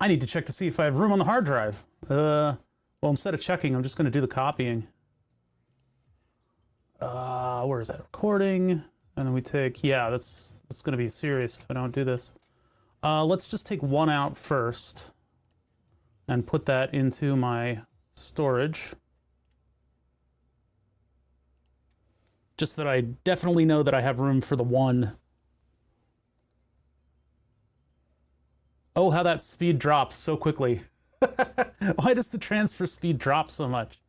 I need to check to see if I have room on the hard drive. Well, instead of checking, I'm just going to do the copying. Where is that? Recording. And then we take, yeah, that's going to be serious if I don't do this. Let's just take one out first and put that into my storage. Just that I definitely know that I have room for the one. Oh, how that speed drops so quickly. Why does the transfer speed drop so much?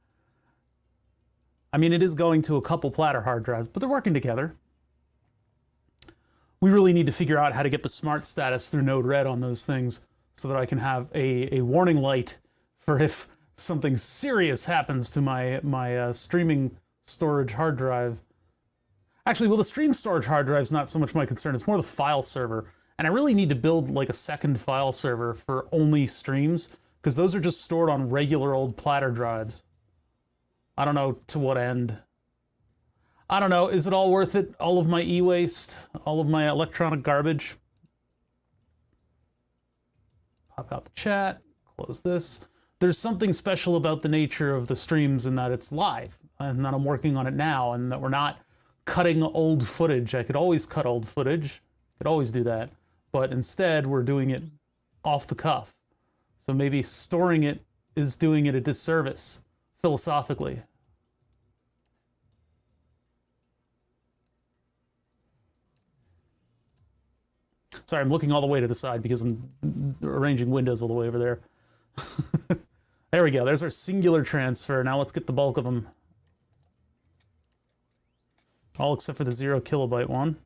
I mean, it is going to a couple platter hard drives, but they're working together. We really need to figure out how to get the smart status through Node-RED on those things so that I can have a warning light for if something serious happens to my streaming storage hard drive. Actually, well, the stream storage hard drive is not so much my concern. It's more the file server. And I really need to build like a second file server for only streams, because those are just stored on regular old platter drives. I don't know to what end. I don't know. Is it all worth it? All of my e-waste, all of my electronic garbage. Pop out the chat, close this. There's something special about the nature of the streams in that it's live, and that I'm working on it now, and that we're not cutting old footage. I could always cut old footage. Could always do that. But instead, we're doing it off the cuff. So maybe storing it is doing it a disservice, philosophically. Sorry, I'm looking all the way to the side because I'm arranging windows all the way over there. There we go. There's our singular transfer. Now let's get the bulk of them. All except for the 0 kilobyte one.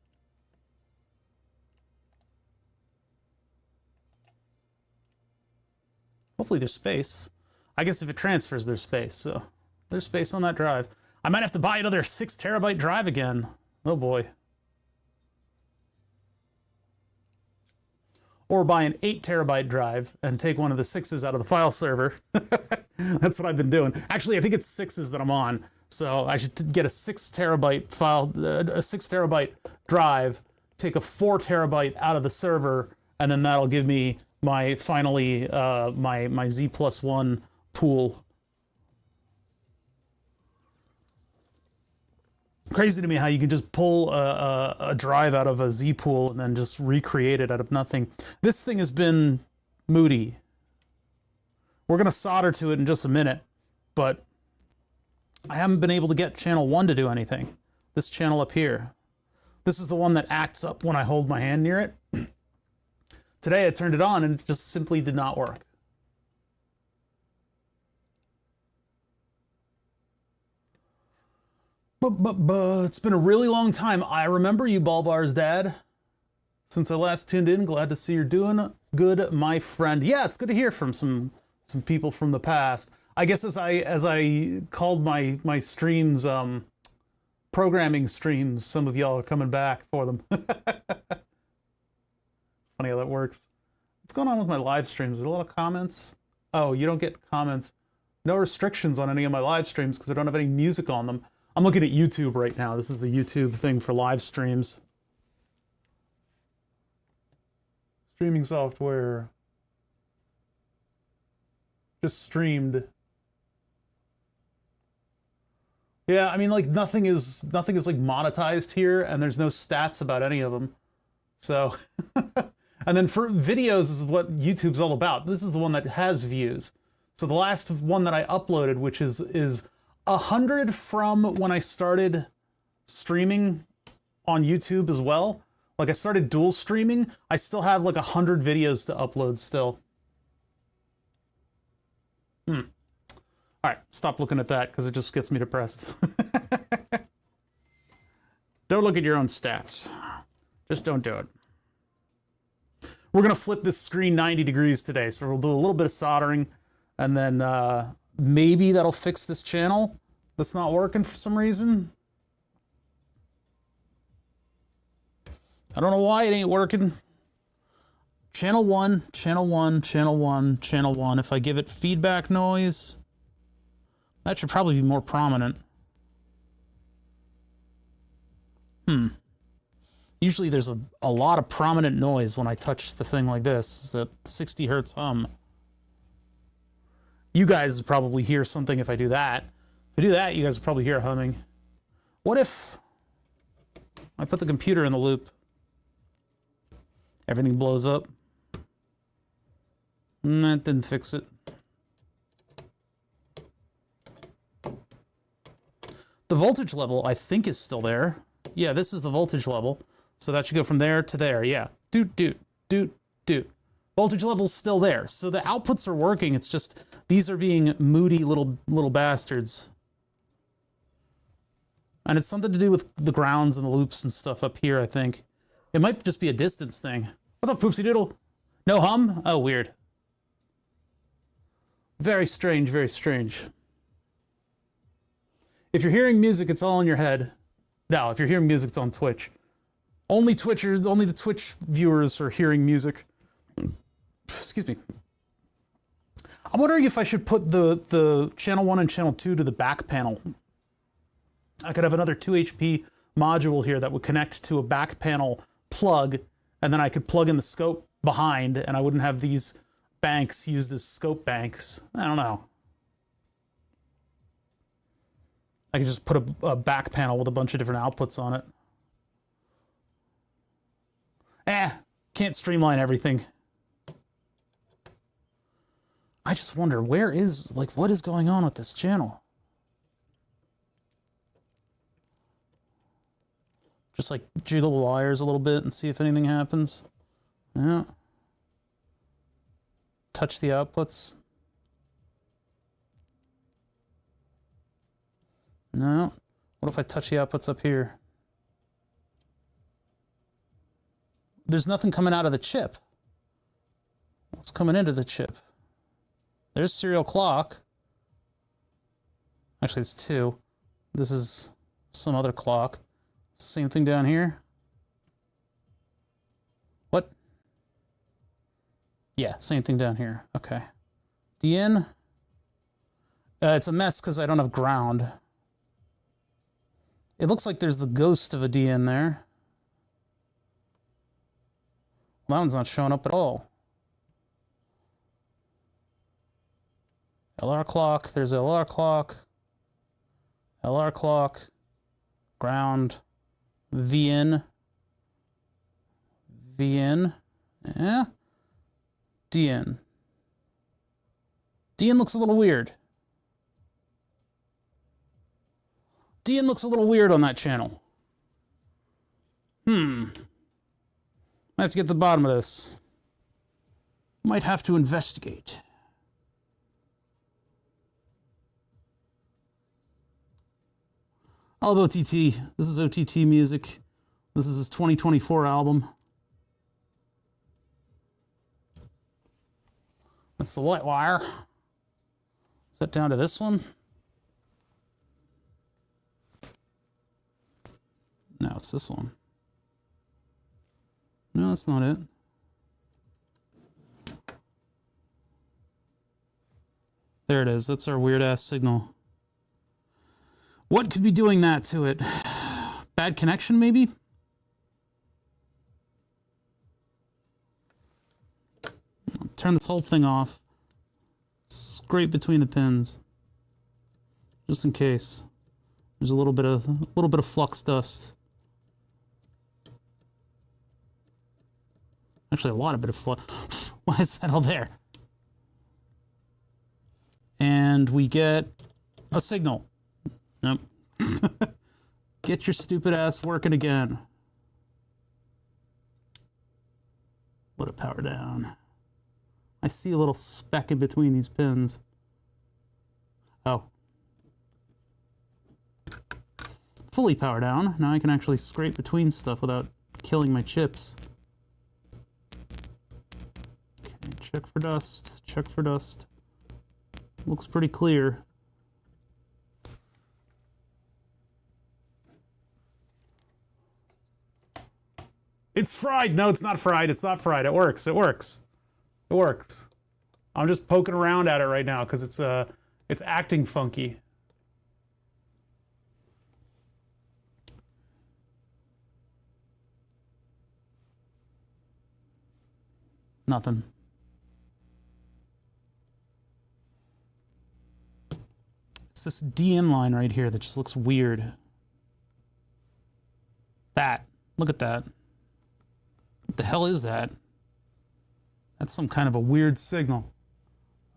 Hopefully there's space. I guess if it transfers, there's space. So there's space on that drive. I might have to buy another 6 terabyte drive again. Oh boy. Or buy an 8 terabyte drive and take one of the 6s out of the file server. That's what I've been doing. Actually, I think it's 6s that I'm on. So I should get a 6 terabyte file, a 6 terabyte drive, take a 4 terabyte out of the server, and then that'll give me my finally my Z+1 pool. Crazy to me how you can just pull a drive out of a Z pool and then just recreate it out of nothing. This thing has been moody. We're gonna solder to it in just a minute, but I haven't been able to get channel 1 to do anything. This channel up here. This is the one that acts up when I hold my hand near it. Today I turned it on and it just simply did not work. But it's been a really long time. I remember you, Ballbar's dad. Since I last tuned in, glad to see you're doing good, my friend. Yeah, it's good to hear from some people from the past. I guess as I called my streams programming streams, some of y'all are coming back for them. Funny how that works. What's going on with my live streams? Is there a lot of comments? Oh, you don't get comments. No restrictions on any of my live streams because I don't have any music on them. I'm looking at YouTube right now. This is the YouTube thing for live streams. Streaming software. Just streamed. Yeah, I mean, like nothing is like monetized here, and there's no stats about any of them. So, and then for videos is what YouTube's all about. This is the one that has views. So the last one that I uploaded, which is 100 from when I started streaming on YouTube as well. Like I started dual streaming. I still have like 100 videos to upload still. All right, stop looking at that because it just gets me depressed. Don't look at your own stats. Just don't do it. We're gonna flip this screen 90 degrees today, so we'll do a little bit of soldering, and then maybe that'll fix this channel that's not working for some reason. I don't know why it ain't working. Channel 1, channel 1, channel 1, channel 1. If I give it feedback noise, that should probably be more prominent. Usually there's a lot of prominent noise when I touch the thing like this. It's a 60 hertz hum. You guys probably hear something if I do that. If I do that, you guys will probably hear humming. What if I put the computer in the loop? Everything blows up. That didn't fix it. The voltage level, I think, is still there. Yeah, this is the voltage level. So that should go from there to there. Yeah. Doot, doot, doot, doot. Voltage level's still there. So the outputs are working. It's just these are being moody little bastards. And it's something to do with the grounds and the loops and stuff up here, I think. It might just be a distance thing. What's up, Poopsie Doodle? No hum? Oh, weird. Very strange, very strange. If you're hearing music, it's all in your head. No, if you're hearing music, it's on Twitch. Only Twitchers, only the Twitch viewers are hearing music. Excuse me. I'm wondering if I should put the channel 1 and channel 2 to the back panel. I could have another 2 HP module here that would connect to a back panel plug, and then I could plug in the scope behind, and I wouldn't have these banks used as scope banks. I don't know. I could just put a back panel with a bunch of different outputs on it. Can't streamline everything. I just wonder, what is going on with this channel? Just like jiggle the wires a little bit and see if anything happens. Yeah. Touch the outputs. No. What if I touch the outputs up here? There's nothing coming out of the chip. What's coming into the chip? There's serial clock. Actually, it's 2. This is some other clock. Same thing down here. What? Yeah, same thing down here. Okay. DN. It's a mess because I don't have ground. It looks like there's the ghost of a DN there. Well, that one's not showing up at all. LR clock. There's LR clock. LR clock. Ground. VN. VN. Yeah. DN. DN looks a little weird. DN looks a little weird on that channel. I have to get to the bottom of this. Might have to investigate. I love OTT. This is OTT music. This is his 2024 album. That's the white wire. Is that down to this one? No, it's this one. No, that's not it. There it is. That's our weird-ass signal. What could be doing that to it? Bad connection, maybe? Turn this whole thing off. Scrape between the pins. Just in case. There's a little bit of flux dust. Actually, a lot of bit of flux. Why is that all there? And we get a signal. Nope. Get your stupid ass working again. Let it power down. I see a little speck in between these pins. Oh. Fully power down. Now I can actually scrape between stuff without killing my chips. Okay, check for dust. Check for dust. Looks pretty clear. It's fried. No, it's not fried. It's not fried. It works. It works. It works. I'm just poking around at it right now because it's acting funky. Nothing. It's this DN line right here that just looks weird. That. Look at that. What the hell is that? That's some kind of a weird signal.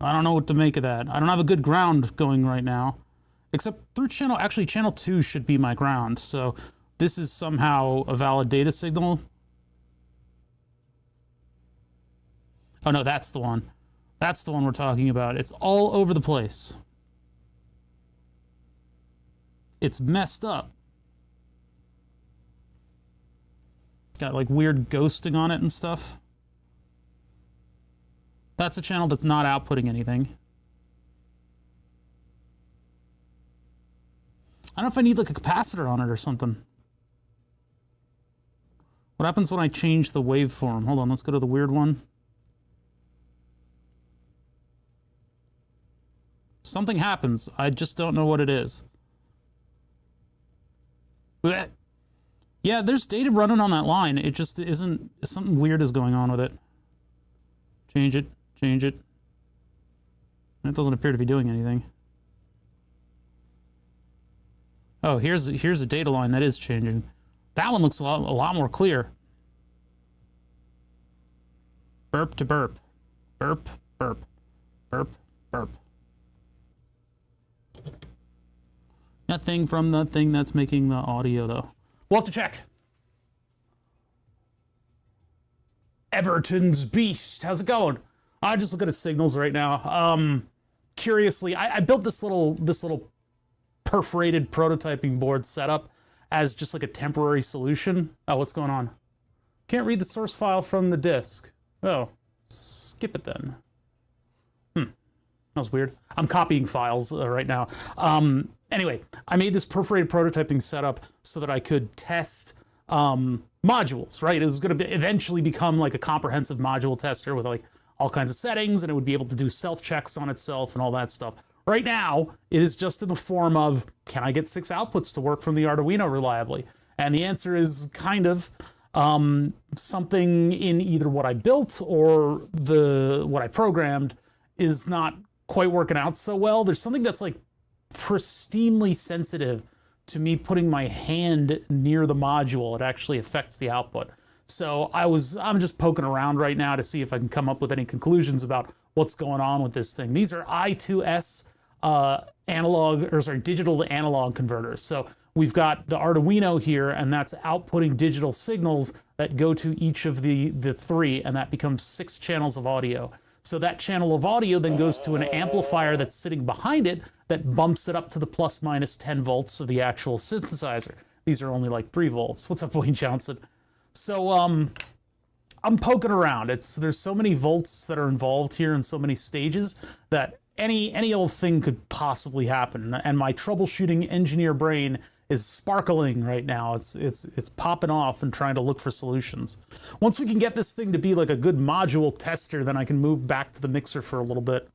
I don't know what to make of that. I don't have a good ground going right now. Except through channel... Actually, channel 2 should be my ground. So this is somehow a valid data signal. Oh, no, that's the one. That's the one we're talking about. It's all over the place. It's messed up. Got like weird ghosting on it and stuff. That's a channel that's not outputting anything. I don't know if I need like a capacitor on it or something. What happens when I change the waveform? Hold on, let's go to the weird one. Something happens. I just don't know what it is. Blech. Yeah, there's data running on that line. It just isn't... Something weird is going on with it. Change it. Change it. It doesn't appear to be doing anything. Oh, here's a data line that is changing. That one looks a lot more clear. Burp to burp. Burp, burp. Burp, burp. Nothing from the thing that's making the audio, though. We'll have to check. Everton's Beast. How's it going? I'm just looking at signals right now. Curiously, I built this little perforated prototyping board setup as just like a temporary solution. Oh, what's going on? Can't read the source file from the disk. Oh, skip it then. That was weird. I'm copying files right now. Anyway, I made this perforated prototyping setup so that I could test modules, right? It was going to eventually become like a comprehensive module tester with like all kinds of settings, and it would be able to do self-checks on itself and all that stuff. Right now, it is just in the form of, can I get 6 outputs to work from the Arduino reliably? And the answer is kind of something in either what I built or what I programmed is not quite working out so well. There's something that's like pristinely sensitive to me putting my hand near the module. It actually affects the output. So I'm just poking around right now to see if I can come up with any conclusions about what's going on with this thing. These are I2S digital to analog converters. So we've got the Arduino here, and that's outputting digital signals that go to each of the 3, and that becomes 6 channels of audio. So that channel of audio then goes to an amplifier that's sitting behind it that bumps it up to the plus minus 10 volts of the actual synthesizer. These are only like 3 volts. What's up, Wayne Johnson? So I'm poking around. There's so many volts that are involved here and so many stages that any old thing could possibly happen. And my troubleshooting engineer brain is sparkling right now. It's popping off and trying to look for solutions. Once we can get this thing to be like a good module tester, then I can move back to the mixer for a little bit.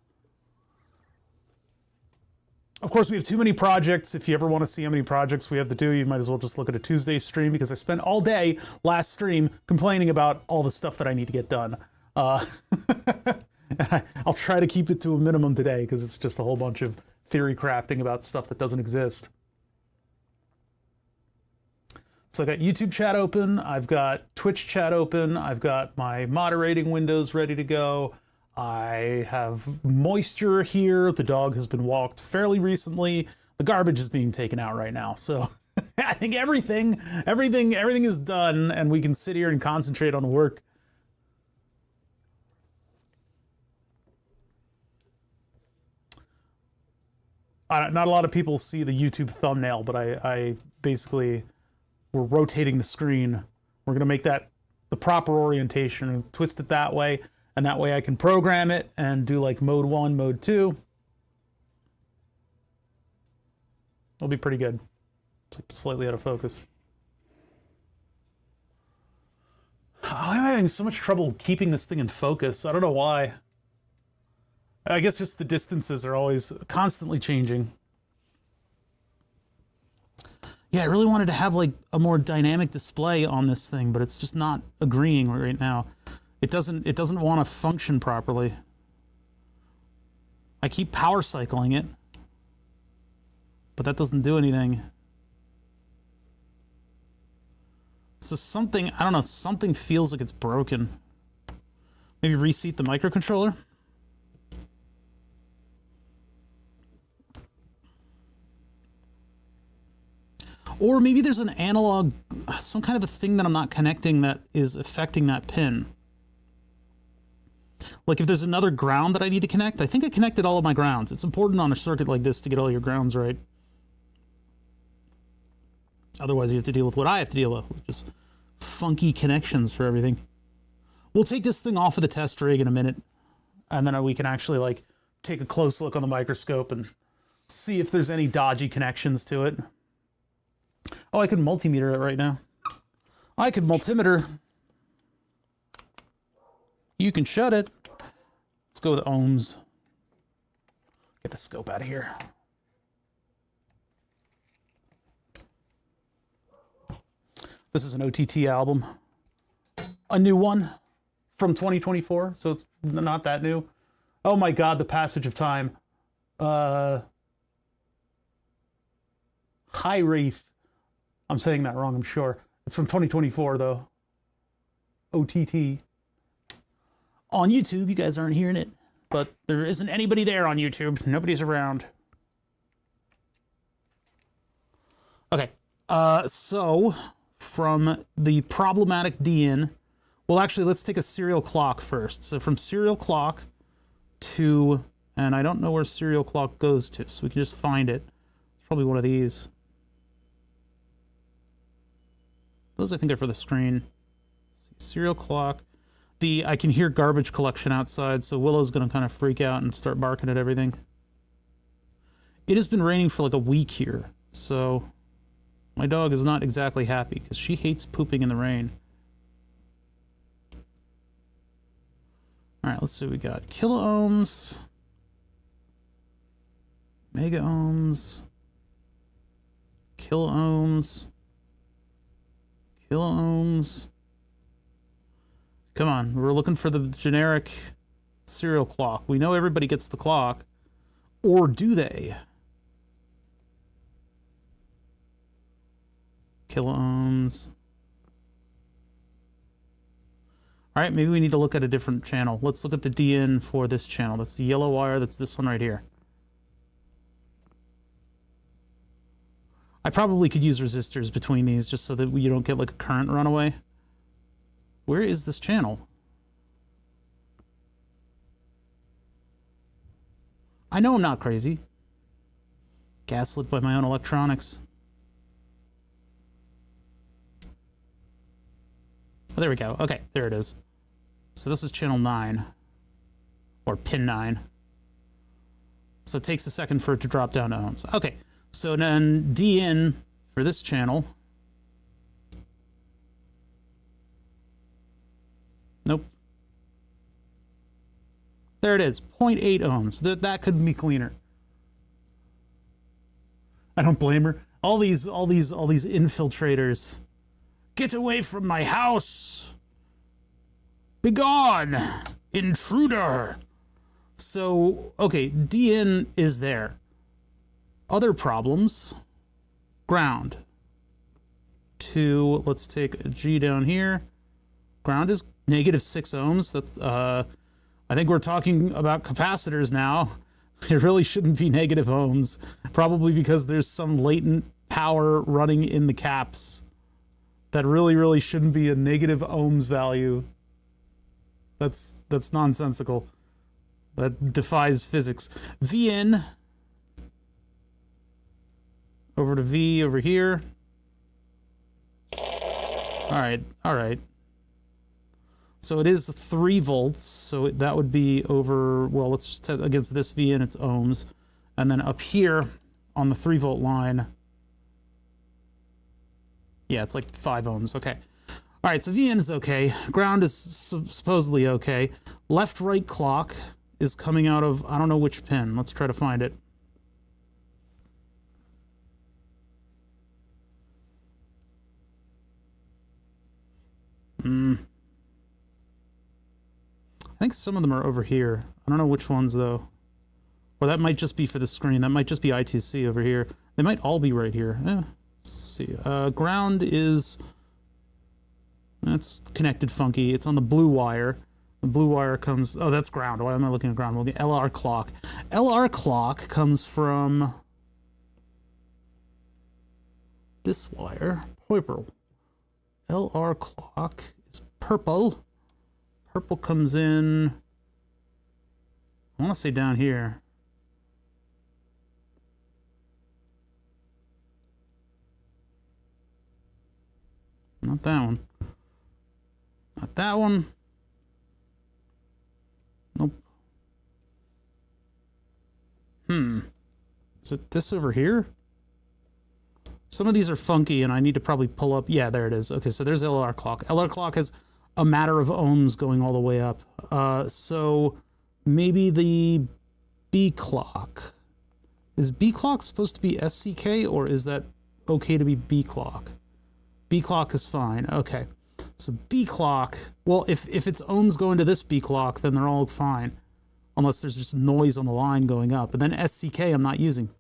Of course, we have too many projects. If you ever want to see how many projects we have to do, you might as well just look at a Tuesday stream, because I spent all day last stream complaining about all the stuff that I need to get done. I'll try to keep it to a minimum today, because it's just a whole bunch of theory crafting about stuff that doesn't exist. So I've got YouTube chat open, I've got Twitch chat open, I've got my moderating windows ready to go. I have moisture here. The dog has been walked fairly recently. The garbage is being taken out right now. So I think everything is done, and we can sit here and concentrate on work. Not a lot of people see the YouTube thumbnail, but I basically, we're rotating the screen. We're going to make that the proper orientation and twist it that way. And that way I can program it and do like mode 1, mode 2. It'll be pretty good. It's like slightly out of focus. I'm having so much trouble keeping this thing in focus. I don't know why. I guess just the distances are always constantly changing. Yeah, I really wanted to have like a more dynamic display on this thing, but it's just not agreeing right now. It doesn't want to function properly. I keep power cycling it. but that doesn't do anything. So something, I don't know, something feels like it's broken. Maybe reseat the microcontroller? Or maybe there's an analog, some kind of a thing that I'm not connecting that is affecting that pin. Like if there's another ground that I need to connect, I think I connected all of my grounds. It's important on a circuit like this to get all your grounds right. Otherwise you have to deal with what I have to deal with, which is funky connections for everything. We'll take this thing off of the test rig in a minute, and then we can actually like take a close look on the microscope and see if there's any dodgy connections to it. Oh, I could multimeter it right now. I could multimeter. You can shut it. Let's go with ohms. Get the scope out of here. This is an OTT album. A new one from 2024, so it's not that new. Oh my god, the passage of time. High Reef. I'm saying that wrong, I'm sure. It's from 2024, though. OTT. On YouTube, you guys aren't hearing it, but there isn't anybody there on YouTube. Nobody's around. Okay, so from the problematic DN, well, actually, let's take a serial clock first. So from serial clock to, and I don't know where serial clock goes to, so we can just find it. It's probably one of these. Those, I think, are for the screen. Serial clock. I can hear garbage collection outside, so Willow's going to kind of freak out and start barking at everything. It has been raining for like a week here, so my dog is not exactly happy because she hates pooping in the rain. All right, let's see what we got. Kilo ohms, mega ohms, kilo ohms, kilo ohms. Come on, we're looking for the generic serial clock. We know everybody gets the clock. Or do they? Kilo ohms. All right, maybe we need to look at a different channel. Let's look at the DN for this channel. That's the yellow wire. That's this one right here. I probably could use resistors between these just so that you don't get like a current runaway. Where is this channel? I know I'm not crazy. Gaslit by my own electronics. Oh, there we go. Okay, there it is. So this is channel 9. Or pin 9. So it takes a second for it to drop down to ohms. Okay, so then DN for this channel. Nope. There it is, 0.8 ohms. That could be cleaner. I don't blame her. All these infiltrators. Get away from my house. Begone, intruder. So, okay, DN is there. Other problems. Ground. Let's take a G down here. Ground is -6 ohms. That's, I think we're talking about capacitors now. It really shouldn't be negative ohms. Probably because there's some latent power running in the caps. That really shouldn't be a negative ohms value. That's nonsensical. That defies physics. VN. Over to V over here. All right. So it is 3 volts, so that would be over, well, let's just test against this V and its ohms. And then up here on the 3 volt line, yeah, it's like 5 ohms, okay. All right, so VN is okay. Ground is supposedly okay. Left-right clock is coming out of, I don't know which pin. Let's try to find it. I think some of them are over here. I don't know which ones, though. Or that might just be for the screen. That might just be I2C over here. They might all be right here. Let's see. Ground is... That's connected funky. It's on the blue wire. The blue wire comes... Oh, that's ground. Why am I looking at ground? We'll get LR clock. LR clock comes from... this wire. Purple. LR clock is purple. Purple comes in... I want to say down here. Not that one. Not that one. Nope. Is it this over here? Some of these are funky and I need to probably pull up. Yeah, there it is. Okay, so there's LR clock. LR clock has a matter of ohms going all the way up. So maybe the B clock. Is B clock supposed to be SCK or is that okay to be B clock? B clock is fine. Okay. So B clock, well, if it's ohms going to this B clock, then they're all fine. Unless there's just noise on the line going up. And then SCK I'm not using.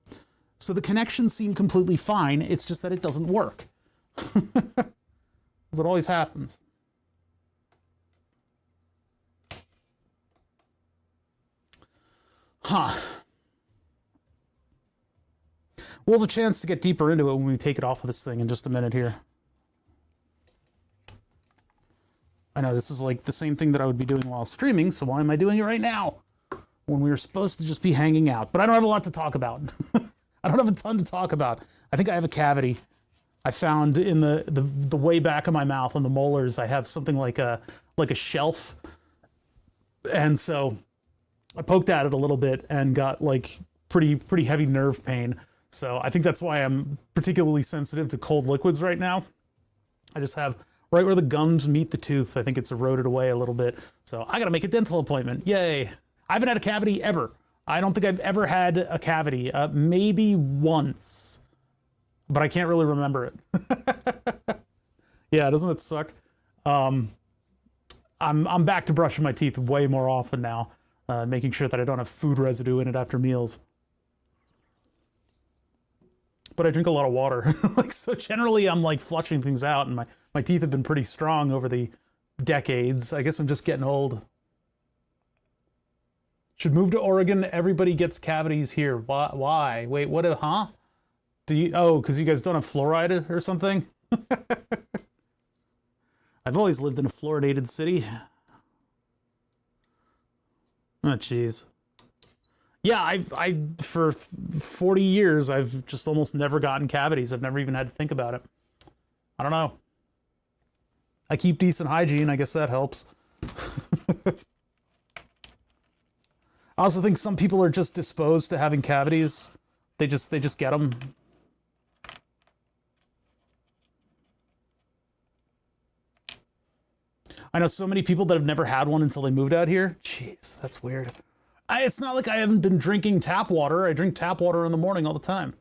So the connections seem completely fine. It's just that it doesn't work. Because it always happens. Huh. We'll have a chance to get deeper into it when we take it off of this thing in just a minute here. I know this is like the same thing that I would be doing while streaming, so why am I doing it right now? When we were supposed to just be hanging out. But I don't have a lot to talk about. I don't have a ton to talk about. I think I have a cavity. I found in the way back of my mouth on the molars, I have something like a shelf. And so I poked at it a little bit and got like pretty heavy nerve pain. So I think that's why I'm particularly sensitive to cold liquids right now. I just have right where the gums meet the tooth. I think it's eroded away a little bit. So I got to make a dental appointment. Yay. I haven't had a cavity ever. I don't think I've ever had a cavity. Maybe once, but I can't really remember it. Yeah, doesn't it suck? I'm back to brushing my teeth way more often now, making sure that I don't have food residue in it after meals. But I drink a lot of water. Like, so generally I'm like flushing things out, and my teeth have been pretty strong over the decades. I guess I'm just getting old. Should move to Oregon. Everybody gets cavities here. Why? Wait, what? Huh? Do you? Oh, because you guys don't have fluoride or something? I've always lived in a fluoridated city. Oh, jeez. Yeah, I for 40 years, I've just almost never gotten cavities. I've never even had to think about it. I don't know. I keep decent hygiene. I guess that helps. I also think some people are just disposed to having cavities. They just get them. I know so many people that have never had one until they moved out here. Jeez, that's weird. It's not like I haven't been drinking tap water. I drink tap water in the morning all the time.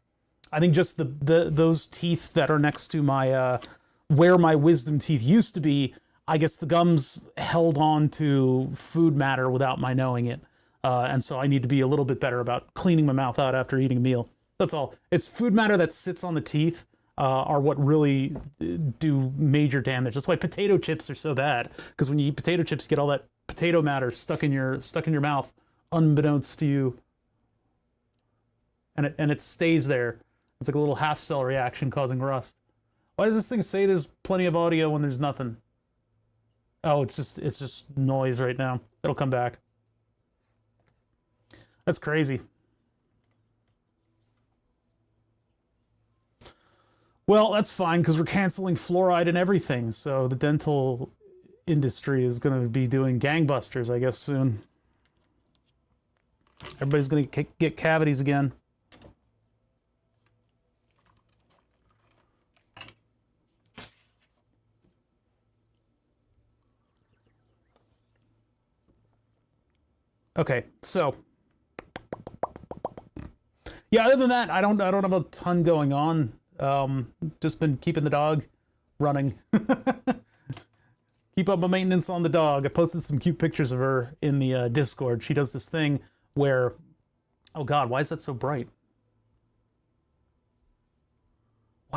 I think just those teeth that are next to my where my wisdom teeth used to be, I guess the gums held on to food matter without my knowing it. And so I need to be a little bit better about cleaning my mouth out after eating a meal. That's all. It's food matter that sits on the teeth are what really do major damage. That's why potato chips are so bad. Because when you eat potato chips, you get all that potato matter stuck in your mouth, unbeknownst to you. And it stays there. It's like a little half cell reaction causing rust. Why does this thing say there's plenty of audio when there's nothing? Oh, it's just noise right now. It'll come back. That's crazy. Well, that's fine because we're canceling fluoride and everything. So the dental industry is going to be doing gangbusters, I guess, soon. Everybody's going to get cavities again. Okay, so yeah, other than that, I don't have a ton going on. Just been keeping the dog running. Keep up my maintenance on the dog. I posted some cute pictures of her in the Discord. She does this thing where, oh God, why is that so bright?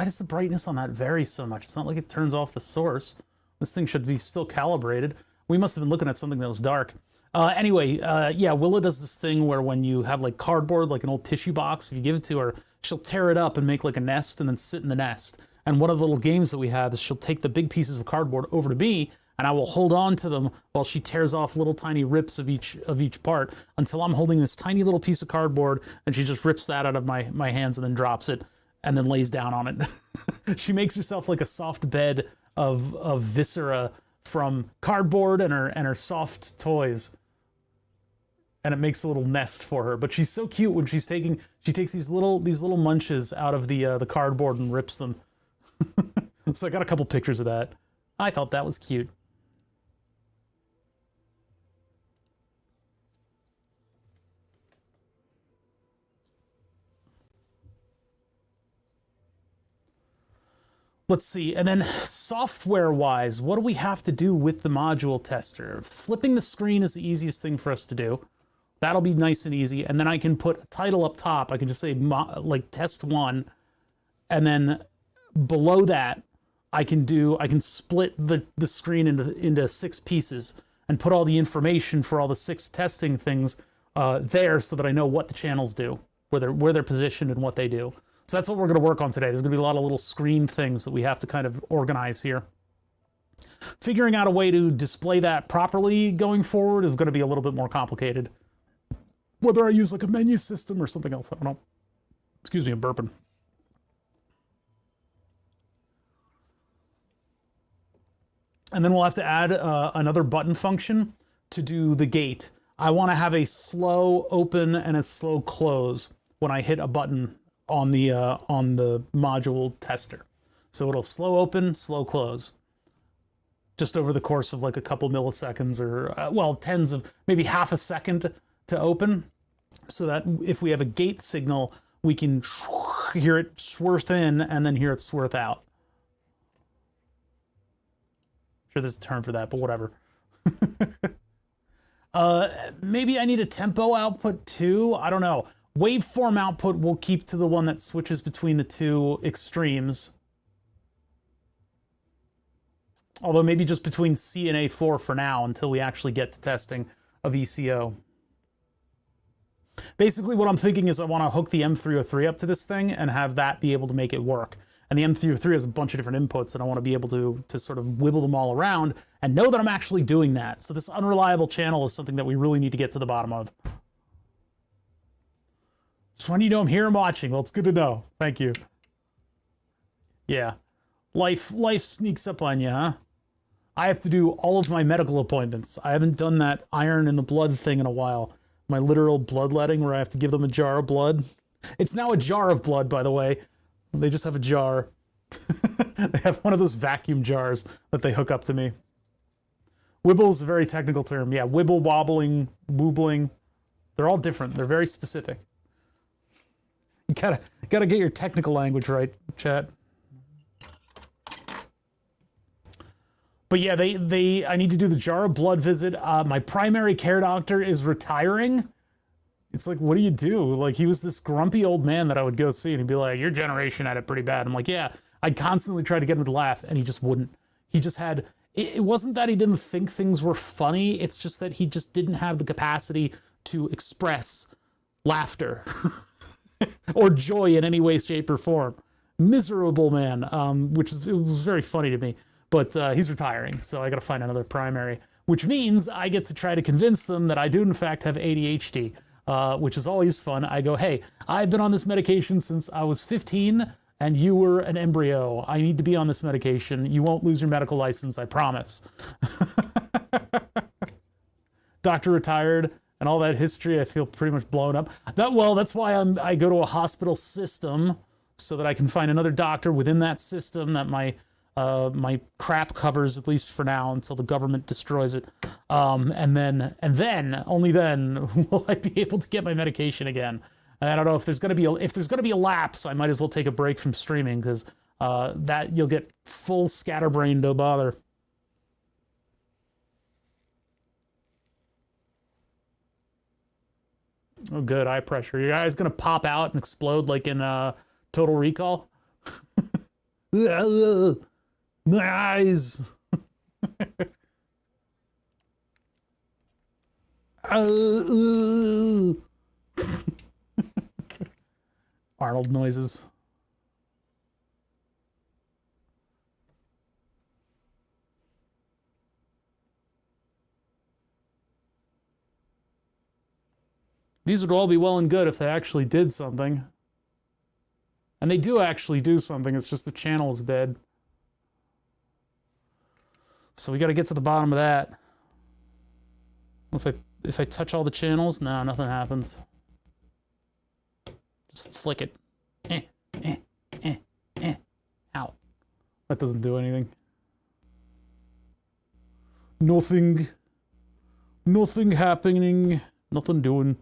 Why does the brightness on that vary so much? It's not like it turns off the source. This thing should be still calibrated. We must have been looking at something that was dark. Anyway, yeah, Willa does this thing where when you have like cardboard, like an old tissue box, if you give it to her, she'll tear it up and make like a nest and then sit in the nest. And one of the little games that we have is she'll take the big pieces of cardboard over to me, and I will hold on to them while she tears off little tiny rips of each part until I'm holding this tiny little piece of cardboard, and she just rips that out of my hands and then drops it and then lays down on it. She makes herself like a soft bed of viscera from cardboard and her soft toys. And it makes a little nest for her. But she's so cute when she takes these little munches out of the cardboard and rips them. So I got a couple pictures of that. I thought that was cute. Let's see, and then software-wise, what do we have to do with the module tester? Flipping the screen is the easiest thing for us to do. That'll be nice and easy, and then I can put a title up top. I can just say, like, test 1, and then below that, I can split the screen into 6 pieces and put all the information for all the 6 testing things there so that I know what the channels do, where they're positioned and what they do. So that's what we're going to work on today. There's going to be a lot of little screen things that we have to kind of organize here. Figuring out a way to display that properly going forward is going to be a little bit more complicated. Whether I use like a menu system or something else, I don't know. Excuse me, I'm burping. And then we'll have to add another button function to do the gate. I want to have a slow open and a slow close when I hit a button on the module tester. So it'll slow open, slow close, just over the course of like a couple milliseconds or, well, tens of, maybe half a second to open, so that if we have a gate signal, we can hear it swirth in and then hear it swirth out. I'm sure there's a term for that, but whatever. Maybe I need a tempo output too. I don't know. Waveform output we'll keep to the one that switches between the 2 extremes. Although maybe just between C and A4 for now until we actually get to testing of ECO. Basically what I'm thinking is I want to hook the M303 up to this thing and have that be able to make it work. And the M303 has a bunch of different inputs, and I want to be able to sort of wibble them all around and know that I'm actually doing that. So this unreliable channel is something that we really need to get to the bottom of. Just when you know I'm here and watching, well, it's good to know. Thank you. Yeah. Life sneaks up on you, huh? I have to do all of my medical appointments. I haven't done that iron in the blood thing in a while. My literal bloodletting where I have to give them a jar of blood. It's now a jar of blood, by the way. They just have a jar. They have one of those vacuum jars that they hook up to me. Wibble is a very technical term. Yeah, wibble, wobbling, woobling. They're all different. They're very specific. You gotta get your technical language right, chat. But yeah, I need to do the jar of blood visit. My primary care doctor is retiring. It's like, what do you do? Like, he was this grumpy old man that I would go see, and he'd be like, your generation had it pretty bad. I'm like, yeah. I'd constantly try to get him to laugh, and he just wouldn't. He just had, it wasn't that he didn't think things were funny, it's just that he just didn't have the capacity to express laughter or joy in any way, shape, or form. Miserable man, it was very funny to me. But he's retiring, so I gotta find another primary, which means I get to try to convince them that I do in fact have ADHD. Which is always fun. I go, hey, I've been on this medication since I was 15 and you were an embryo. I need to be on this medication. You won't lose your medical license, I promise. Doctor retired and all that history, I feel pretty much blown up. That's why I go to a hospital system so that I can find another doctor within that system that my crap covers, at least for now, until the government destroys it. And then, only then, will I be able to get my medication again. I don't know if there's gonna be a lapse. I might as well take a break from streaming, because that you'll get full scatterbrain, no bother. Oh, good, eye pressure. Your eye's gonna pop out and explode like in Total Recall. My eyes. Arnold noises. These would all be well and good if they actually did something. And they do actually do something, it's just the channel is dead. So we got to get to the bottom of that. If I touch all the channels, no, nothing happens. Just flick it. Ow. That doesn't do anything. Nothing. Nothing happening. Nothing doing.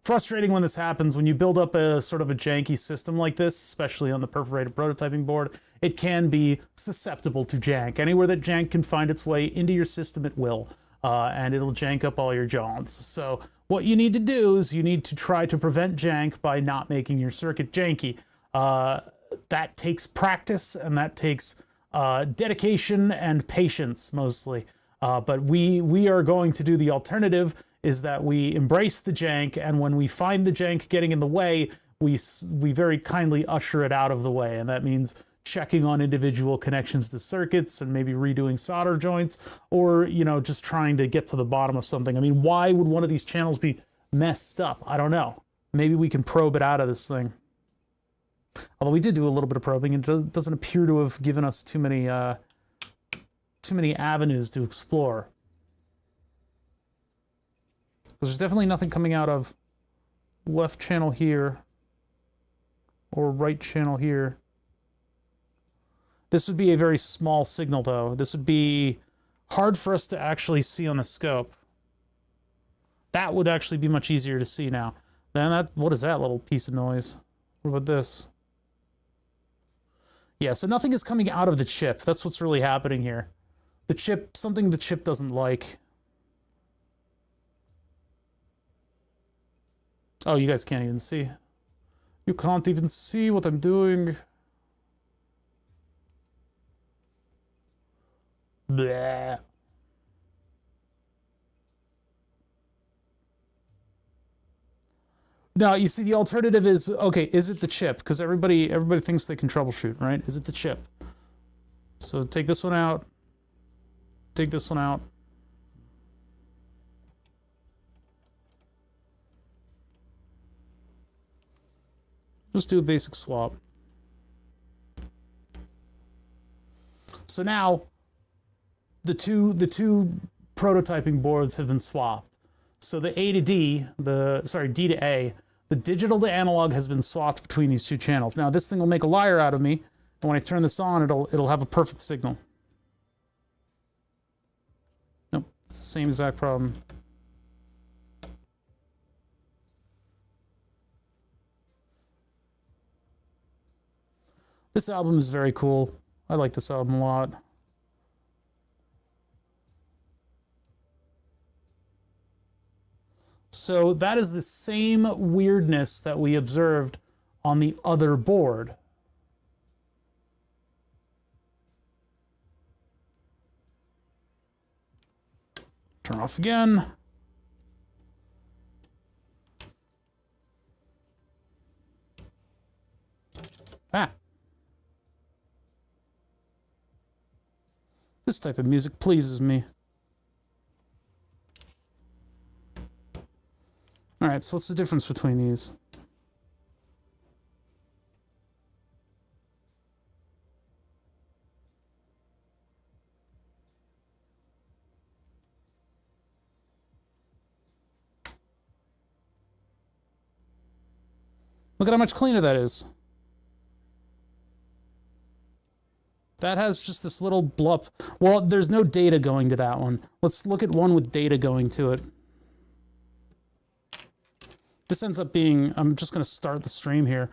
Frustrating when this happens, when you build up a sort of a janky system like this, especially on the perforated prototyping board, it can be susceptible to jank. Anywhere that jank can find its way into your system, it will, and it'll jank up all your jaunts. So what you need to do is you need to try to prevent jank by not making your circuit janky. That takes practice, and that takes dedication and patience, mostly. But we are going to do the alternative, is that we embrace the jank, and when we find the jank getting in the way, we very kindly usher it out of the way. And that means checking on individual connections to circuits and maybe redoing solder joints, or, you know, just trying to get to the bottom of something. I mean, why would one of these channels be messed up? I don't know. Maybe we can probe it out of this thing. Although we did do a little bit of probing, and it doesn't appear to have given us too many avenues to explore. There's definitely nothing coming out of left channel here or right channel here. This would be a very small signal, though. This would be hard for us to actually see on the scope. That would actually be much easier to see now. Then that, what is that little piece of noise? What about this? Yeah, so nothing is coming out of the chip. That's what's really happening here. The chip, something the chip doesn't like. Oh, you guys can't even see. You can't even see what I'm doing. Blah. Now, you see, the alternative is, okay, is it the chip? Because everybody thinks they can troubleshoot, right? Is it the chip? So take this one out. Take this one out. Just do a basic swap. So now, the two prototyping boards have been swapped. So the A to D, D to A, the digital to analog has been swapped between these two channels. Now this thing will make a liar out of me, and when I turn this on, it'll have a perfect signal. Nope, it's the same exact problem. This album is very cool. I like this album a lot. So that is the same weirdness that we observed on the other board. Turn off again. Ah. This type of music pleases me. All right, so what's the difference between these? Look at how much cleaner that is. That has just this little blup. Well, there's no data going to that one. Let's look at one with data going to it. This ends up being, I'm just going to start the stream here.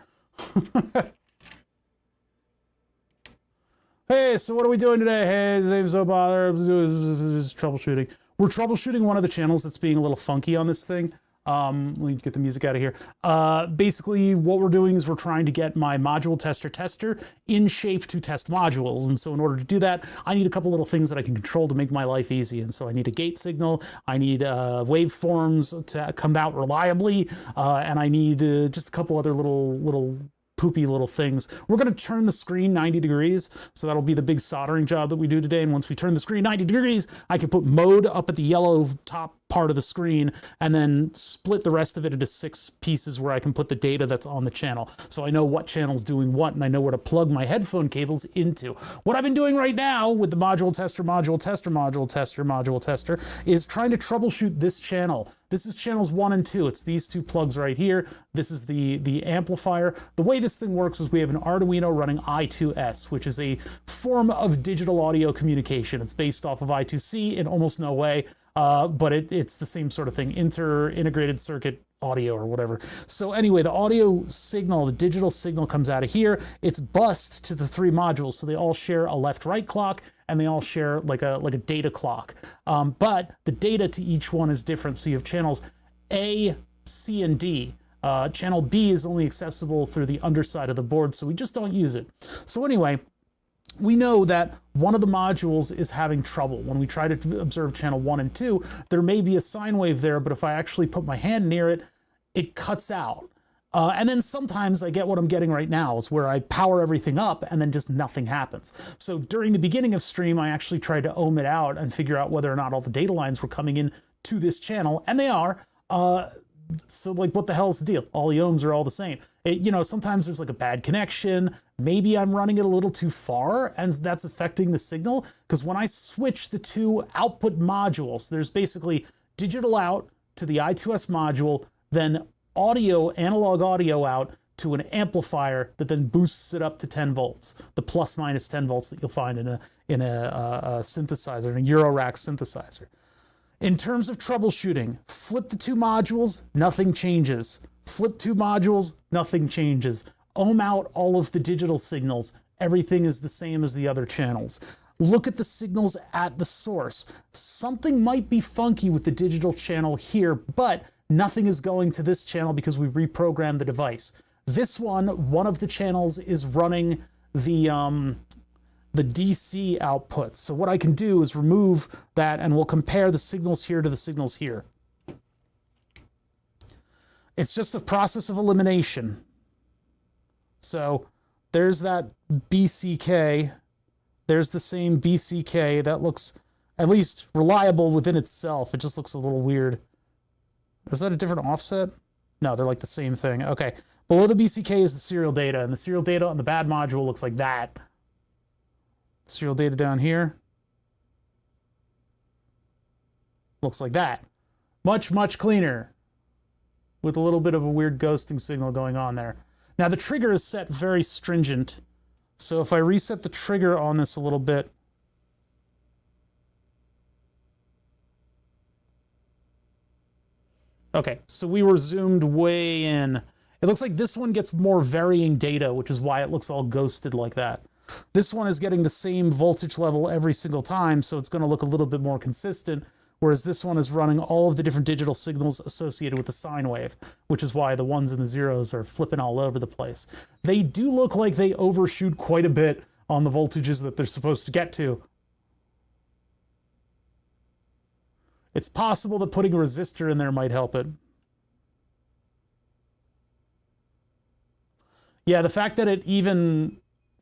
Hey, so what are we doing today? Hey, the name's Obother. Troubleshooting. We're troubleshooting one of the channels that's being a little funky on this thing. Let me get the music out of here. Basically, what we're doing is we're trying to get my module tester in shape to test modules. And so in order to do that, I need a couple little things that I can control to make my life easy. And so I need a gate signal, I need waveforms to come out reliably, and I need just a couple other little poopy little things. We're going to turn the screen 90 degrees. So that'll be the big soldering job that we do today. And once we turn the screen 90 degrees, I can put mode up at the yellow top part of the screen and then split the rest of it into 6 pieces where I can put the data that's on the channel. So I know what channel's doing what, and I know where to plug my headphone cables into. What I've been doing right now with the module tester is trying to troubleshoot this channel. This is channels 1 and 2. It's these 2 plugs right here. This is the amplifier. The way this thing works is we have an Arduino running I2S, which is a form of digital audio communication. It's based off of I2C in almost no way, but it's the same sort of thing, integrated circuit audio or whatever. So anyway, the audio signal, the digital signal comes out of here. It's bused to the 3 modules, so they all share a left-right clock, and they all share like a data clock. But the data to each one is different. So you have channels A, C, and D. Channel B is only accessible through the underside of the board, so we just don't use it. So anyway, we know that one of the modules is having trouble. When we try to observe channel 1 and 2, there may be a sine wave there, but if I actually put my hand near it, it cuts out. And then sometimes I get what I'm getting right now, is where I power everything up and then just nothing happens. So during the beginning of stream, I actually tried to ohm it out and figure out whether or not all the data lines were coming in to this channel, and they are. So like, what the hell's the deal? All the ohms are all the same. You know, sometimes there's like a bad connection. Maybe I'm running it a little too far and that's affecting the signal. Because when I switch the 2 output modules, there's basically digital out to the I2S module, then audio, analog audio out to an amplifier that then boosts it up to 10 volts, the plus minus 10 volts that you'll find in a synthesizer, in a Eurorack synthesizer. In terms of troubleshooting, flip the 2 modules, nothing changes. Flip 2 modules, nothing changes. Ohm out all of the digital signals. Everything is the same as the other channels. Look at the signals at the source. Something might be funky with the digital channel here, but nothing is going to this channel because we reprogrammed the device. This one of the channels is running the DC output. So what I can do is remove that and we'll compare the signals here to the signals here. It's just a process of elimination. So there's that BCK. There's the same BCK. That looks at least reliable within itself. It just looks a little weird. Is that a different offset? No, they're like the same thing. Okay. Below the BCK is the serial data, and the serial data on the bad module looks like that. Serial data down here looks like that. Much, much cleaner with a little bit of a weird ghosting signal going on there. Now the trigger is set very stringent. So if I reset the trigger on this a little bit, okay, so we were zoomed way in. It looks like this one gets more varying data, which is why it looks all ghosted like that. This one is getting the same voltage level every single time, so it's going to look a little bit more consistent, whereas this one is running all of the different digital signals associated with the sine wave, which is why the 1s and the 0s are flipping all over the place. They do look like they overshoot quite a bit on the voltages that they're supposed to get to. It's possible that putting a resistor in there might help it. Yeah, the fact that it even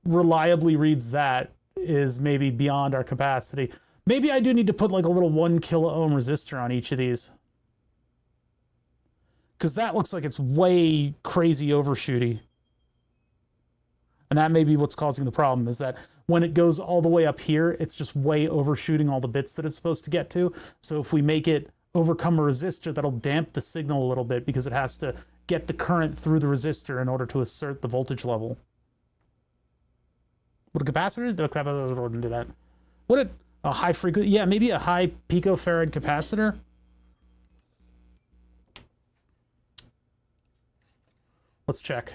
reliably reads that is maybe beyond our capacity. Maybe I do need to put like a little 1 kilo ohm resistor on each of these, because that looks like it's way crazy overshooty. And that may be what's causing the problem, is that when it goes all the way up here, it's just way overshooting all the bits that it's supposed to get to. So if we make it overcome a resistor, that'll damp the signal a little bit because it has to get the current through the resistor in order to assert the voltage level. Would a capacitor? The capacitor wouldn't do that. Would it? A high frequency? Yeah, maybe a high picofarad capacitor. Let's check.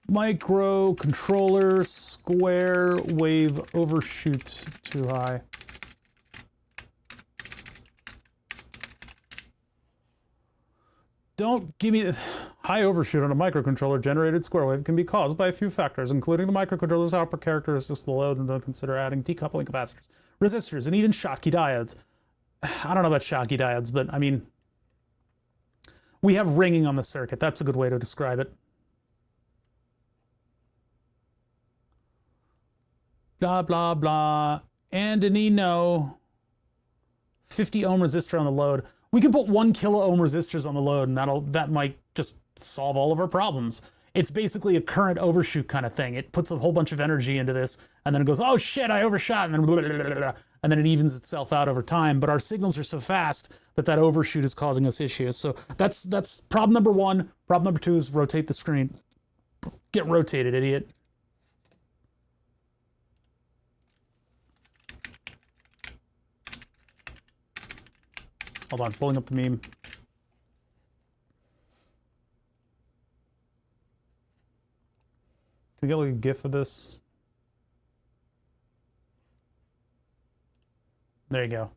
Microcontroller square wave overshoot too high. Don't give me high overshoot on a microcontroller generated square wave can be caused by a few factors, including the microcontroller's output characteristics, the load, and don't consider adding decoupling capacitors, resistors, and even Schottky diodes. I don't know about Schottky diodes, but I mean, we have ringing on the circuit. That's a good way to describe it. Blah, blah, blah. Antonino. 50 ohm resistor on the load. We can put 1 kilo ohm resistors on the load, and that might just solve all of our problems. It's basically a current overshoot kind of thing. It puts a whole bunch of energy into this, and then it goes, oh shit, I overshot, and then blah, blah, blah, blah, and then it evens itself out over time. But our signals are so fast that overshoot is causing us issues. So that's problem number one. Problem number two is rotate the screen. Get rotated, idiot. Hold on, pulling up the meme. Can we get like a GIF of this? There you go.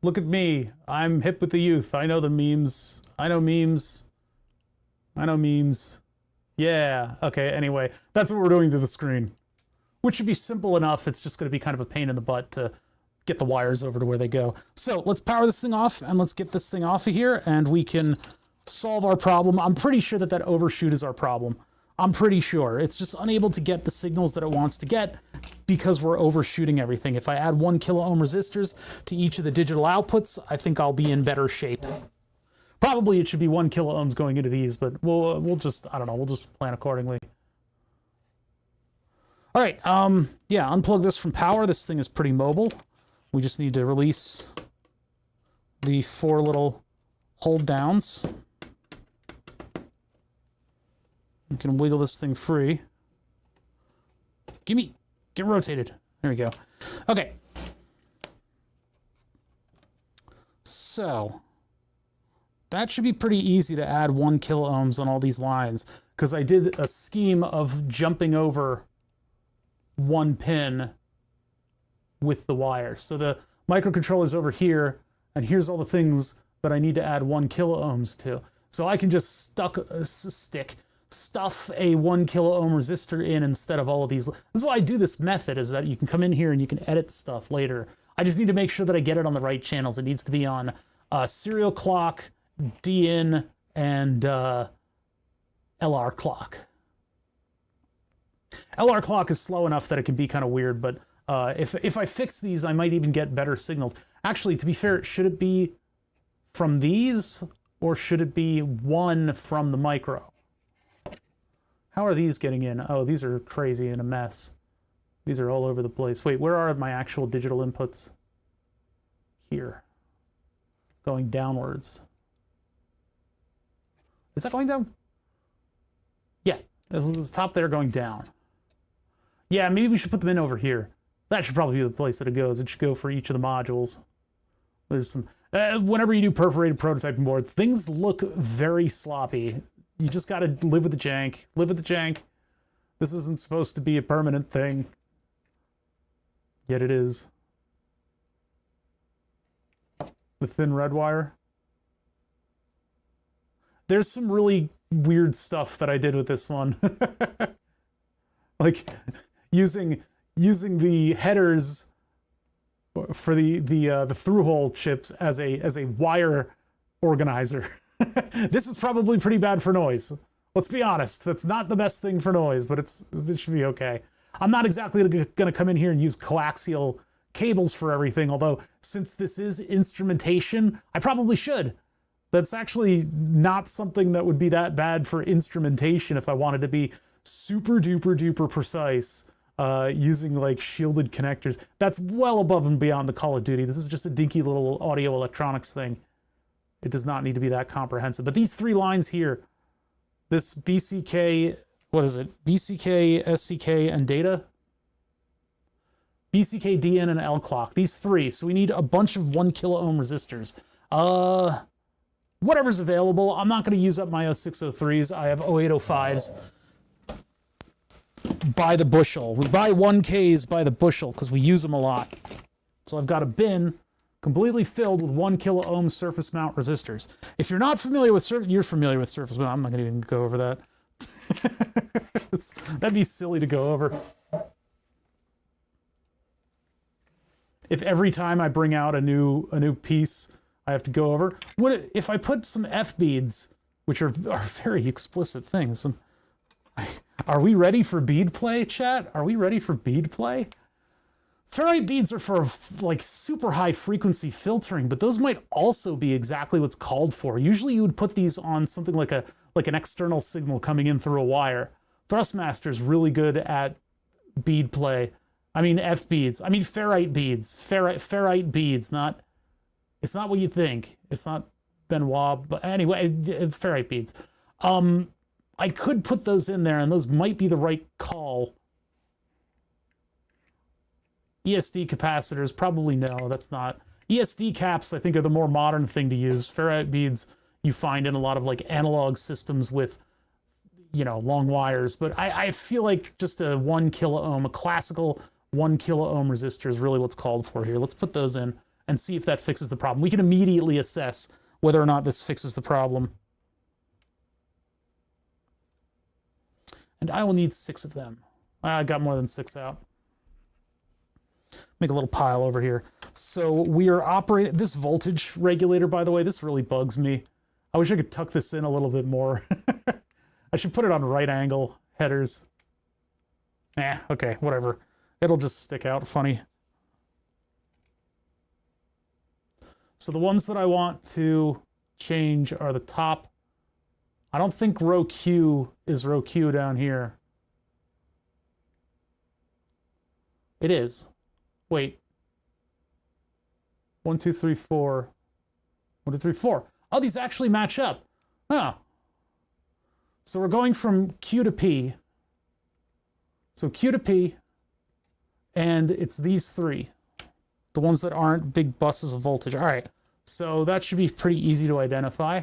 Look at me. I'm hip with the youth. I know the memes. I know memes. I know memes. Yeah. Okay, anyway, that's what we're doing to the screen. Which should be simple enough. It's just going to be kind of a pain in the butt to get the wires over to where they go. So let's power this thing off and let's get this thing off of here and we can solve our problem. I'm pretty sure that overshoot is our problem. I'm pretty sure. It's just unable to get the signals that it wants to get because we're overshooting everything. If I add 1 kilo ohm resistors to each of the digital outputs, I think I'll be in better shape. Probably it should be 1 kilo ohms going into these, but we'll just, I don't know, we'll just plan accordingly. All right, yeah, unplug this from power. This thing is pretty mobile. We just need to release the 4 little hold downs. You can wiggle this thing free. Get rotated. There we go. Okay. So that should be pretty easy to add 1 kilo ohms on all these lines because I did a scheme of jumping over 1 pin with the wire. So the microcontroller's over here, and here's all the things that I need to add 1 kilo ohms to. So I can just stuff a 1 kilo ohm resistor in instead of all of these. This is why I do this method, is that you can come in here and you can edit stuff later. I just need to make sure that I get it on the right channels. It needs to be on serial clock, DIN, and LR clock. LR clock is slow enough that it can be kind of weird, but if I fix these, I might even get better signals. Actually, to be fair, should it be from these, or should it be one from the micro? How are these getting in? Oh, these are crazy and a mess. These are all over the place. Wait, where are my actual digital inputs? Here. Going downwards. Is that going down? Yeah, this is top there going down. Yeah, maybe we should put them in over here. That should probably be the place that it goes. It should go for each of the modules. There's some... whenever you do perforated prototyping board, things look very sloppy. You just got to live with the jank. Live with the jank. This isn't supposed to be a permanent thing. Yet it is. The thin red wire. There's some really weird stuff that I did with this one. Like using the headers for the through-hole chips as a wire organizer. This is probably pretty bad for noise. Let's be honest. That's not the best thing for noise, but it should be okay. I'm not exactly going to come in here and use coaxial cables for everything, although since this is instrumentation, I probably should. That's actually not something that would be that bad for instrumentation if I wanted to be super duper duper precise using like shielded connectors. That's well above and beyond the Call of Duty. This is just a dinky little audio electronics thing. It does not need to be that comprehensive. But these 3 lines here, this BCK, what is it? BCK, SCK, and data? BCK, DN, and L clock. These 3. So we need a bunch of 1 kilo ohm resistors. Whatever's available. I'm not going to use up my 0603s. I have 0805s by the bushel. We buy 1Ks by the bushel because we use them a lot. So I've got a bin completely filled with 1 kilo ohm surface mount resistors. If you're not familiar with you're familiar with surface mount. I'm not going to even go over that. That'd be silly to go over. If every time I bring out a new piece, I have to go over. If I put some F beads, which are very explicit things? Are we ready for bead play, chat? Are we ready for bead play? Ferrite beads are for like super high frequency filtering, but those might also be exactly what's called for. Usually you would put these on something like an external signal coming in through a wire. Thrustmaster is really good at bead play. I mean F beads. I mean ferrite beads. Ferrite beads. It's not what you think. It's not Benoit, but anyway, ferrite beads. I could put those in there, and those might be the right call. ESD capacitors, probably no, that's not. ESD caps, I think, are the more modern thing to use. Ferrite beads you find in a lot of like analog systems with, long wires. But I feel like just a 1 kilo ohm, a classical 1 kilo ohm resistor is really what's called for here. Let's put those in and see if that fixes the problem. We can immediately assess whether or not this fixes the problem. And I will need 6 of them. I got more than 6 out. Make a little pile over here. So we are operating this voltage regulator, by the way, this really bugs me. I wish I could tuck this in a little bit more. I should put it on right angle headers. Okay, whatever. It'll just stick out funny. So the ones that I want to change are the top. I don't think row Q is row Q down here. It is. Wait. 1, 2, 3, 4. 1, 2, 3, 4. Oh, these actually match up. Huh. So we're going from Q to P. So Q to P. And it's these 3. The ones that aren't big buses of voltage. All right. So that should be pretty easy to identify.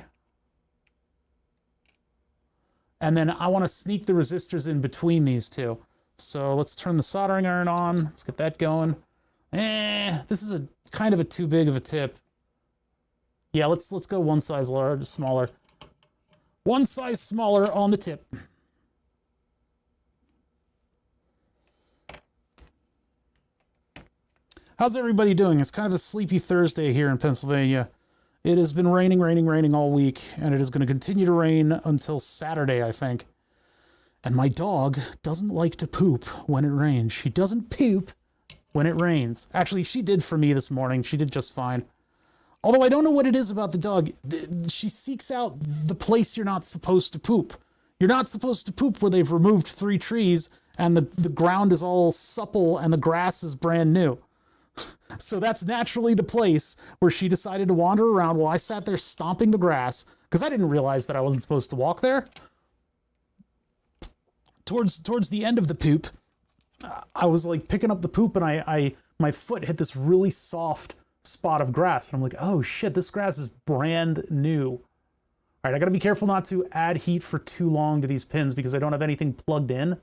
And then I want to sneak the resistors in between these two. So let's turn the soldering iron on. Let's get that going. This is a kind of a too big of a tip. Yeah, let's go one size smaller. One size smaller on the tip. How's everybody doing? It's kind of a sleepy Thursday here in Pennsylvania. It has been raining all week, and it is going to continue to rain until Saturday, I think. And my dog doesn't like to poop when it rains. She doesn't poop when it rains. Actually, she did for me this morning. She did just fine. Although I don't know what it is about the dog. She seeks out the place you're not supposed to poop. You're not supposed to poop where they've removed 3 trees and the ground is all supple and the grass is brand new. So that's naturally the place where she decided to wander around while I sat there stomping the grass, because I didn't realize that I wasn't supposed to walk there. Towards the end of the poop, I was like picking up the poop and my foot hit this really soft spot of grass. And I'm like, oh shit, this grass is brand new. All right, I gotta be careful not to add heat for too long to these pins because I don't have anything plugged in.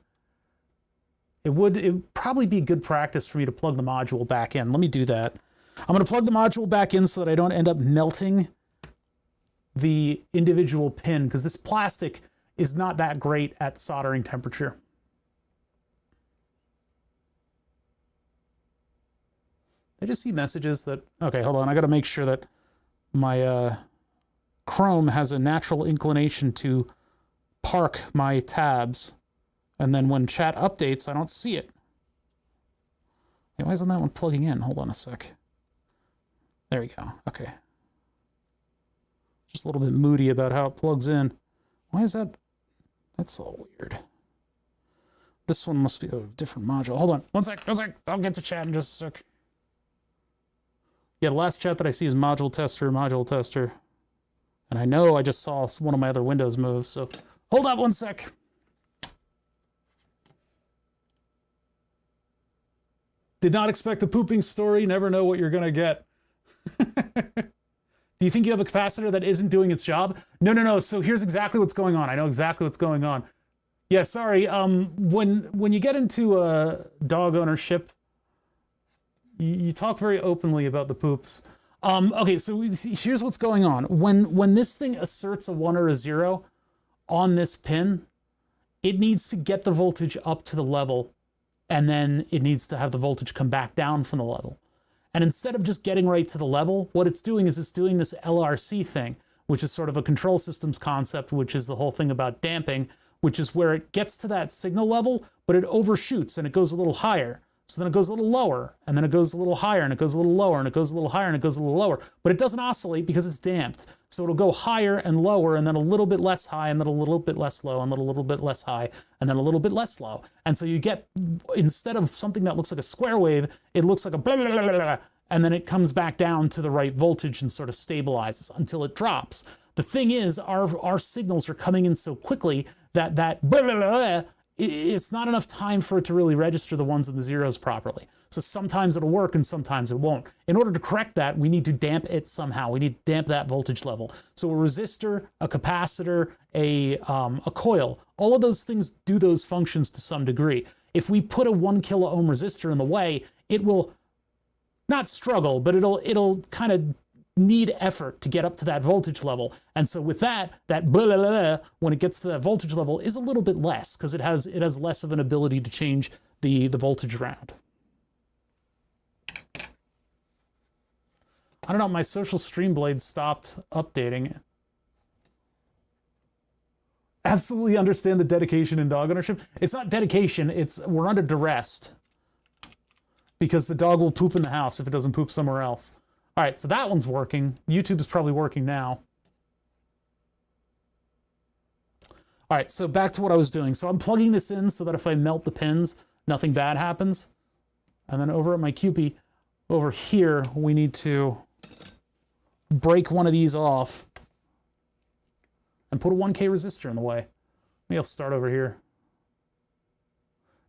It would probably be good practice for me to plug the module back in. Let me do that. I'm going to plug the module back in so that I don't end up melting the individual pin, because this plastic is not that great at soldering temperature. I just see messages that... Okay, hold on. I got to make sure that my Chrome has a natural inclination to park my tabs. And then when chat updates, I don't see it. Hey, why isn't that one plugging in? Hold on a sec. There we go. Okay. Just a little bit moody about how it plugs in. Why is that? That's all weird. This one must be a different module. Hold on. One sec. I'll get to chat in just a sec. Yeah, the last chat that I see is module tester. And I know I just saw one of my other windows move, so hold up one sec. Did not expect a pooping story, never know what you're gonna get. Do you think you have a capacitor that isn't doing its job? No. So here's exactly what's going on. I know exactly what's going on. Yeah, sorry. When you get into dog ownership, you talk very openly about the poops. Okay, so here's what's going on. When this thing asserts a 1 or a 0 on this pin, it needs to get the voltage up to the level, and then it needs to have the voltage come back down from the level. And instead of just getting right to the level, what it's doing is it's doing this LRC thing, which is sort of a control systems concept, which is the whole thing about damping, which is where it gets to that signal level, but it overshoots and it goes a little higher. So then it goes a little lower, and then it goes a little higher, and it goes a little lower, and it goes a little higher, and it goes a little lower. But it doesn't oscillate because it's damped. So it'll go higher and lower, and then a little bit less high, and then a little bit less low, and then a little bit less high, and then a little bit less low. And so you get, instead of something that looks like a square wave, it looks like a blah, blah, blah, blah, blah, and then it comes back down to the right voltage and sort of stabilizes until it drops. The thing is, our signals are coming in so quickly that blah, blah, blah, blah, it's not enough time for it to really register the ones and the zeros properly. So sometimes it'll work and sometimes it won't. In order to correct that, we need to damp it somehow. We need to damp that voltage level. So a resistor, a capacitor, a coil, all of those things do those functions to some degree. If we put a 1 kilo ohm resistor in the way, it will not struggle, but it'll kind of need effort to get up to that voltage level. And so with that blah, blah, blah, when it gets to that voltage level is a little bit less because it has less of an ability to change the voltage around. I don't know, my social stream blade stopped updating. Absolutely understand the dedication in dog ownership. It's not dedication, we're under duress. Because the dog will poop in the house if it doesn't poop somewhere else. All right, so that one's working. YouTube is probably working now. All right, so back to what I was doing. So I'm plugging this in so that if I melt the pins, nothing bad happens. And then over at my QP, over here, we need to break one of these off and put a 1K resistor in the way. Maybe I'll start over here.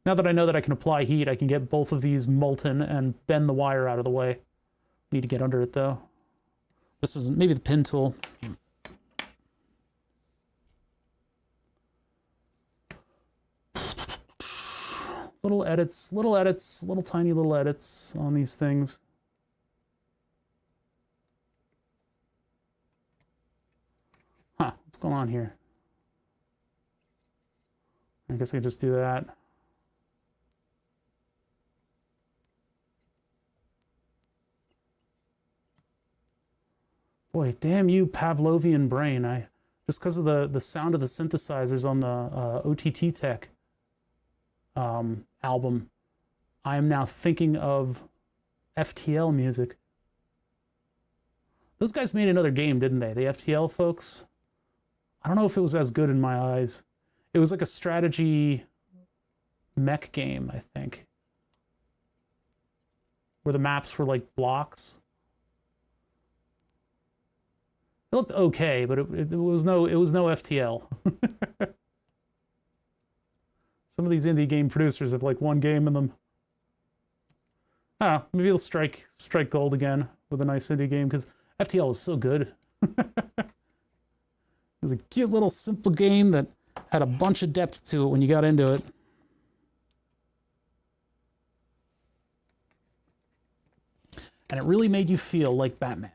Now that I know that I can apply heat, I can get both of these molten and bend the wire out of the way. Need to get under it though. This is maybe the pin tool. Little edits, little tiny little edits on these things. Huh, what's going on here? I guess I could just do that. Boy, damn you, Pavlovian brain. Just because of the sound of the synthesizers on the OTT Tech album, I am now thinking of FTL music. Those guys made another game, didn't they? The FTL folks? I don't know if it was as good in my eyes. It was like a strategy mech game, I think, where the maps were like blocks. It looked okay, but it was no FTL. Some of these indie game producers have like one game in them. I don't know, maybe they'll strike gold again with a nice indie game because FTL was so good. It was a cute little simple game that had a bunch of depth to it when you got into it. And it really made you feel like Batman.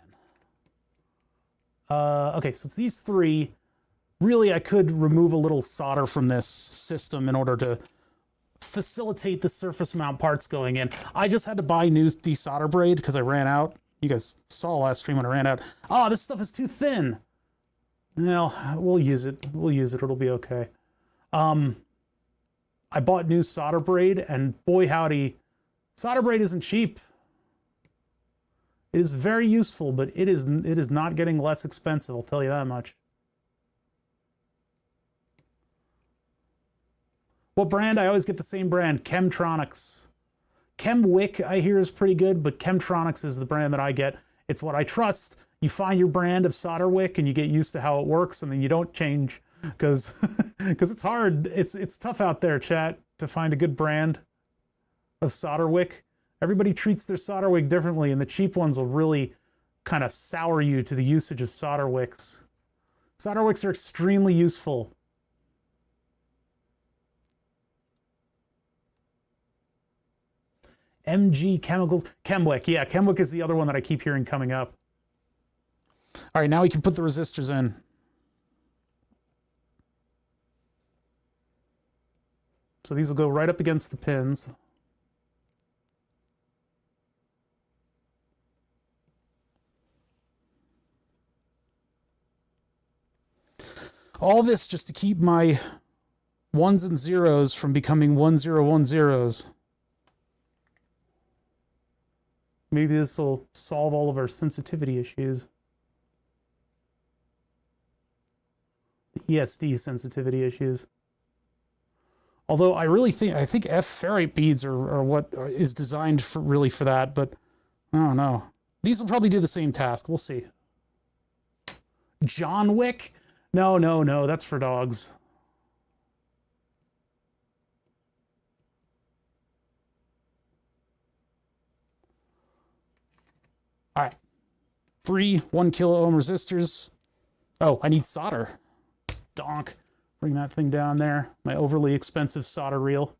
Okay, so it's these three. Really, I could remove a little solder from this system in order to facilitate the surface mount parts going in. I just had to buy new desolder braid because I ran out. You guys saw last stream when I ran out. Oh, this stuff is too thin. Well, we'll use it. We'll use it. It'll be okay. I bought new solder braid, and boy howdy, solder braid isn't cheap. It is very useful, but it is not getting less expensive, I'll tell you that much. What brand? I always get the same brand, Chemtronics. Chemwick, I hear, is pretty good, but Chemtronics is the brand that I get. It's what I trust. You find your brand of solder wick and you get used to how it works, and then you don't change because it's hard. It's tough out there, chat, to find a good brand of solder wick. Everybody treats their solder wick differently, and the cheap ones will really kind of sour you to the usage of solder wicks. Solder wicks are extremely useful. MG Chemicals, Chemwick. Yeah, Chemwick is the other one that I keep hearing coming up. All right, now we can put the resistors in. So these will go right up against the pins. All this just to keep my ones and zeros from becoming 1010s. Maybe this will solve all of our sensitivity issues. The ESD sensitivity issues. Although I think F ferrite beads are what is designed for really for that, but I don't know. These will probably do the same task. We'll see. John Wick? No, no, no. That's for dogs. All right. 3 1 kilo ohm resistors. Oh, I need solder. Donk. Bring that thing down there. My overly expensive solder reel.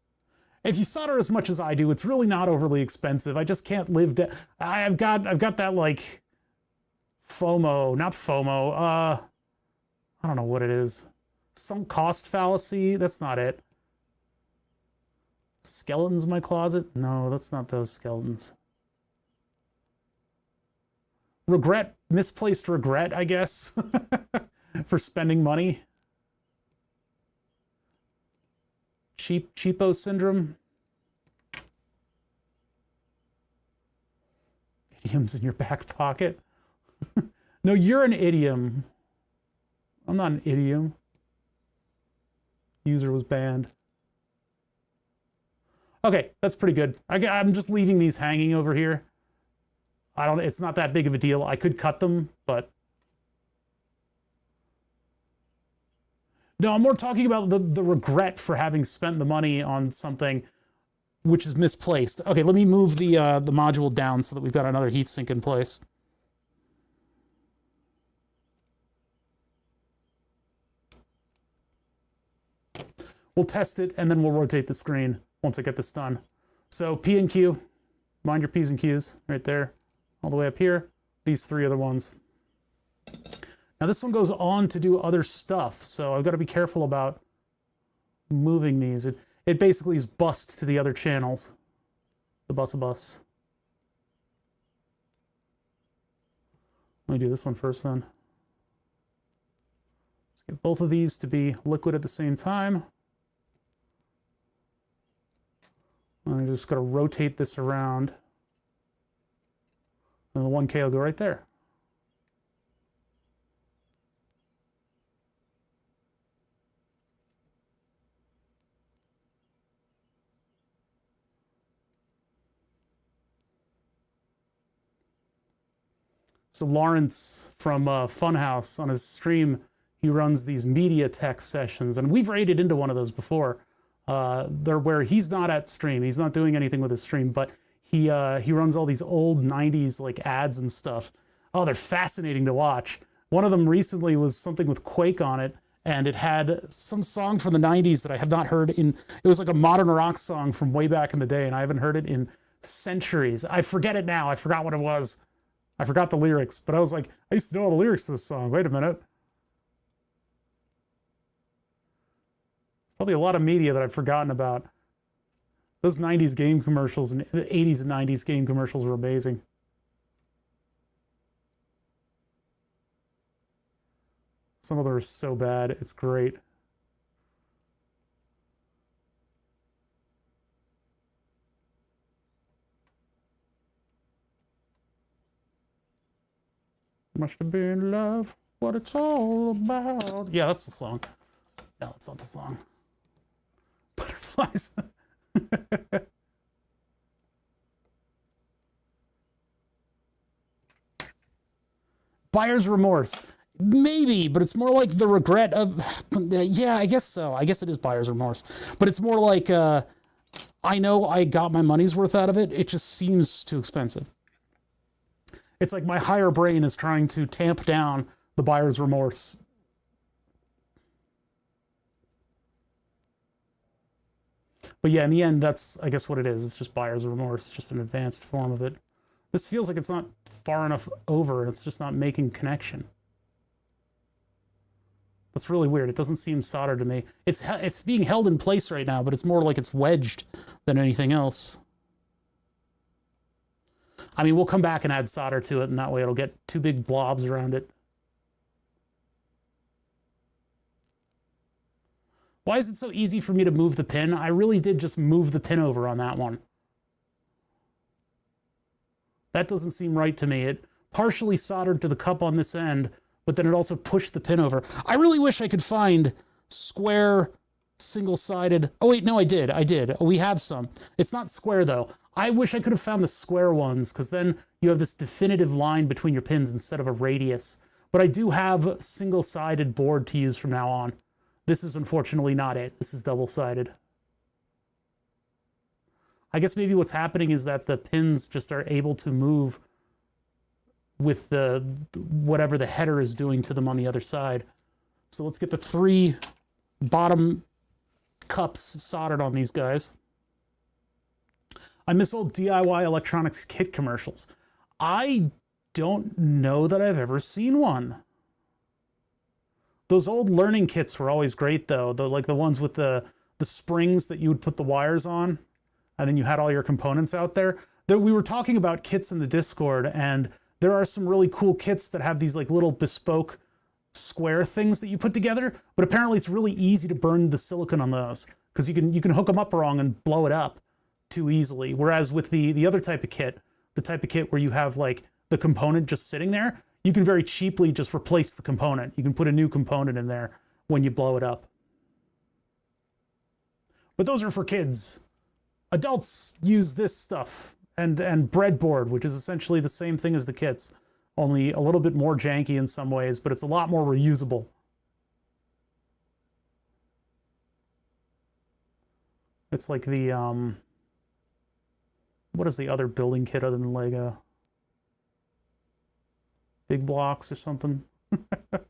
If you solder as much as I do, it's really not overly expensive. I just can't live. I've got that like FOMO, not FOMO. I don't know what it is. Sunk cost fallacy. That's not it. Skeletons in my closet? No, that's not those skeletons. Regret, misplaced regret, I guess, for spending money. Cheapo syndrome. Idioms in your back pocket. No, you're an idiom. I'm not an idiom. User was banned. Okay, that's pretty good. I'm just leaving these hanging over here. It's not that big of a deal. I could cut them, but no, I'm more talking about the regret for having spent the money on something which is misplaced. Okay, let me move the module down so that we've got another heatsink in place. We'll test it and then we'll rotate the screen once I get this done. So P and Q, mind your P's and Q's right there, all the way up here. These 3 other ones. Now this one goes on to do other stuff, so I've got to be careful about moving these. It basically is bused to the other channels. The bus. Let me do this one first then. Just get both of these to be liquid at the same time. I'm just going to rotate this around. And the 1K will go right there. So Lawrence from Funhouse on his stream, he runs these media tech sessions, and we've raided into one of those before. They're where he's not at stream, he's not doing anything with his stream, but he runs all these old 90s like ads and stuff. Oh, they're fascinating to watch. One of them recently was something with Quake on it, and it had some song from the 90s that I have not heard in. It was like a modern rock song from way back in the day, and I haven't heard it in centuries. I forget it now. I forgot what it was. I forgot the lyrics, but I was like, I used to know all the lyrics to this song. Wait a minute. Probably a lot of media that I've forgotten about. Those 90s game commercials and 80s and 90s game commercials were amazing. Some of them are so bad, it's great. Must have been love, what it's all about. Yeah, that's the song. No, that's not the song. Butterflies. Buyer's remorse. Maybe, but it's more like the regret of, yeah, I guess so. I guess it is buyer's remorse. But it's more like, I know I got my money's worth out of it. It just seems too expensive. It's like my higher brain is trying to tamp down the buyer's remorse. But yeah, in the end, that's, I guess, what it is. It's just buyer's remorse, just an advanced form of it. This feels like it's not far enough over, and it's just not making connection. That's really weird. It doesn't seem soldered to me. It's being held in place right now, but it's more like it's wedged than anything else. I mean, we'll come back and add solder to it, and that way it'll get two big blobs around it. Why is it so easy for me to move the pin? I really did just move the pin over on that one. That doesn't seem right to me. It partially soldered to the cup on this end, but then it also pushed the pin over. I really wish I could find square, single-sided... Oh, wait, no, I did. We have some. It's not square, though. I wish I could have found the square ones, because then you have this definitive line between your pins instead of a radius. But I do have single-sided board to use from now on. This is unfortunately not it. This is double-sided. I guess maybe what's happening is that the pins just are able to move with the whatever the header is doing to them on the other side. So let's get the 3 bottom cups soldered on these guys. I miss old DIY electronics kit commercials. I don't know that I've ever seen one. Those old learning kits were always great, though. Like the ones with the springs that you would put the wires on, and then you had all your components out there. We were talking about kits in the Discord, and there are some really cool kits that have these like little bespoke square things that you put together, but apparently it's really easy to burn the silicon on those, because you can hook them up wrong and blow it up too easily. Whereas with the other type of kit, the type of kit where you have like the component just sitting there, you can very cheaply just replace the component. You can put a new component in there when you blow it up. But those are for kids. Adults use this stuff and breadboard, which is essentially the same thing as the kits, only a little bit more janky in some ways, but it's a lot more reusable. It's like the, what is the other building kit other than Lego? Big Blocks or something? All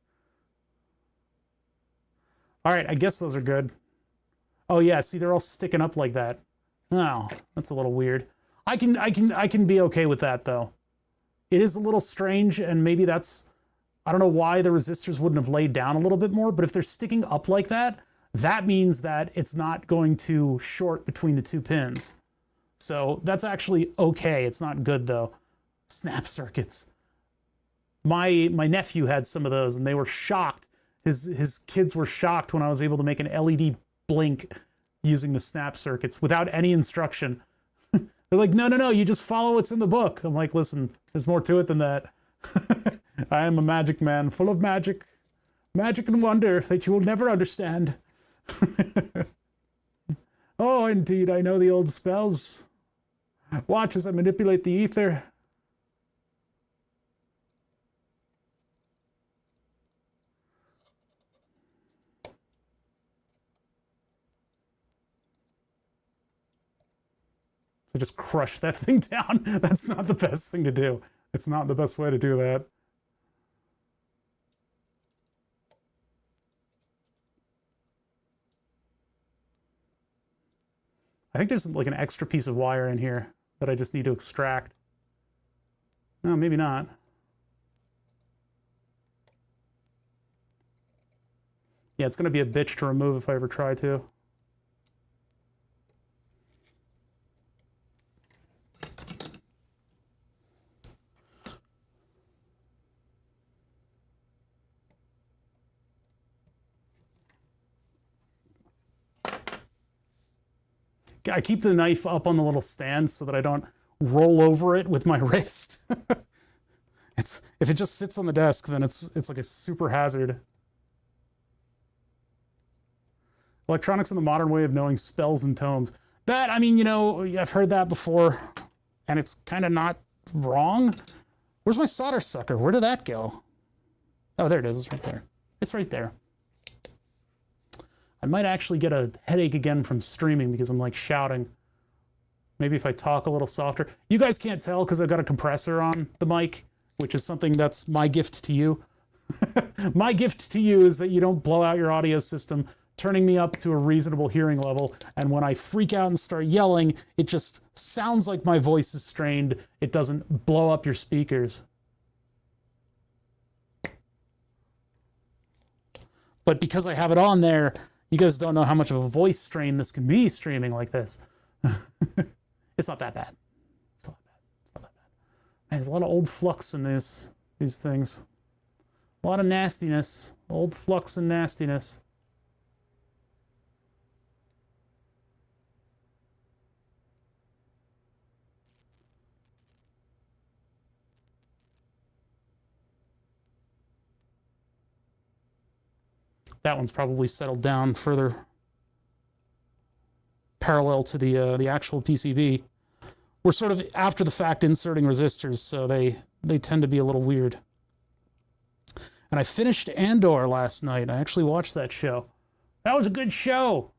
right, I guess those are good. Oh yeah, see, they're all sticking up like that. Oh, that's a little weird. I can be okay with that, though. It is a little strange, and maybe that's... I don't know why the resistors wouldn't have laid down a little bit more, but if they're sticking up like that, that means that it's not going to short between the two pins. So that's actually okay. It's not good, though. Snap circuits. My nephew had some of those, and they were shocked. His kids were shocked when I was able to make an LED blink using the snap circuits without any instruction. They're like, no, you just follow what's in the book. I'm like, listen, there's more to it than that. I am a magic man, full of magic and wonder that you will never understand. Oh, indeed, I know the old spells. Watch as I manipulate the ether. So just crush that thing down. That's not the best thing to do. It's not the best way to do that. I think there's like an extra piece of wire in here that I just need to extract. No, maybe not. Yeah, it's going to be a bitch to remove if I ever try to. I keep the knife up on the little stand so that I don't roll over it with my wrist. If it just sits on the desk, then it's like a super hazard. Electronics in the modern way of knowing spells and tomes. That, I mean, you know, I've heard that before, and it's kind of not wrong. Where's my solder sucker? Where did that go? Oh, there it is. It's right there. It's right there. I might actually get a headache again from streaming because I'm like shouting. Maybe if I talk a little softer. You guys can't tell because I've got a compressor on the mic, which is something that's my gift to you. My gift to you is that you don't blow out your audio system, turning me up to a reasonable hearing level. And when I freak out and start yelling, it just sounds like my voice is strained. It doesn't blow up your speakers. But because I have it on there, you guys don't know how much of a voice strain this can be streaming like this. It's not that bad. It's not that bad. It's not that bad. Man, there's a lot of old flux in these things. A lot of nastiness. Old flux and nastiness. That one's probably settled down further parallel to the actual PCB. We're sort of after the fact inserting resistors, so they tend to be a little weird. And I finished Andor last night. I actually watched that show. That was a good show.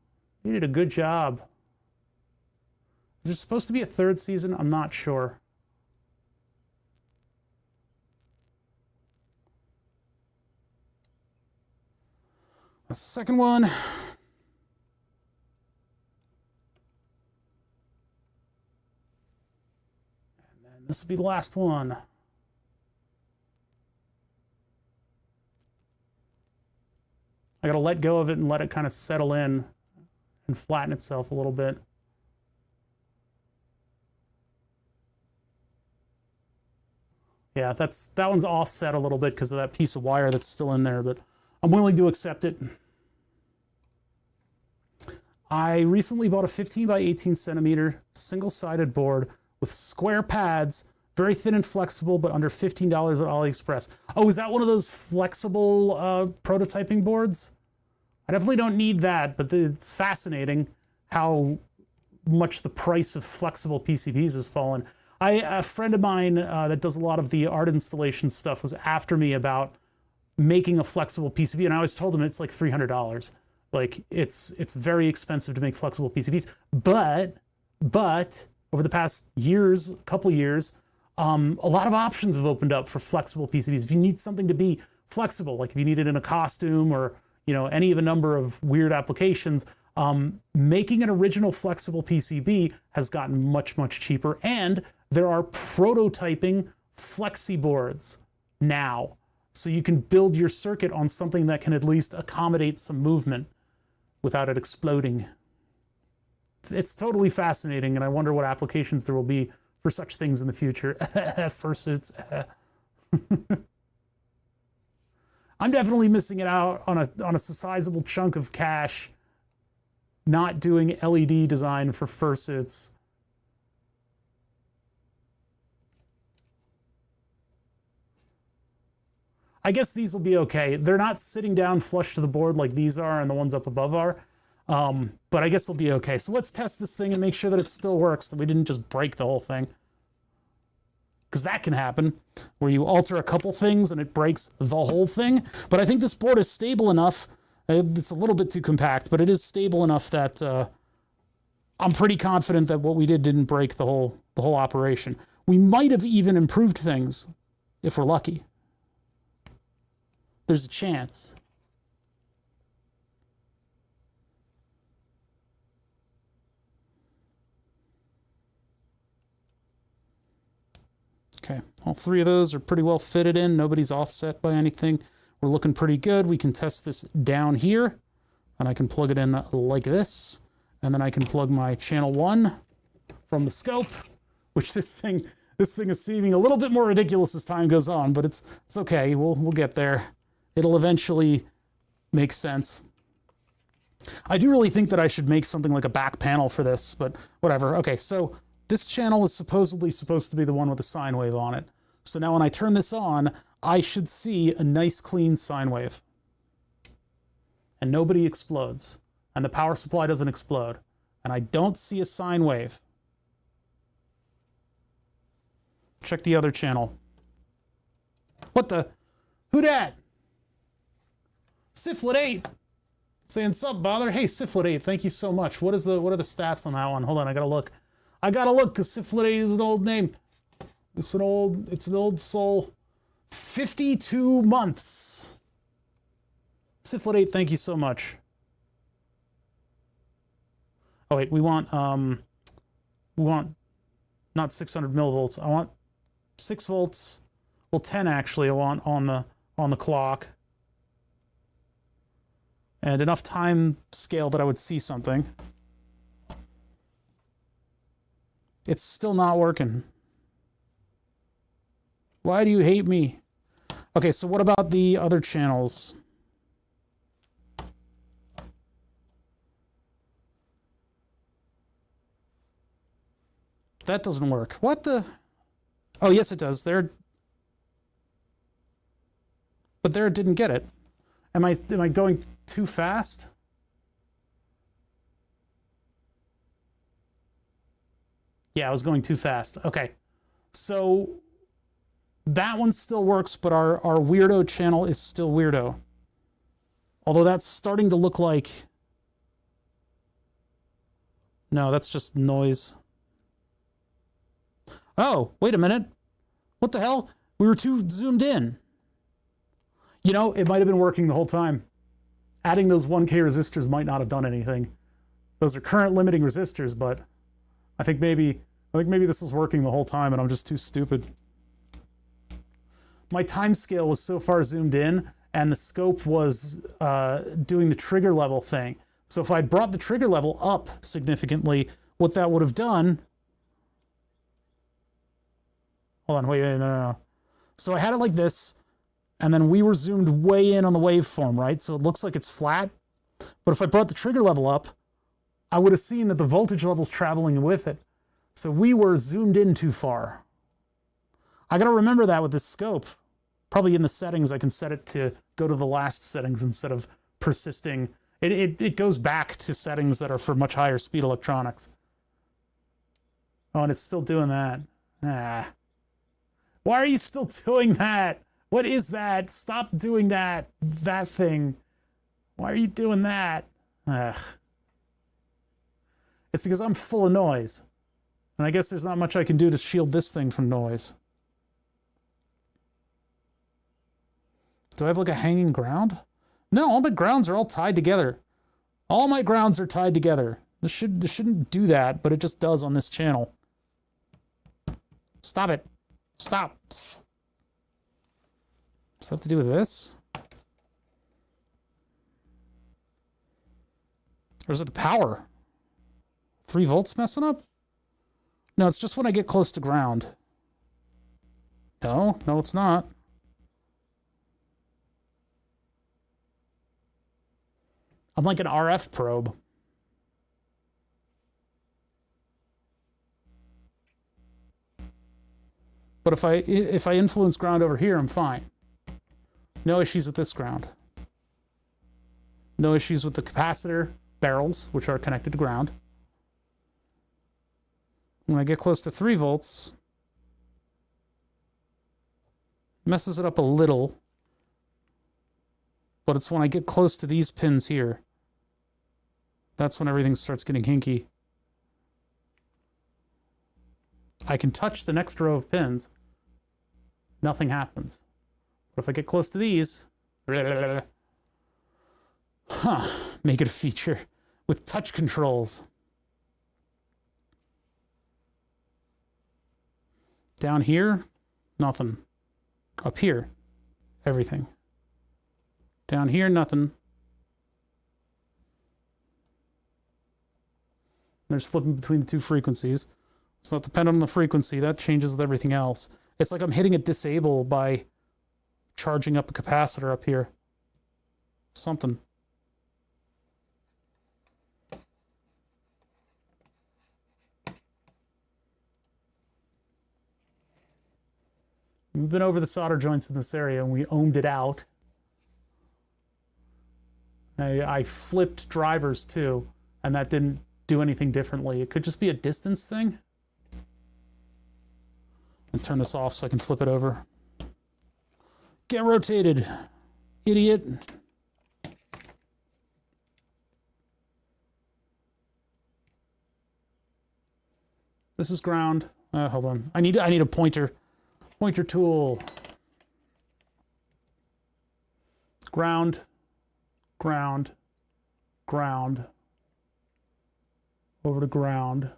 You did a good job. Is there supposed to be a third season? I'm not sure. The second one. And then this will be the last one. I gotta let go of it and let it kind of settle in and flatten itself a little bit. Yeah, that one's offset a little bit because of that piece of wire that's still in there, but I'm willing to accept it. I recently bought a 15 by 18 centimeter single-sided board with square pads, very thin and flexible, but under $15 at AliExpress. Oh, is that one of those flexible prototyping boards? I definitely don't need that, but it's fascinating how much the price of flexible PCBs has fallen. A friend of mine that does a lot of the art installation stuff was after me about making a flexible PCB, and I always told him it's like $300. Like it's very expensive to make flexible PCBs, but over the past couple years, a lot of options have opened up for flexible PCBs. If you need something to be flexible, like if you need it in a costume or any of a number of weird applications, making an original flexible PCB has gotten much, much cheaper, and there are prototyping flexi boards now. So you can build your circuit on something that can at least accommodate some movement without it exploding. It's totally fascinating, and I wonder what applications there will be for such things in the future. Fursuits. I'm definitely missing it out on a sizable chunk of cash not doing LED design for fursuits. I guess these will be okay. They're not sitting down flush to the board like these are and the ones up above are, but I guess they'll be okay. So let's test this thing and make sure that it still works, that we didn't just break the whole thing. Because that can happen, where you alter a couple things and it breaks the whole thing. But I think this board is stable enough. It's a little bit too compact, but it is stable enough that I'm pretty confident that what we did didn't break the whole operation. We might have even improved things if we're lucky. There's a chance. Okay, all three of those are pretty well fitted in. Nobody's offset by anything. We're looking pretty good. We can test this down here, and I can plug it in like this, and then I can plug my channel 1 from the scope, which this thing is seeming a little bit more ridiculous as time goes on, but it's okay. We'll get there. It'll eventually make sense. I do really think that I should make something like a back panel for this, but whatever. Okay, so this channel is supposedly supposed to be the one with the sine wave on it. So now when I turn this on, I should see a nice clean sine wave. And nobody explodes. And the power supply doesn't explode. And I don't see a sine wave. Check the other channel. What the? Who dat? Siflet 8 saying sup, bother. Hey, Siflet 8, thank you so much. What are the stats on that one? Hold on, I gotta look. I gotta look because Siflet 8 is an old name. It's an old soul. 52 months. Siflet 8, thank you so much. Oh wait, we want not 600 millivolts. I want 6 volts. Well, 10 actually. I want on the clock. and enough time scale that I would see something. It's still not working. Why do you hate me? Okay, so what about the other channels? That doesn't work. What the? Oh, yes, it does. There. But there it didn't get it. Am I going too fast? Yeah, I was going too fast. Okay. So that one still works, but our weirdo channel is still weirdo. Although that's starting to look like... No, that's just noise. Oh, wait a minute. What the hell? We were too zoomed in. You know, it might have been working the whole time. Adding those 1K resistors might not have done anything. Those are current limiting resistors, but I think maybe this was working the whole time and I'm just too stupid. My time scale was so far zoomed in and the scope was doing the trigger level thing. So if I'd brought the trigger level up significantly, what that would have done... Hold on, wait, no. So I had it like this, and then we were zoomed way in on the waveform, right? So it looks like it's flat. But if I brought the trigger level up, I would have seen that the voltage level's traveling with it. So we were zoomed in too far. I gotta remember that with this scope. Probably in the settings, I can set it to go to the last settings instead of persisting. It goes back to settings that are for much higher speed electronics. Oh, and it's still doing that. Ah. Why are you still doing that? What is that? Stop doing that thing. Why are you doing that? Ugh. It's because I'm full of noise. And I guess there's not much I can do to shield this thing from noise. Do I have like a hanging ground? No, all my grounds are all tied together. All my grounds are tied together. This shouldn't do that, but it just does on this channel. Stop it. Stop. Does that have to do with this? Or is it the power? 3 volts messing up? No, it's just when I get close to ground. No, it's not. I'm like an RF probe. But if I influence ground over here, I'm fine. No issues with this ground. No issues with the capacitor barrels, which are connected to ground. When I get close to 3 volts, messes it up a little. But it's when I get close to these pins here, that's when everything starts getting hinky. I can touch the next row of pins. Nothing happens. But if I get close to these... Make it a feature with touch controls. Down here, nothing. Up here, everything. Down here, nothing. There's flipping between the 2 frequencies. It's not dependent on the frequency. That changes with everything else. It's like I'm hitting a disable by charging up a capacitor up here. Something. We've been over the solder joints in this area and we ohmed it out. I flipped drivers too, and that didn't do anything differently. It could just be a distance thing. And turn this off so I can flip it over. Get rotated, idiot. This is ground. Hold on. I need a pointer tool. Ground, ground, ground. Over to ground.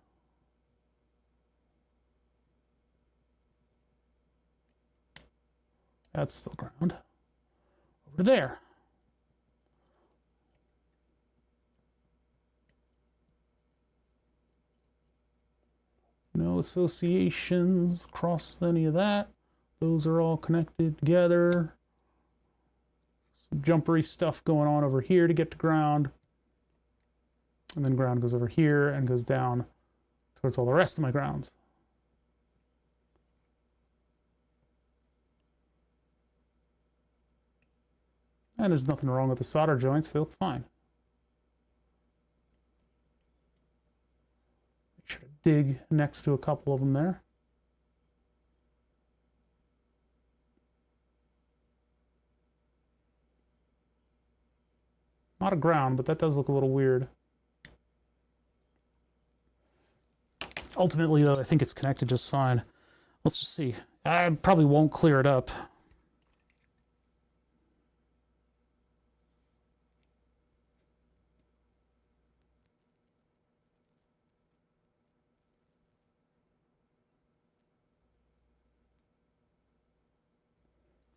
That's still ground. Over to there. No associations across any of that. Those are all connected together. Some jumpery stuff going on over here to get to ground. And then ground goes over here and goes down towards all the rest of my grounds. And there's nothing wrong with the solder joints. They look fine. Make sure to dig next to a couple of them there. Not a ground, but that does look a little weird. Ultimately, though, I think it's connected just fine. Let's just see. I probably won't clear it up.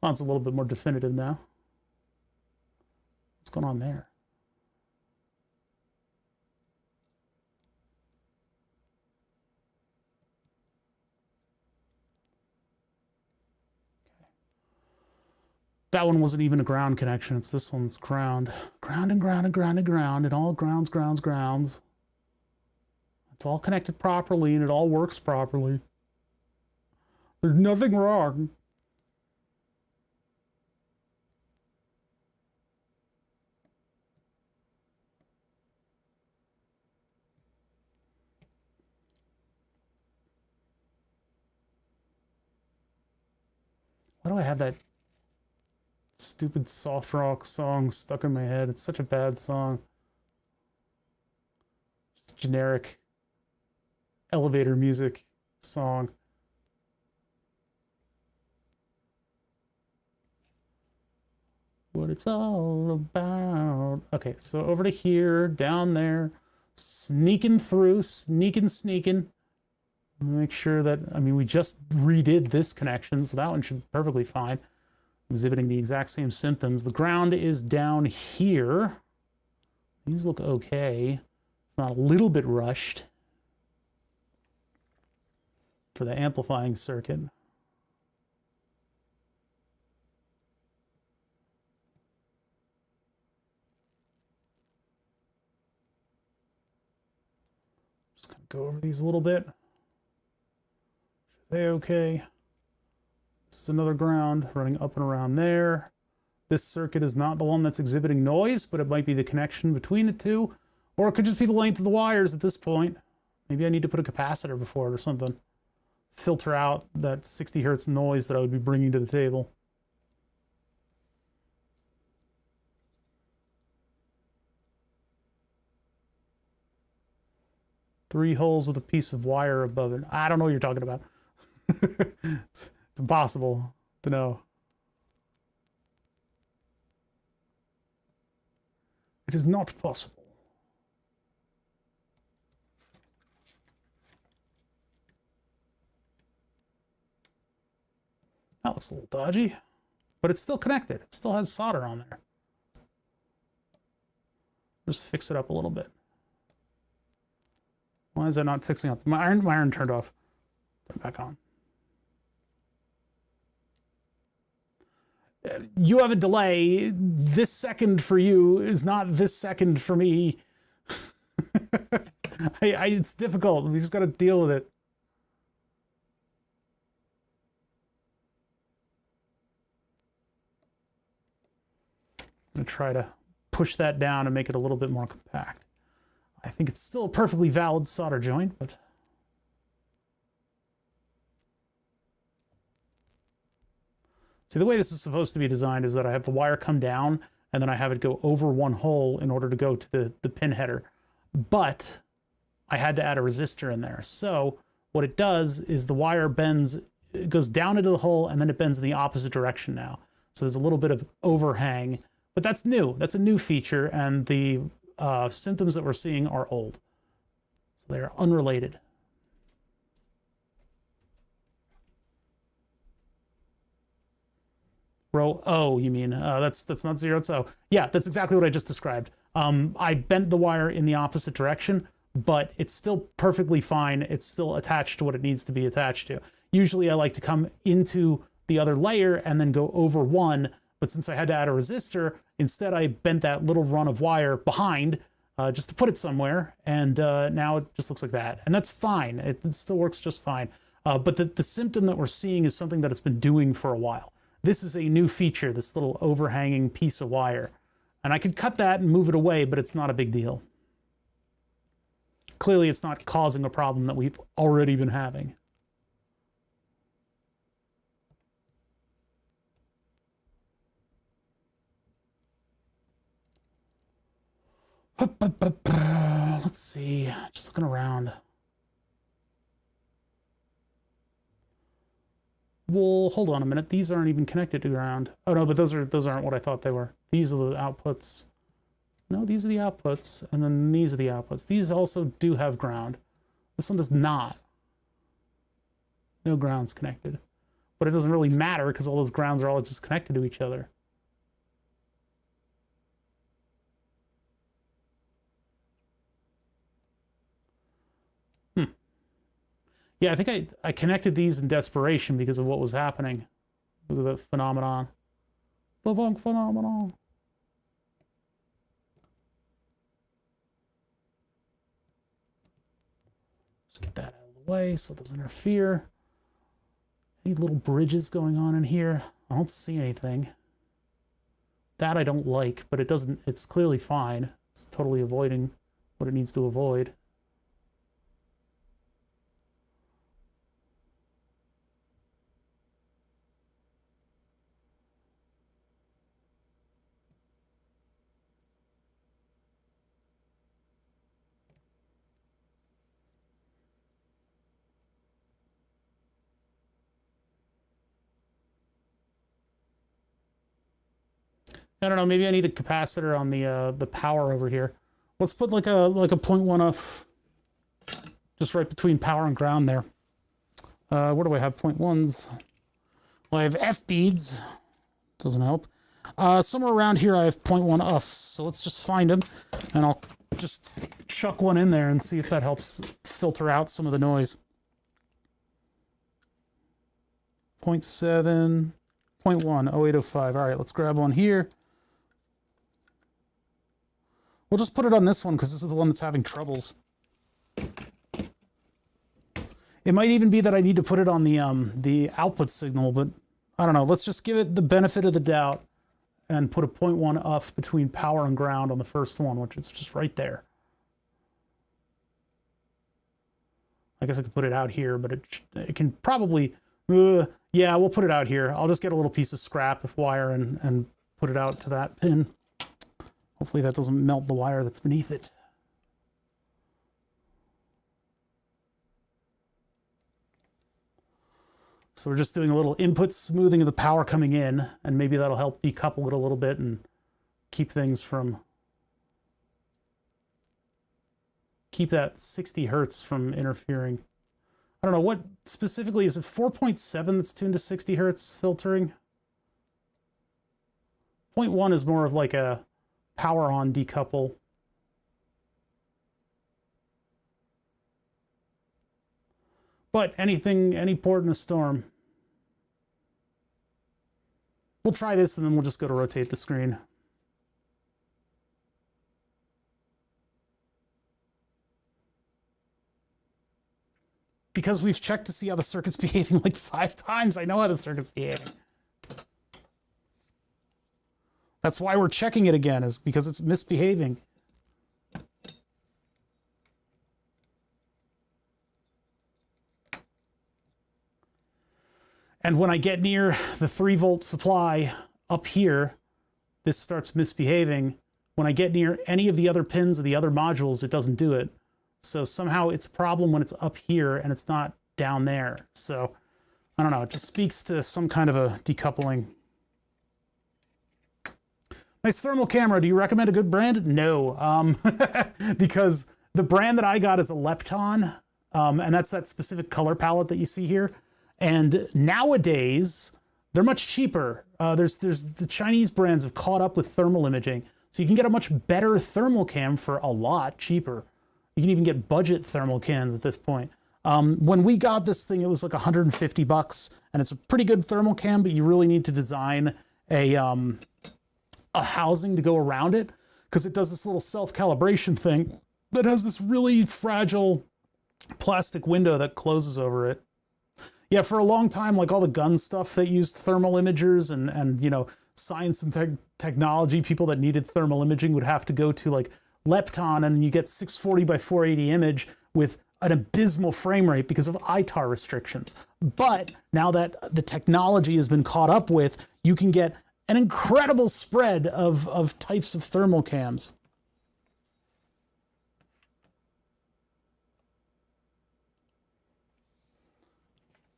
Oh, it's a little bit more definitive now. What's going on there? That one wasn't even a ground connection. It's this one's ground. Ground and ground and ground and ground. And all grounds, grounds, grounds. It's all connected properly and it all works properly. There's nothing wrong. Why do I have that stupid soft rock song stuck in my head? It's such a bad song. Just generic elevator music song. What it's all about. Okay, so over to here, down there, sneaking through, sneaking. Make sure that, I mean, we just redid this connection, so that one should be perfectly fine. Exhibiting the exact same symptoms. The ground is down here. These look okay. Not a little bit rushed for the amplifying circuit. Just gonna go over these a little bit. Are they okay? This is another ground running up and around there. This circuit is not the one that's exhibiting noise, but it might be the connection between the two, or it could just be the length of the wires at this point. Maybe I need to put a capacitor before it or something. Filter out that 60 hertz noise that I would be bringing to the table. Three holes with a piece of wire above it. I don't know what you're talking about. It's impossible to know. It is not possible. That looks a little dodgy, but it's still connected. It still has solder on there. Just fix it up a little bit. Why is that not fixing up? My iron turned off. Turn it back on. You have a delay. This second for you is not this second for me. It's difficult. We just got to deal with it. I'm going to try to push that down and make it a little bit more compact. I think it's still a perfectly valid solder joint, but... See, the way this is supposed to be designed is that I have the wire come down and then I have it go over one hole in order to go to the pin header. But I had to add a resistor in there. So what it does is the wire bends, it goes down into the hole and then it bends in the opposite direction now. So there's a little bit of overhang, but that's new. That's a new feature, and the symptoms that we're seeing are old. So they're unrelated. Row O, you mean? That's not 0, it's O. Yeah, that's exactly what I just described. I bent the wire in the opposite direction, but it's still perfectly fine. It's still attached to what it needs to be attached to. Usually I like to come into the other layer and then go over one, but since I had to add a resistor, instead I bent that little run of wire behind just to put it somewhere, and now it just looks like that. And that's fine. It still works just fine. But the symptom that we're seeing is something that it's been doing for a while. This is a new feature, this little overhanging piece of wire. And I could cut that and move it away, but it's not a big deal. Clearly, it's not causing a problem that we've already been having. Let's see, just looking around. Well, hold on a minute. These aren't even connected to ground. Oh no, but those aren't what I thought they were. These are the outputs. No, these are the outputs, and then these are the outputs. These also do have ground. This one does not. No ground's connected. But it doesn't really matter because all those grounds are all just connected to each other. Yeah, I think I connected these in desperation because of what was happening. Because of the phenomenon. The Vonk phenomenon. Just get that out of the way so it doesn't interfere. Any little bridges going on in here? I don't see anything. That I don't like, but it's clearly fine. It's totally avoiding what it needs to avoid. I don't know, maybe I need a capacitor on the power over here. Let's put like a 0.1 off just right between power and ground there. Where do I have 0.1s? Well, I have F beads. Doesn't help. Somewhere around here I have 0.1 offs, so let's just find them, and I'll just chuck one in there and see if that helps filter out some of the noise. 0.7, 0.1, 0805. All right, let's grab one here. We'll just put it on this one because this is the one that's having troubles. It might even be that I need to put it on the output signal, but I don't know. Let's just give it the benefit of the doubt and put a 0.1 off between power and ground on the first one, which is just right there. I guess I could put it out here, but it can probably... yeah, we'll put it out here. I'll just get a little piece of scrap wire and put it out to that pin. Hopefully that doesn't melt the wire that's beneath it. So we're just doing a little input smoothing of the power coming in, and maybe that'll help decouple it a little bit and keep things from... keep that 60 hertz from interfering. I don't know, what specifically, is it 4.7 that's tuned to 60 hertz filtering? 0.1 is more of like a power on decouple. But any port in a storm. We'll try this and then we'll just go to rotate the screen. Because we've checked to see how the circuit's behaving like 5 times, I know how the circuit's behaving. That's why we're checking it again, is because it's misbehaving. And when I get near the 3-volt supply up here, this starts misbehaving. When I get near any of the other pins of the other modules, it doesn't do it. So somehow it's a problem when it's up here and it's not down there. So I don't know, it just speaks to some kind of a decoupling. Nice thermal camera. Do you recommend a good brand? No, because the brand that I got is a Lepton, and that's that specific color palette that you see here. And nowadays, they're much cheaper. There's the Chinese brands have caught up with thermal imaging, so you can get a much better thermal cam for a lot cheaper. You can even get budget thermal cans at this point. When we got this thing, it was like 150 bucks, and it's a pretty good thermal can, but you really need to design a housing to go around it, because it does this little self-calibration thing that has this really fragile plastic window that closes over it. Yeah, for a long time, like all the gun stuff that used thermal imagers and you know, science and technology, people that needed thermal imaging would have to go to like Lepton, and you get 640 by 480 image with an abysmal frame rate because of ITAR restrictions. But now that the technology has been caught up with, you can get an incredible spread of types of thermal cams.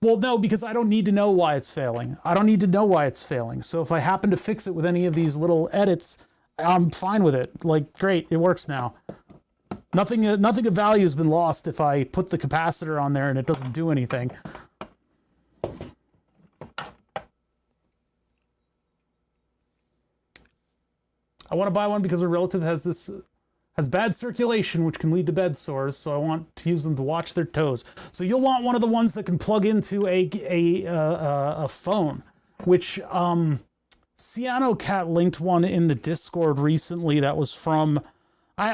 Well, no, because I don't need to know why it's failing. I don't need to know why it's failing. So if I happen to fix it with any of these little edits, I'm fine with it. Like, great, it works now. Nothing of value has been lost if I put the capacitor on there and it doesn't do anything. I want to buy one because a relative has bad circulation, which can lead to bed sores, so I want to use them to watch their toes. So you'll want one of the ones that can plug into a phone, which CyanoCat linked one in the Discord recently that was from,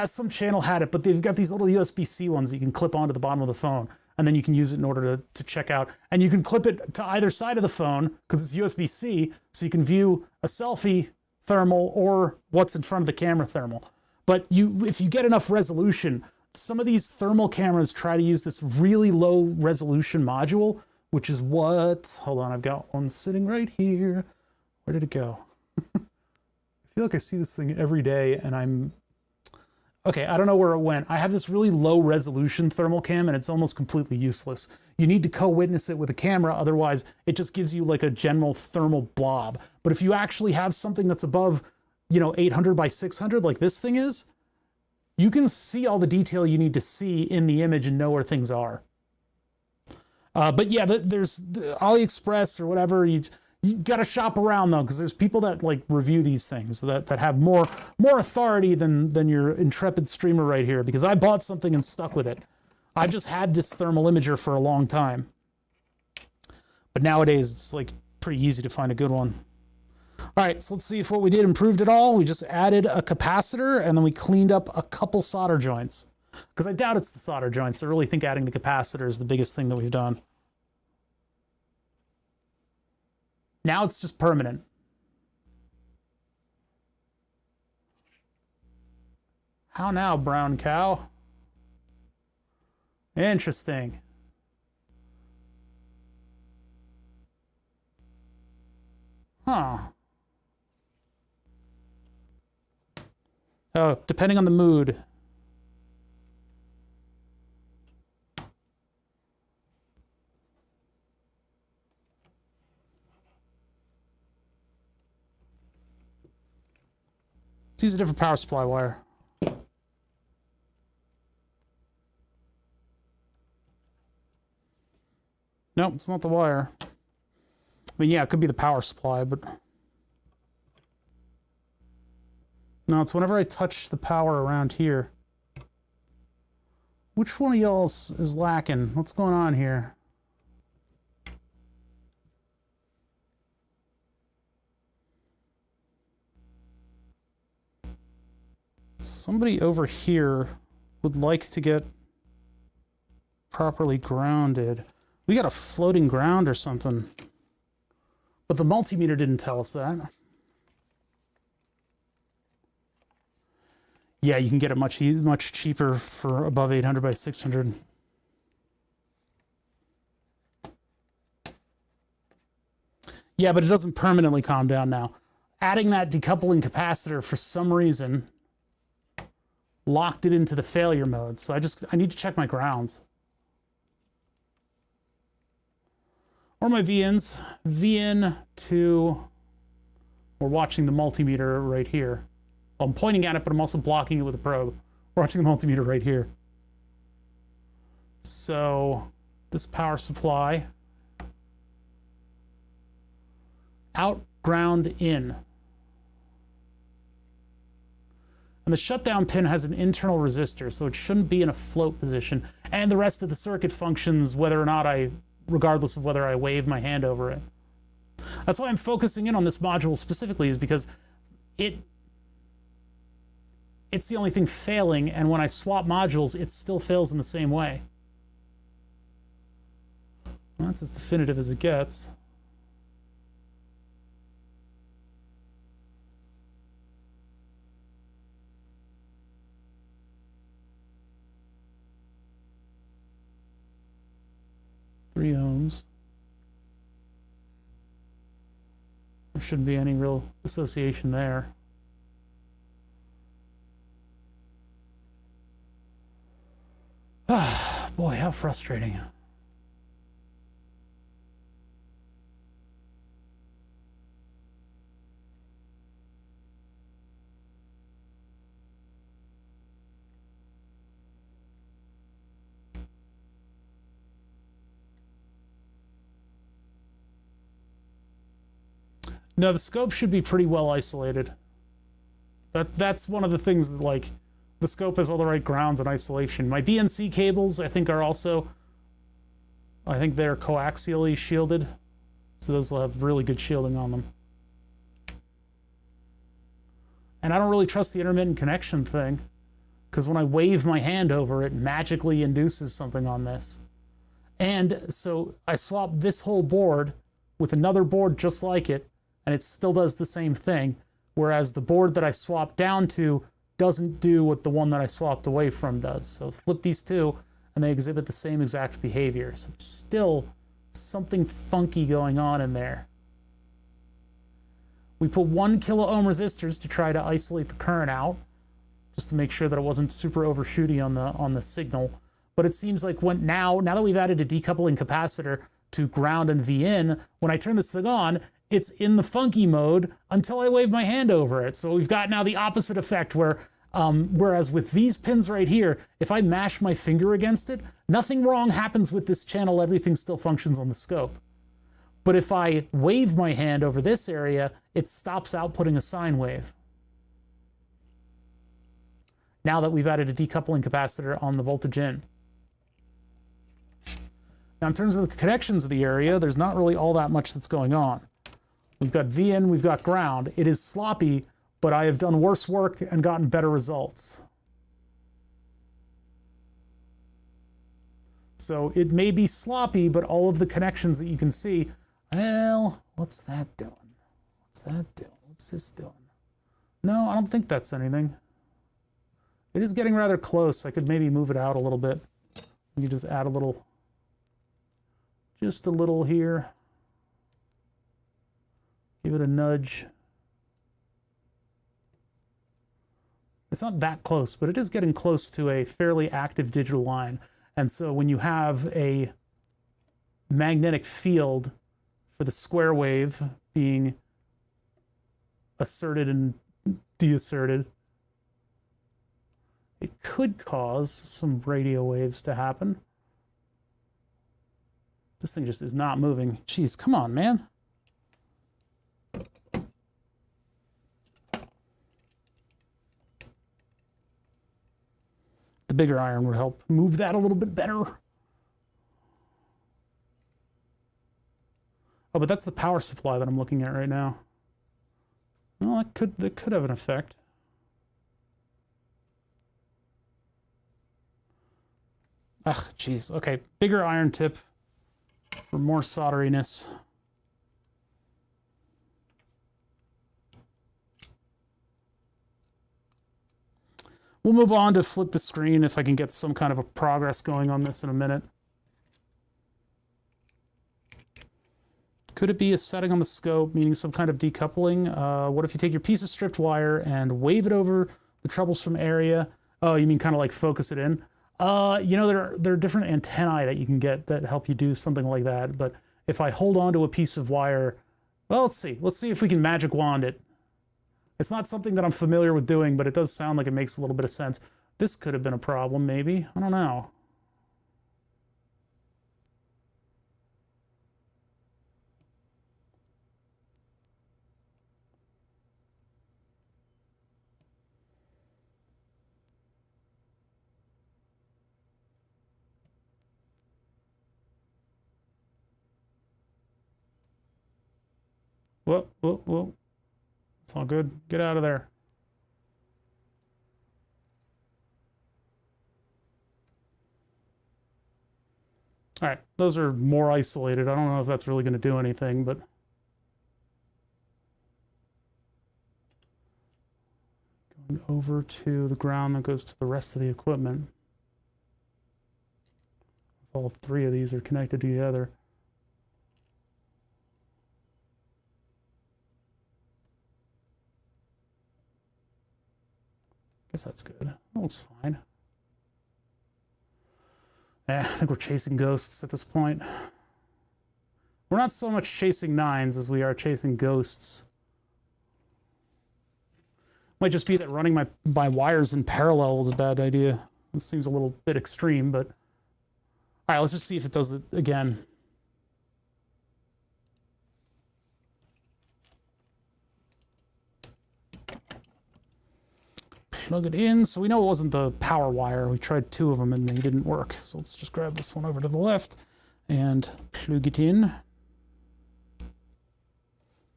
some channel had it, but they've got these little USB-C ones that you can clip onto the bottom of the phone, and then you can use it in order to check out. And you can clip it to either side of the phone, because it's USB-C, so you can view a selfie thermal or what's in front of the camera thermal. But if you get enough resolution, some of these thermal cameras try to use this really low resolution module, which is what, hold on, I've got one sitting right here. Where did it go? I feel like I see this thing every day and okay, I don't know where it went. I have this really low resolution thermal cam and it's almost completely useless. You need to co-witness it with a camera, otherwise it just gives you like a general thermal blob. But if you actually have something that's above, you know, 800 by 600 like this thing is, you can see all the detail you need to see in the image and know where things are. But yeah, there's the AliExpress or whatever, you got to shop around though, because there's people that like review these things that have more authority than your intrepid streamer right here, because I bought something and stuck with it. I've just had this thermal imager for a long time, but nowadays it's like pretty easy to find a good one. All right, so let's see if what we did improved at all. We just added a capacitor and then we cleaned up a couple solder joints, because I doubt it's the solder joints. I really think adding the capacitor is the biggest thing that we've done. Now it's just permanent. How now, brown cow? Interesting. Huh. Oh, depending on the mood. Let's use a different power supply wire. Nope, it's not the wire. I mean, yeah, it could be the power supply, but no, it's whenever I touch the power around here. Which one of y'all is lacking? What's going on here? Somebody over here would like to get properly grounded. We got a floating ground or something. But the multimeter didn't tell us that. Yeah, you can get it much cheaper for above 800 by 600. Yeah, but it doesn't permanently calm down now. Adding that decoupling capacitor for some reason locked it into the failure mode. So I need to check my grounds. Or my VNs. VN2. We're watching the multimeter right here. Well, I'm pointing at it, but I'm also blocking it with a probe. We're watching the multimeter right here. So this power supply. Out, ground, in. And the shutdown pin has an internal resistor, so it shouldn't be in a float position. And the rest of the circuit functions regardless of whether I wave my hand over it. That's why I'm focusing in on this module specifically, is because it's the only thing failing, and when I swap modules, it still fails in the same way. Well, that's as definitive as it gets. Three ohms. There shouldn't be any real association there. Boy, how frustrating. No, the scope should be pretty well isolated. That's one of the things that, like, the scope has all the right grounds and isolation. My BNC cables, I think, are also, I think they're coaxially shielded, so those will have really good shielding on them. And I don't really trust the intermittent connection thing, because when I wave my hand over it, magically induces something on this. And so I swap this whole board with another board just like it, and it still does the same thing, whereas the board that I swapped down to doesn't do what the one that I swapped away from does. So flip these two, and they exhibit the same exact behavior. So there's still something funky going on in there. We put 1 kilo ohm resistors to try to isolate the current out, just to make sure that it wasn't super overshooty on the signal. But it seems like now that we've added a decoupling capacitor to ground and V in, when I turn this thing on, it's in the funky mode until I wave my hand over it. So we've got now the opposite effect where, whereas with these pins right here, if I mash my finger against it, nothing wrong happens with this channel, everything still functions on the scope. But if I wave my hand over this area, it stops outputting a sine wave. Now that we've added a decoupling capacitor on the voltage in. Now in terms of the connections of the area, there's not really all that much that's going on. We've got V in, we've got ground. It is sloppy, but I have done worse work and gotten better results. So it may be sloppy, but all of the connections that you can see, well, what's that doing? What's that doing? What's this doing? No, I don't think that's anything. It is getting rather close. I could maybe move it out a little bit. You just add just a little here. Give it a nudge. It's not that close, but it is getting close to a fairly active digital line. And so when you have a magnetic field for the square wave being asserted and deasserted, it could cause some radio waves to happen. This thing just is not moving. Jeez, come on, man. The bigger iron would help move that a little bit better. Oh, but that's the power supply that I'm looking at right now. Well, that could have an effect. Ugh, geez. Okay, bigger iron tip for more solderiness. We'll move on to flip the screen if I can get some kind of a progress going on this in a minute. Could it be a setting on the scope, meaning some kind of decoupling? What if you take your piece of stripped wire and wave it over the troublesome area? Oh, you mean kind of like focus it in? You know, there are different antennae that you can get that help you do something like that. But if I hold on to a piece of wire, well, let's see. Let's see if we can magic wand it. It's not something that I'm familiar with doing, but it does sound like it makes a little bit of sense. This could have been a problem, maybe. I don't know. Whoa, whoa, whoa. It's all good. Get out of there. All right, those are more isolated. I don't know if that's really going to do anything, but going over to the ground that goes to the rest of the equipment. All three of these are connected together. Guess that's good. That looks fine. I think we're chasing ghosts at this point. We're not so much chasing nines as we are chasing ghosts. Might just be that running my wires in parallel was a bad idea. This seems a little bit extreme, but... All right, let's just see if it does it again. Plug it in. So we know it wasn't the power wire. We tried two of them and they didn't work. So let's just grab this one over to the left and plug it in.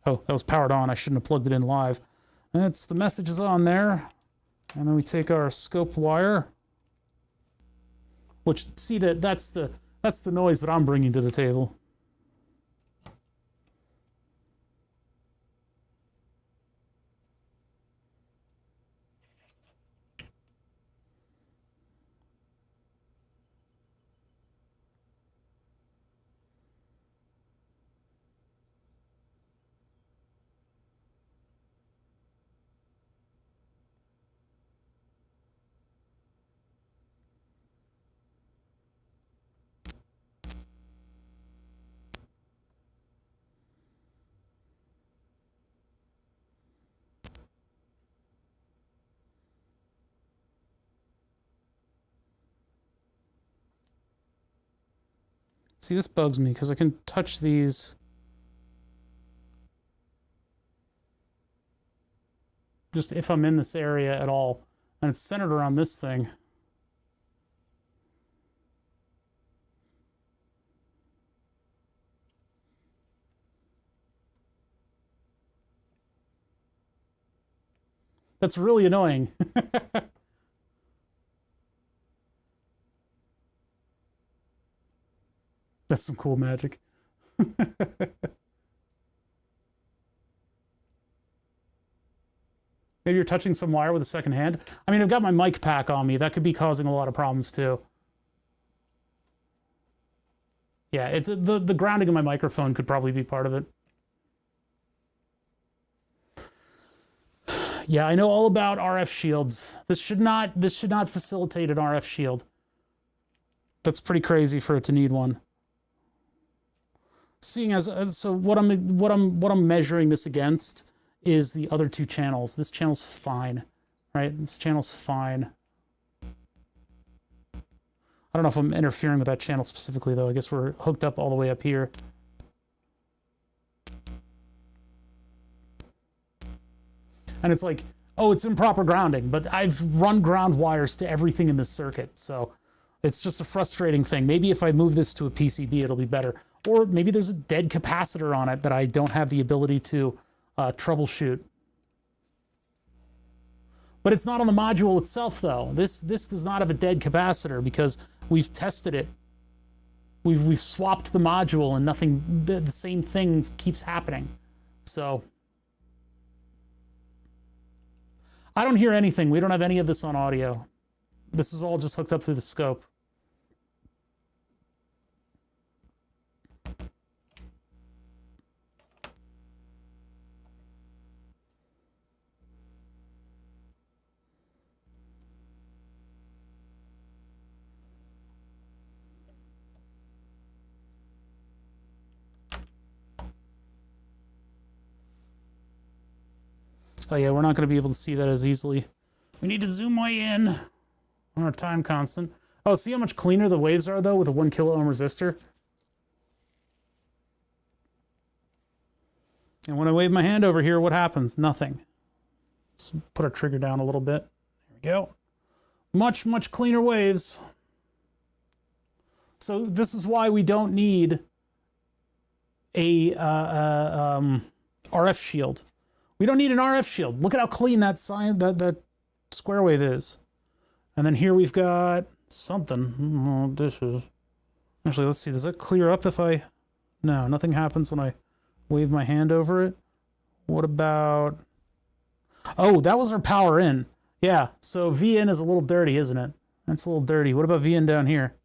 Oh, that was powered on. I shouldn't have plugged it in live. That's the message is on there. And then we take our scope wire, which see that's the noise that I'm bringing to the table. See, this bugs me because I can touch these just if I'm in this area at all, and it's centered around this thing. That's really annoying. That's some cool magic. Maybe you're touching some wire with a second hand. I mean, I've got my mic pack on me. That could be causing a lot of problems too. Yeah, it's the grounding of my microphone could probably be part of it. Yeah, I know all about RF shields. This should not facilitate an RF shield. That's pretty crazy for it to need one. Seeing as so what I'm measuring this against is the other two channels. This channel's fine, right? This channel's fine. I don't know if I'm interfering with that channel specifically though. I guess we're hooked up all the way up here. And it's like, oh, it's improper grounding, but I've run ground wires to everything in this circuit, so it's just a frustrating thing. Maybe if I move this to a PCB, it'll be better. Or maybe there's a dead capacitor on it that I don't have the ability to troubleshoot. But it's not on the module itself, though. This does not have a dead capacitor because we've tested it. We've swapped the module and nothing, the same thing keeps happening. So I don't hear anything. We don't have any of this on audio. This is all just hooked up through the scope. Oh yeah, we're not going to be able to see that as easily. We need to zoom way in on our time constant. Oh, see how much cleaner the waves are, though, with a 1 kilo ohm resistor? And when I wave my hand over here, what happens? Nothing. Let's put our trigger down a little bit. There we go. Much, much cleaner waves. So this is why we don't need a RF shield. We don't need an RF shield. Look at how clean that that square wave is. And then here we've got something. Oh, this is... Actually, let's see. Does that clear up if I... No, nothing happens when I wave my hand over it. What about... Oh, that was our power in. Yeah, so V in is a little dirty, isn't it? That's a little dirty. What about V in down here?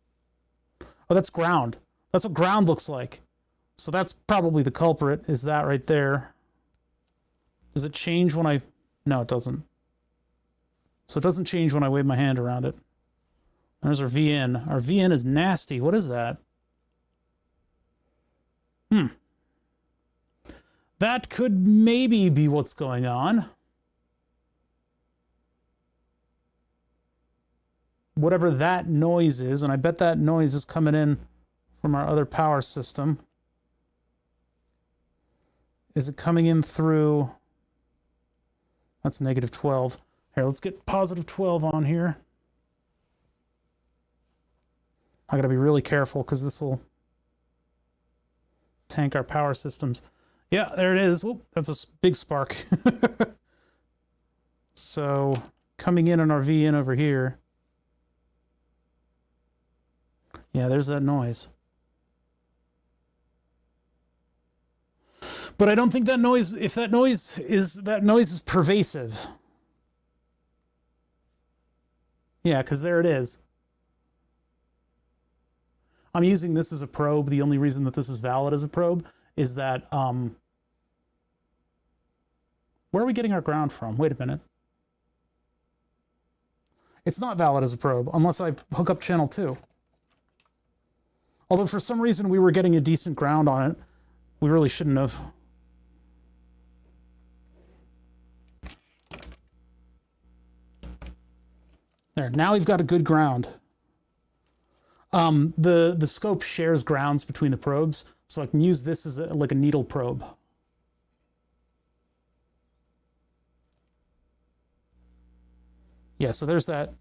Oh, that's ground. That's what ground looks like. So that's probably the culprit, is that right there. Does it change when I... No, it doesn't. So it doesn't change when I wave my hand around it. There's our V in. Our V in is nasty. What is that? That could maybe be what's going on. Whatever that noise is, and I bet that noise is coming in from our other power system. Is it coming in through... That's negative 12. Here, let's get positive 12 on here. I gotta be really careful because this will tank our power systems. Yeah, there it is. Whoop, that's a big spark. So, coming in on our V in over here. Yeah, there's that noise. But I don't think that noise, if that noise is pervasive. Yeah, because there it is. I'm using this as a probe. The only reason that this is valid as a probe is that, where are we getting our ground from? Wait a minute. It's not valid as a probe unless I hook up channel 2. Although for some reason we were getting a decent ground on it. We really shouldn't have. There, now we've got a good ground. The scope shares grounds between the probes, so I can use this as like a needle probe. Yeah, so there's that.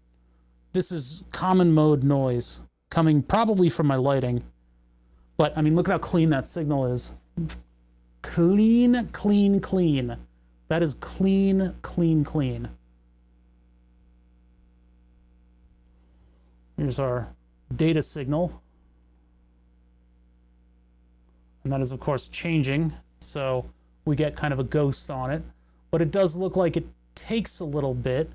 This is common mode noise coming probably from my lighting. But, I mean, look at how clean that signal is. Clean, clean, clean. That is clean, clean, clean. Here's our data signal. And that is, of course, changing. So we get kind of a ghost on it. But it does look like it takes a little bit.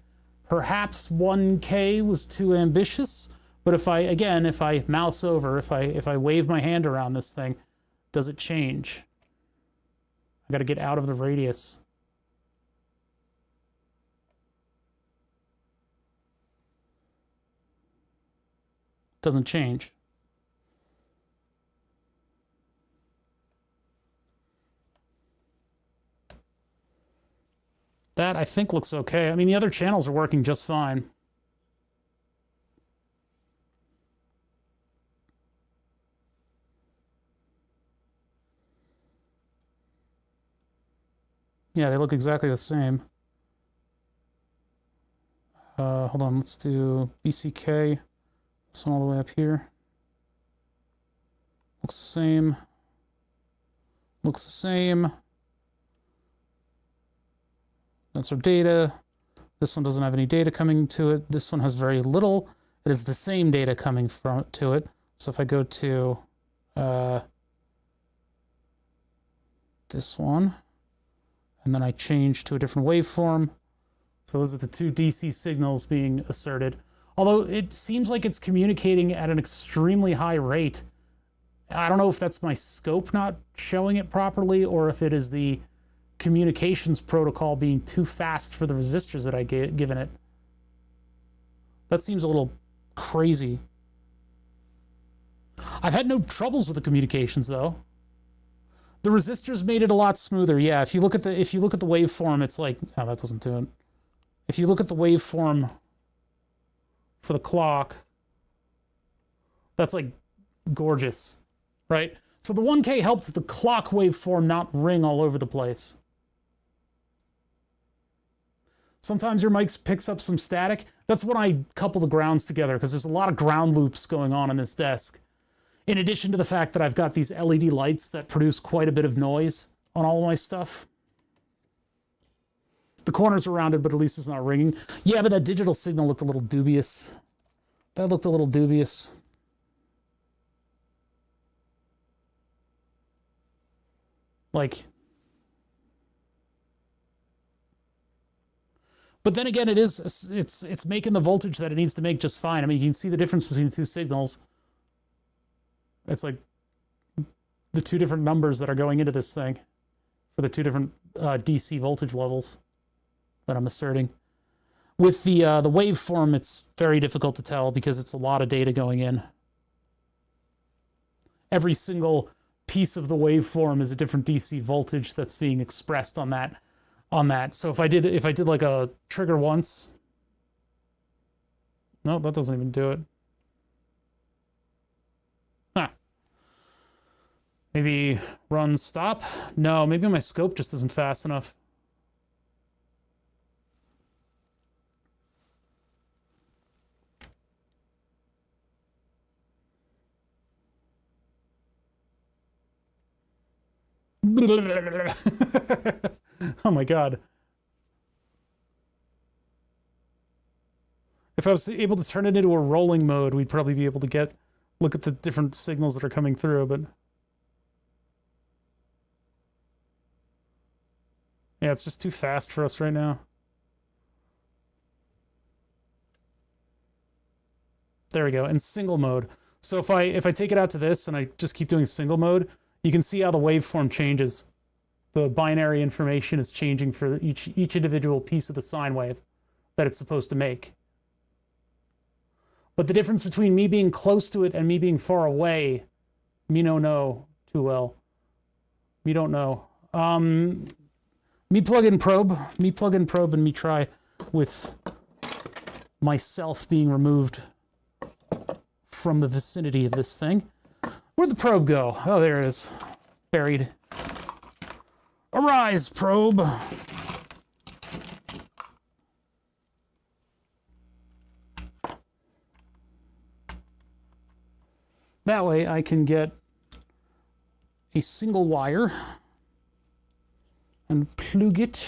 Perhaps 1K was too ambitious. But if I mouse over, if I wave my hand around this thing, does it change? I got to get out of the radius. Doesn't change. That, I think, looks okay. I mean, the other channels are working just fine. Yeah, they look exactly the same. Hold on, let's do BCK. This one all the way up here. Looks the same. Looks the same. That's our data. This one doesn't have any data coming to it. This one has very little. It is the same data coming to it. So if I go to this one, and then I change to a different waveform. So those are the two DC signals being asserted. Although it seems like it's communicating at an extremely high rate. I don't know if that's my scope not showing it properly or if it is the communications protocol being too fast for the resistors that I given it. That seems a little crazy. I've had no troubles with the communications though. The resistors made it a lot smoother. Yeah, if you look at the waveform, it's like, oh, that doesn't do it. If you look at the waveform for the clock, that's like gorgeous, right? So the 1K helped the clock waveform not ring all over the place. Sometimes your mic picks up some static. That's when I couple the grounds together because there's a lot of ground loops going on in this desk. In addition to the fact that I've got these LED lights that produce quite a bit of noise on all of my stuff. The corners are rounded, but at least it's not ringing. Yeah, but that digital signal looked a little dubious. That looked a little dubious. Like, but then again, it's making the voltage that it needs to make just fine. I mean, you can see the difference between the two signals. It's like the two different numbers that are going into this thing for the two different DC voltage levels that I'm asserting. With the waveform, it's very difficult to tell because it's a lot of data going in. Every single piece of the waveform is a different DC voltage that's being expressed on that. So if I did like a trigger once, no, that doesn't even do it. Huh. Maybe run stop? No, maybe my scope just isn't fast enough. Oh my god. If I was able to turn it into a rolling mode, we'd probably be able to look at the different signals that are coming through, but yeah, it's just too fast for us right now. There we go, in single mode. So if I take it out to this and I just keep doing single mode, you can see how the waveform changes. The binary information is changing for each individual piece of the sine wave that it's supposed to make. But the difference between me being close to it and me being far away, me no know too well. Me don't know. Me plug in probe and me try with myself being removed from the vicinity of this thing. Where'd the probe go? Oh, there it is. It's buried. Arise, probe. That way I can get a single wire and plug it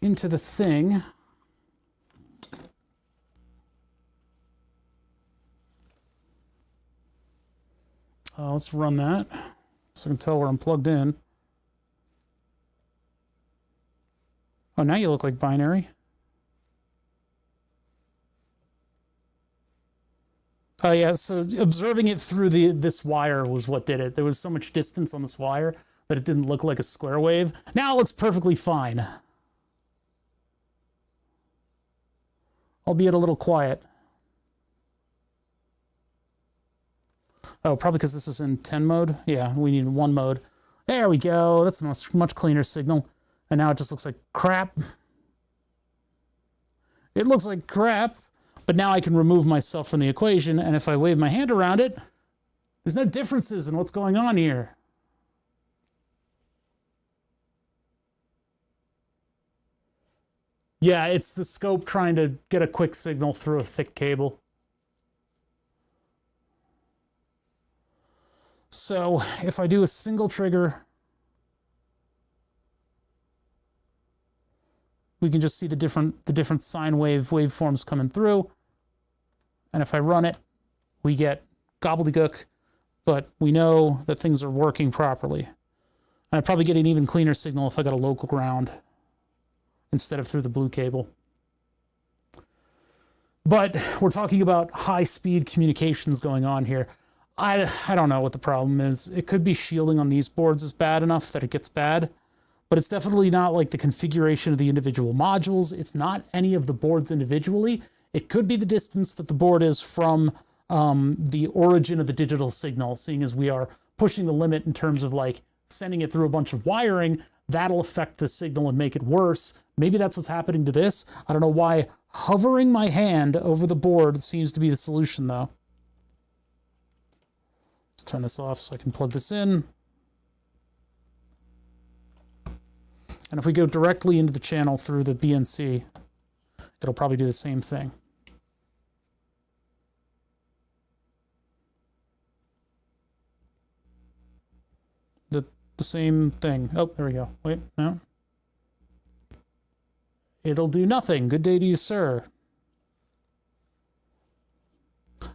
into the thing. Let's run that so I can tell where I'm plugged in. Oh, now you look like binary. Oh yeah, so observing it through this wire was what did it. There was so much distance on this wire that it didn't look like a square wave. Now it looks perfectly fine. Albeit a little quiet. Oh, probably because this is in 10 mode. Yeah, we need 1 mode. There we go. That's a much cleaner signal. And now it just looks like crap. It looks like crap, but now I can remove myself from the equation, and if I wave my hand around it, there's no differences in what's going on here. Yeah, it's the scope trying to get a quick signal through a thick cable. So if I do a single trigger, we can just see the different sine wave waveforms coming through. And if I run it, we get gobbledygook, but we know that things are working properly. And I probably get an even cleaner signal if I got a local ground instead of through the blue cable. But we're talking about high-speed communications going on here. I don't know what the problem is. It could be shielding on these boards is bad enough that it gets bad, but it's definitely not like the configuration of the individual modules. It's not any of the boards individually. It could be the distance that the board is from the origin of the digital signal, seeing as we are pushing the limit in terms of like sending it through a bunch of wiring. That'll affect the signal and make it worse. Maybe that's what's happening to this. I don't know why hovering my hand over the board seems to be the solution though. Let's turn this off so I can plug this in. And if we go directly into the channel through the BNC, it'll probably do the same thing. The same thing. Oh, there we go. Wait, no. It'll do nothing. Good day to you, sir.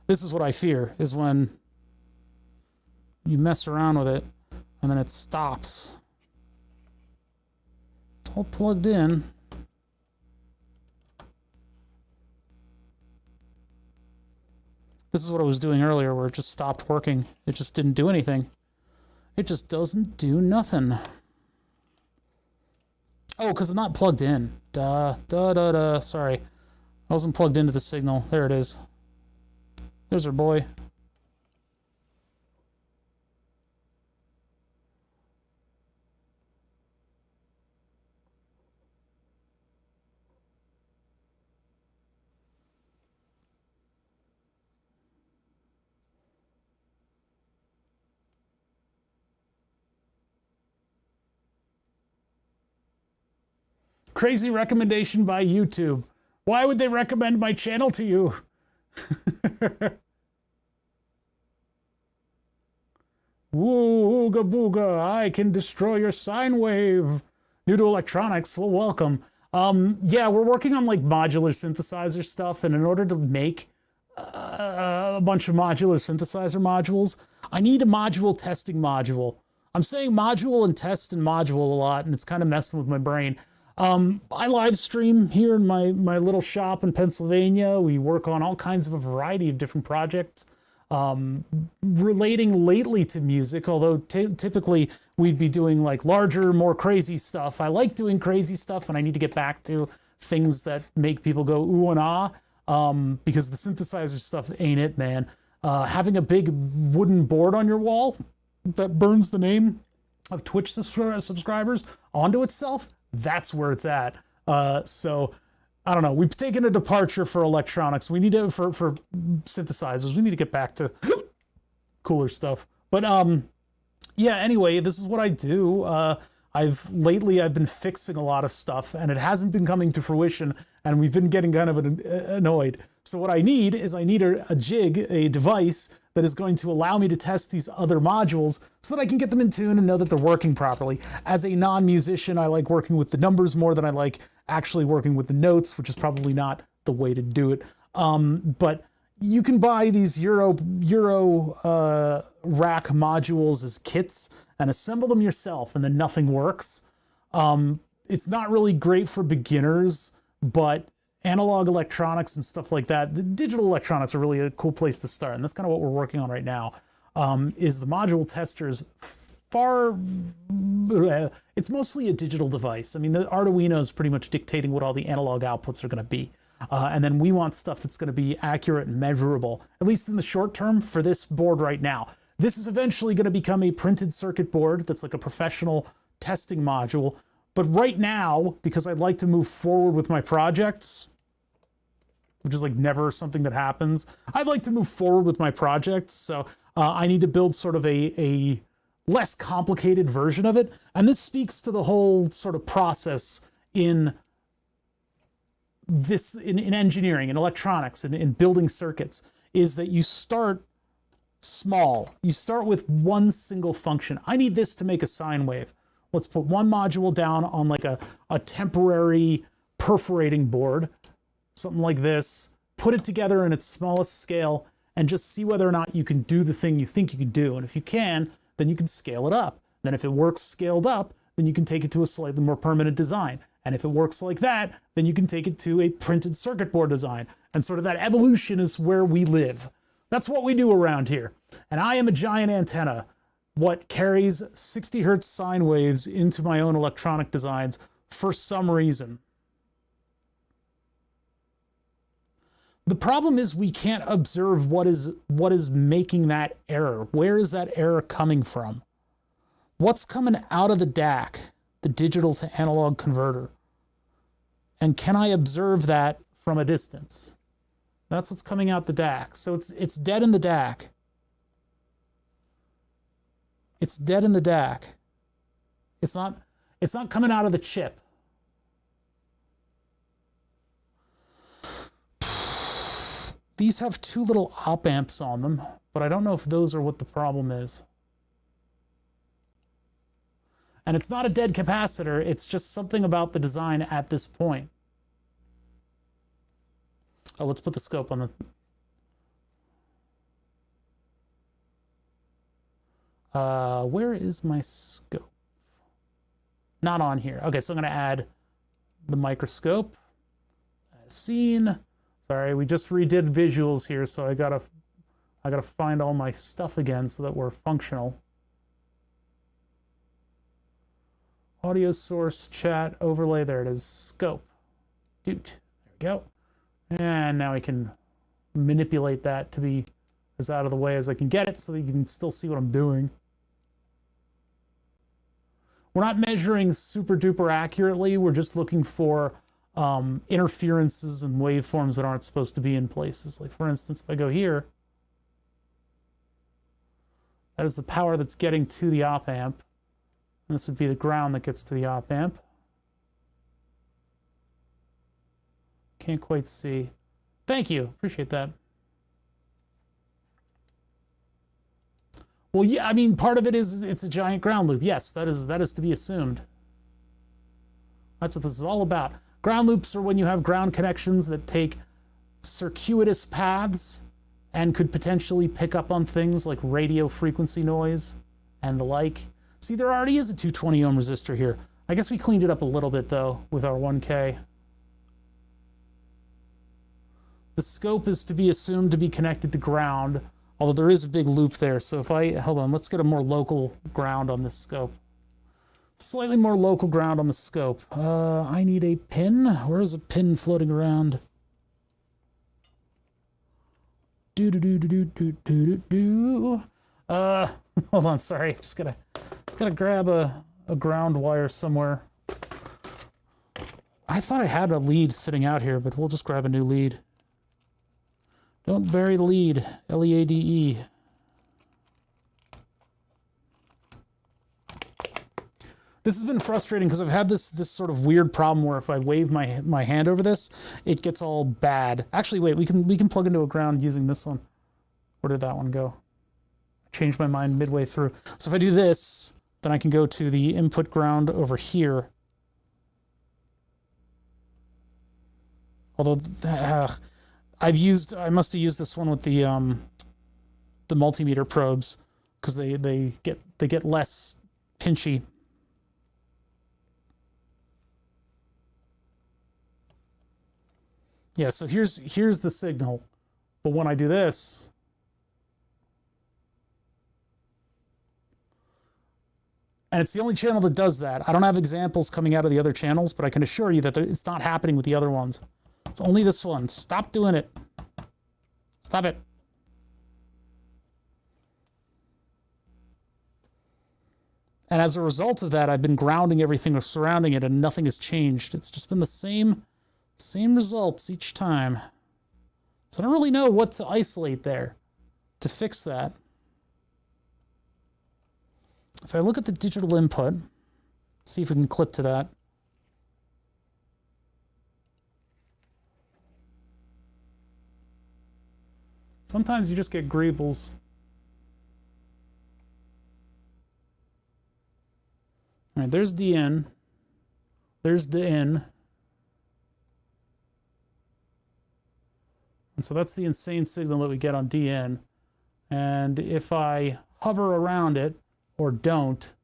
This is what I fear, is when you mess around with it and then it stops. It's all plugged in. This is what I was doing earlier, where it just stopped working. It just didn't do anything. It just doesn't do nothing. Oh, because I'm not plugged in. Duh. Sorry. I wasn't plugged into the signal. There it is. There's our boy. Crazy recommendation by YouTube. Why would they recommend my channel to you? Wooga booga, I can destroy your sine wave. New to electronics, well, welcome. Yeah, we're working on like modular synthesizer stuff, and in order to make a bunch of modular synthesizer modules, I need a module testing module. I'm saying module and test and module a lot, and it's kind of messing with my brain. I live stream here in my little shop in Pennsylvania. We work on all kinds of a variety of different projects relating lately to music, although typically we'd be doing like larger, more crazy stuff. I like doing crazy stuff, and I need to get back to things that make people go ooh and ah, because the synthesizer stuff ain't it, man. Having a big wooden board on your wall that burns the name of Twitch subscribers onto itself, that's where it's at. So I don't know. We've taken a departure for electronics. We need to, for synthesizers, we need to get back to cooler stuff. But yeah, anyway, this is what I do. Lately I've been fixing a lot of stuff, and it hasn't been coming to fruition, and we've been getting kind of annoyed. So what I need is a jig, a device that is going to allow me to test these other modules so that I can get them in tune and know that they're working properly. As a non-musician, I like working with the numbers more than I like actually working with the notes, which is probably not the way to do it. But you can buy these Euro rack modules as kits and assemble them yourself, and then nothing works. It's not really great for beginners, but analog electronics and stuff like that, the digital electronics are really a cool place to start, and that's kind of what we're working on right now. Is the module testers it's mostly a digital device. I mean, the Arduino is pretty much dictating what all the analog outputs are going to be. And then we want stuff that's going to be accurate and measurable, at least in the short term for this board right now. This is eventually going to become a printed circuit board that's like a professional testing module. But right now, because I'd like to move forward with my projects, which is like never something that happens, I'd like to move forward with my projects. So I need to build sort of a less complicated version of it. And this speaks to the whole sort of process in engineering, in electronics, in building circuits, is that you start small. You start with one single function. I need this to make a sine wave. Let's put one module down on like a temporary perforating board, something like this, put it together in its smallest scale, and just see whether or not you can do the thing you think you can do. And if you can, then you can scale it up. Then if it works scaled up, then you can take it to a slightly more permanent design. And if it works like that, then you can take it to a printed circuit board design. And sort of that evolution is where we live. That's what we do around here. And I am a giant antenna, what carries 60 hertz sine waves into my own electronic designs for some reason. The problem is we can't observe what is making that error. Where is that error coming from? What's coming out of the DAC, the digital to analog converter? And can I observe that from a distance? That's what's coming out the DAC. So it's dead in the DAC. It's dead in the DAC. It's not coming out of the chip. These have two little op amps on them, but I don't know if those are what the problem is. And it's not a dead capacitor, it's just something about the design at this point. Oh, let's put the scope on the... where is my scope? Not on here. Okay, so I'm going to add the microscope. Scene. Sorry, we just redid visuals here, so I gotta find all my stuff again so that we're functional. Audio source, chat, overlay, there it is. Scope. Doot. There we go. And now we can manipulate that to be as out of the way as I can get it so that you can still see what I'm doing. We're not measuring super duper accurately. We're just looking for interferences and waveforms that aren't supposed to be in places. Like for instance, if I go here, that is the power that's getting to the op amp. And this would be the ground that gets to the op amp. Can't quite see. Thank you. Appreciate that. Well, yeah, I mean, part of it is it's a giant ground loop. Yes, that is to be assumed. That's what this is all about. Ground loops are when you have ground connections that take circuitous paths and could potentially pick up on things like radio frequency noise and the like. See, there already is a 220 ohm resistor here. I guess we cleaned it up a little bit, though, with our 1K. The scope is to be assumed to be connected to ground, although there is a big loop there. So if I, hold on, let's get a more local ground on this scope. Slightly more local ground on the scope. I need a pin. Where is a pin floating around? Hold on, sorry. Just gotta grab a ground wire somewhere. I thought I had a lead sitting out here, but we'll just grab a new lead. Don't bury the lead. L-E-A-D-E. This has been frustrating because I've had this sort of weird problem where if I wave my hand over this, it gets all bad. Actually, wait, we can plug into a ground using this one. Where did that one go? I changed my mind midway through. So if I do this, then I can go to the input ground over here. Although I must have used this one with the multimeter probes because they get less pinchy. Yeah, so here's the signal. But when I do this, and it's the only channel that does that. I don't have examples coming out of the other channels, but I can assure you that it's not happening with the other ones. It's only this one. Stop doing it. Stop it. And as a result of that, I've been grounding everything surrounding it and nothing has changed. It's just been the same results each time. So I don't really know what to isolate there to fix that. If I look at the digital input, see if we can clip to that. Sometimes you just get greebles. All right, there's the in. There's the in. And so that's the insane signal that we get on DN. And if I hover around it, or don't,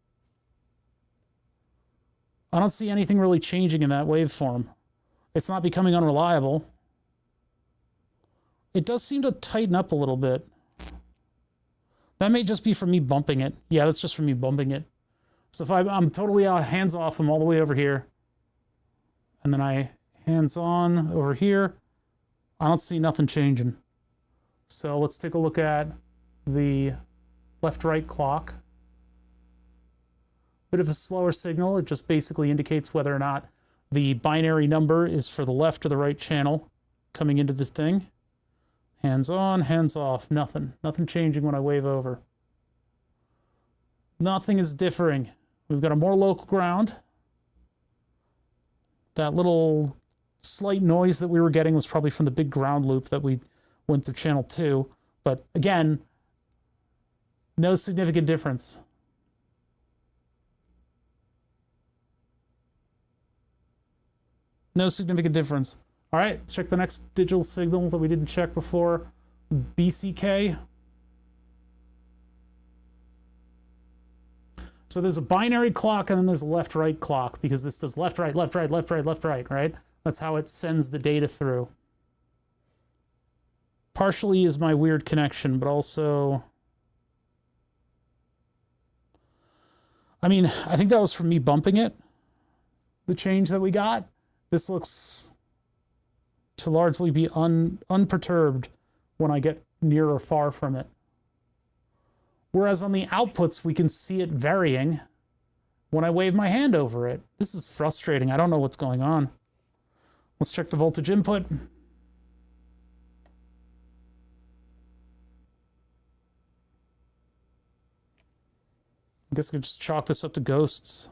I don't see anything really changing in that waveform. It's not becoming unreliable. It does seem to tighten up a little bit. That may just be from me bumping it. Yeah, that's just from me bumping it. So if I'm totally hands off, I'm all the way over here. And then I hands on over here. I don't see nothing changing. So let's take a look at the left-right clock. Bit of a slower signal. It just basically indicates whether or not the binary number is for the left or the right channel coming into the thing. Hands on, hands off, nothing. Nothing changing when I wave over. Nothing is differing. We've got a more local ground. That little slight noise that we were getting was probably from the big ground loop that we went through channel 2. But again, no significant difference. No significant difference. All right, let's check the next digital signal that we didn't check before. BCK. So there's a binary clock and then there's a left-right clock because this does left, right, left, right, left, right, left, right, right? That's how it sends the data through. Partially is my weird connection, but also... I mean, I think that was from me bumping it, the change that we got. This looks to largely be unperturbed when I get near or far from it. Whereas on the outputs, we can see it varying when I wave my hand over it. This is frustrating. I don't know what's going on. Let's check the voltage input. I guess I could just chalk this up to ghosts.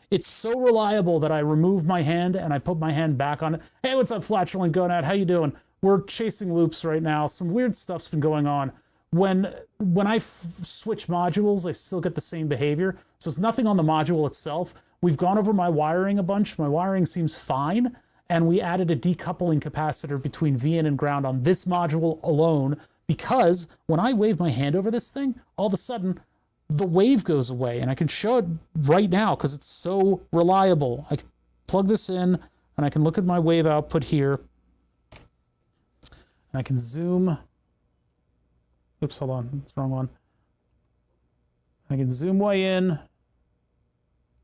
It's so reliable that I remove my hand and I put my hand back on it. Hey, what's up, Flatulent Gonad? How you doing? We're chasing loops right now. Some weird stuff's been going on. When I switch modules, I still get the same behavior. So it's nothing on the module itself. We've gone over my wiring a bunch. My wiring seems fine. And we added a decoupling capacitor between VN and ground on this module alone, because when I wave my hand over this thing, all of a sudden the wave goes away. And I can show it right now because it's so reliable. I can plug this in and I can look at my wave output here. And I can zoom. Oops, hold on. That's the wrong one. I can zoom way in,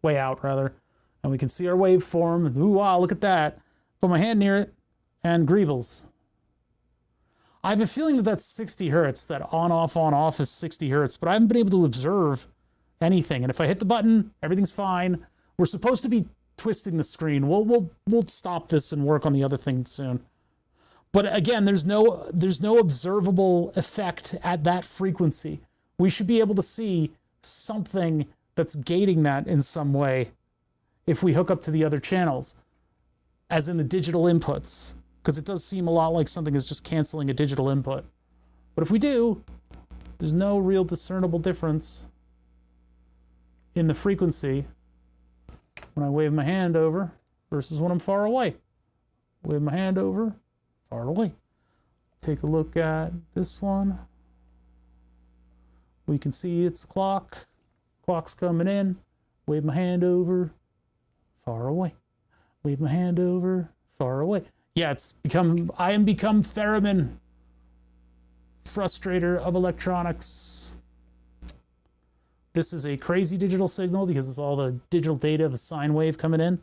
way out rather. And we can see our waveform. Ooh, wow, look at that. Put my hand near it and greebles. I have a feeling that that's 60 hertz, that on off is 60 hertz, but I haven't been able to observe anything. And if I hit the button, everything's fine. We're supposed to be twisting the screen. We'll stop this and work on the other thing soon. But again, there's no observable effect at that frequency. We should be able to see something that's gating that in some way if we hook up to the other channels, as in the digital inputs. Because it does seem a lot like something is just canceling a digital input. But if we do, there's no real discernible difference in the frequency when I wave my hand over versus when I'm far away. Wave my hand over, far away. Take a look at this one. We can see it's a clock. Clock's coming in. Wave my hand over, far away. Wave my hand over, far away. Yeah, I am become Theremin, frustrator of electronics. This is a crazy digital signal because it's all the digital data of a sine wave coming in.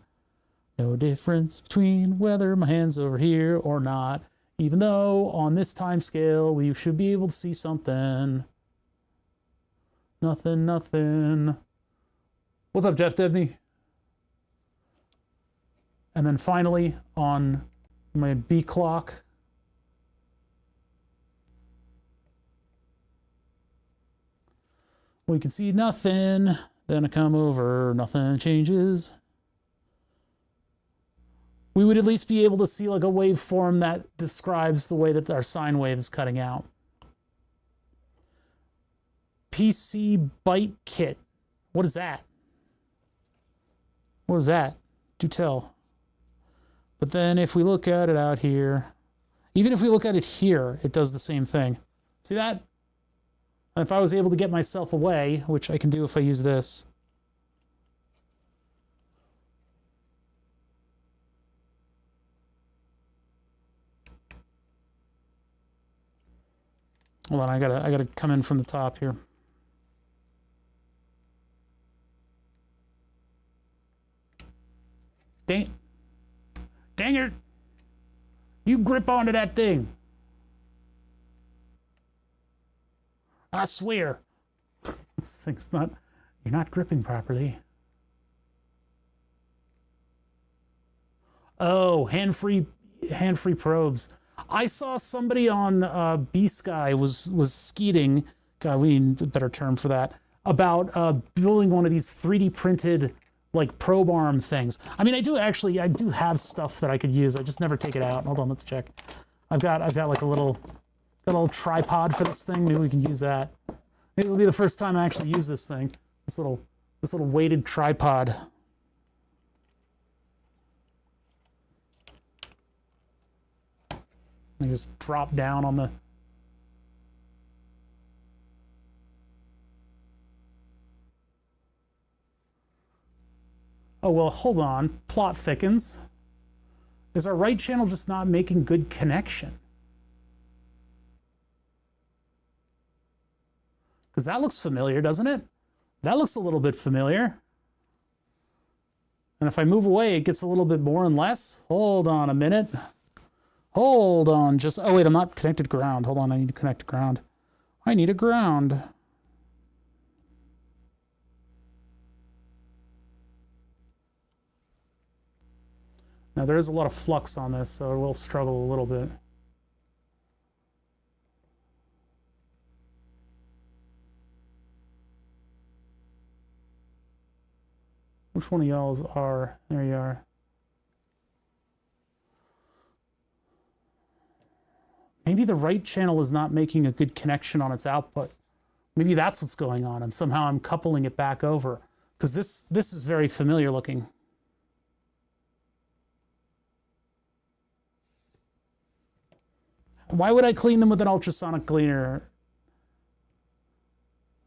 No difference between whether my hand's over here or not, even though on this time scale we should be able to see something. Nothing, nothing. What's up, Jeff Devney? And then finally on my B clock, we can see nothing. Then I come over, nothing changes. We would at least be able to see like a waveform that describes the way that our sine wave is cutting out. PC byte kit. What is that? What is that? Do tell. But then if we look at it out here, even if we look at it here, it does the same thing. See that? And if I was able to get myself away, which I can do if I use this. Hold on, I gotta come in from the top here. Dang it! You grip onto that thing. I swear. This thing's not, you're not gripping properly. Oh, hand-free probes. I saw somebody on B-Sky was skeeting, God, we need a better term for that, about building one of these 3D printed like probe arm things. I mean, I do have stuff that I could use. I just never take it out. Hold on, let's check. I've got like a little tripod for this thing. Maybe we can use that. Maybe this will be the first time I actually use this thing. This little weighted tripod. They just drop down on the... Oh, well, hold on. Plot thickens. Is our right channel just not making good connection? Because that looks familiar, doesn't it? That looks a little bit familiar. And if I move away, it gets a little bit more and less. Hold on a minute. Hold on, just... Oh, wait, I'm not connected to ground. Hold on, I need to connect to ground. I need a ground. Now, there is a lot of flux on this, so it will struggle a little bit. Which one of y'all's are? There you are. Maybe the right channel is not making a good connection on its output. Maybe that's what's going on, and somehow I'm coupling it back over. Because this is very familiar looking. Why would I clean them with an ultrasonic cleaner?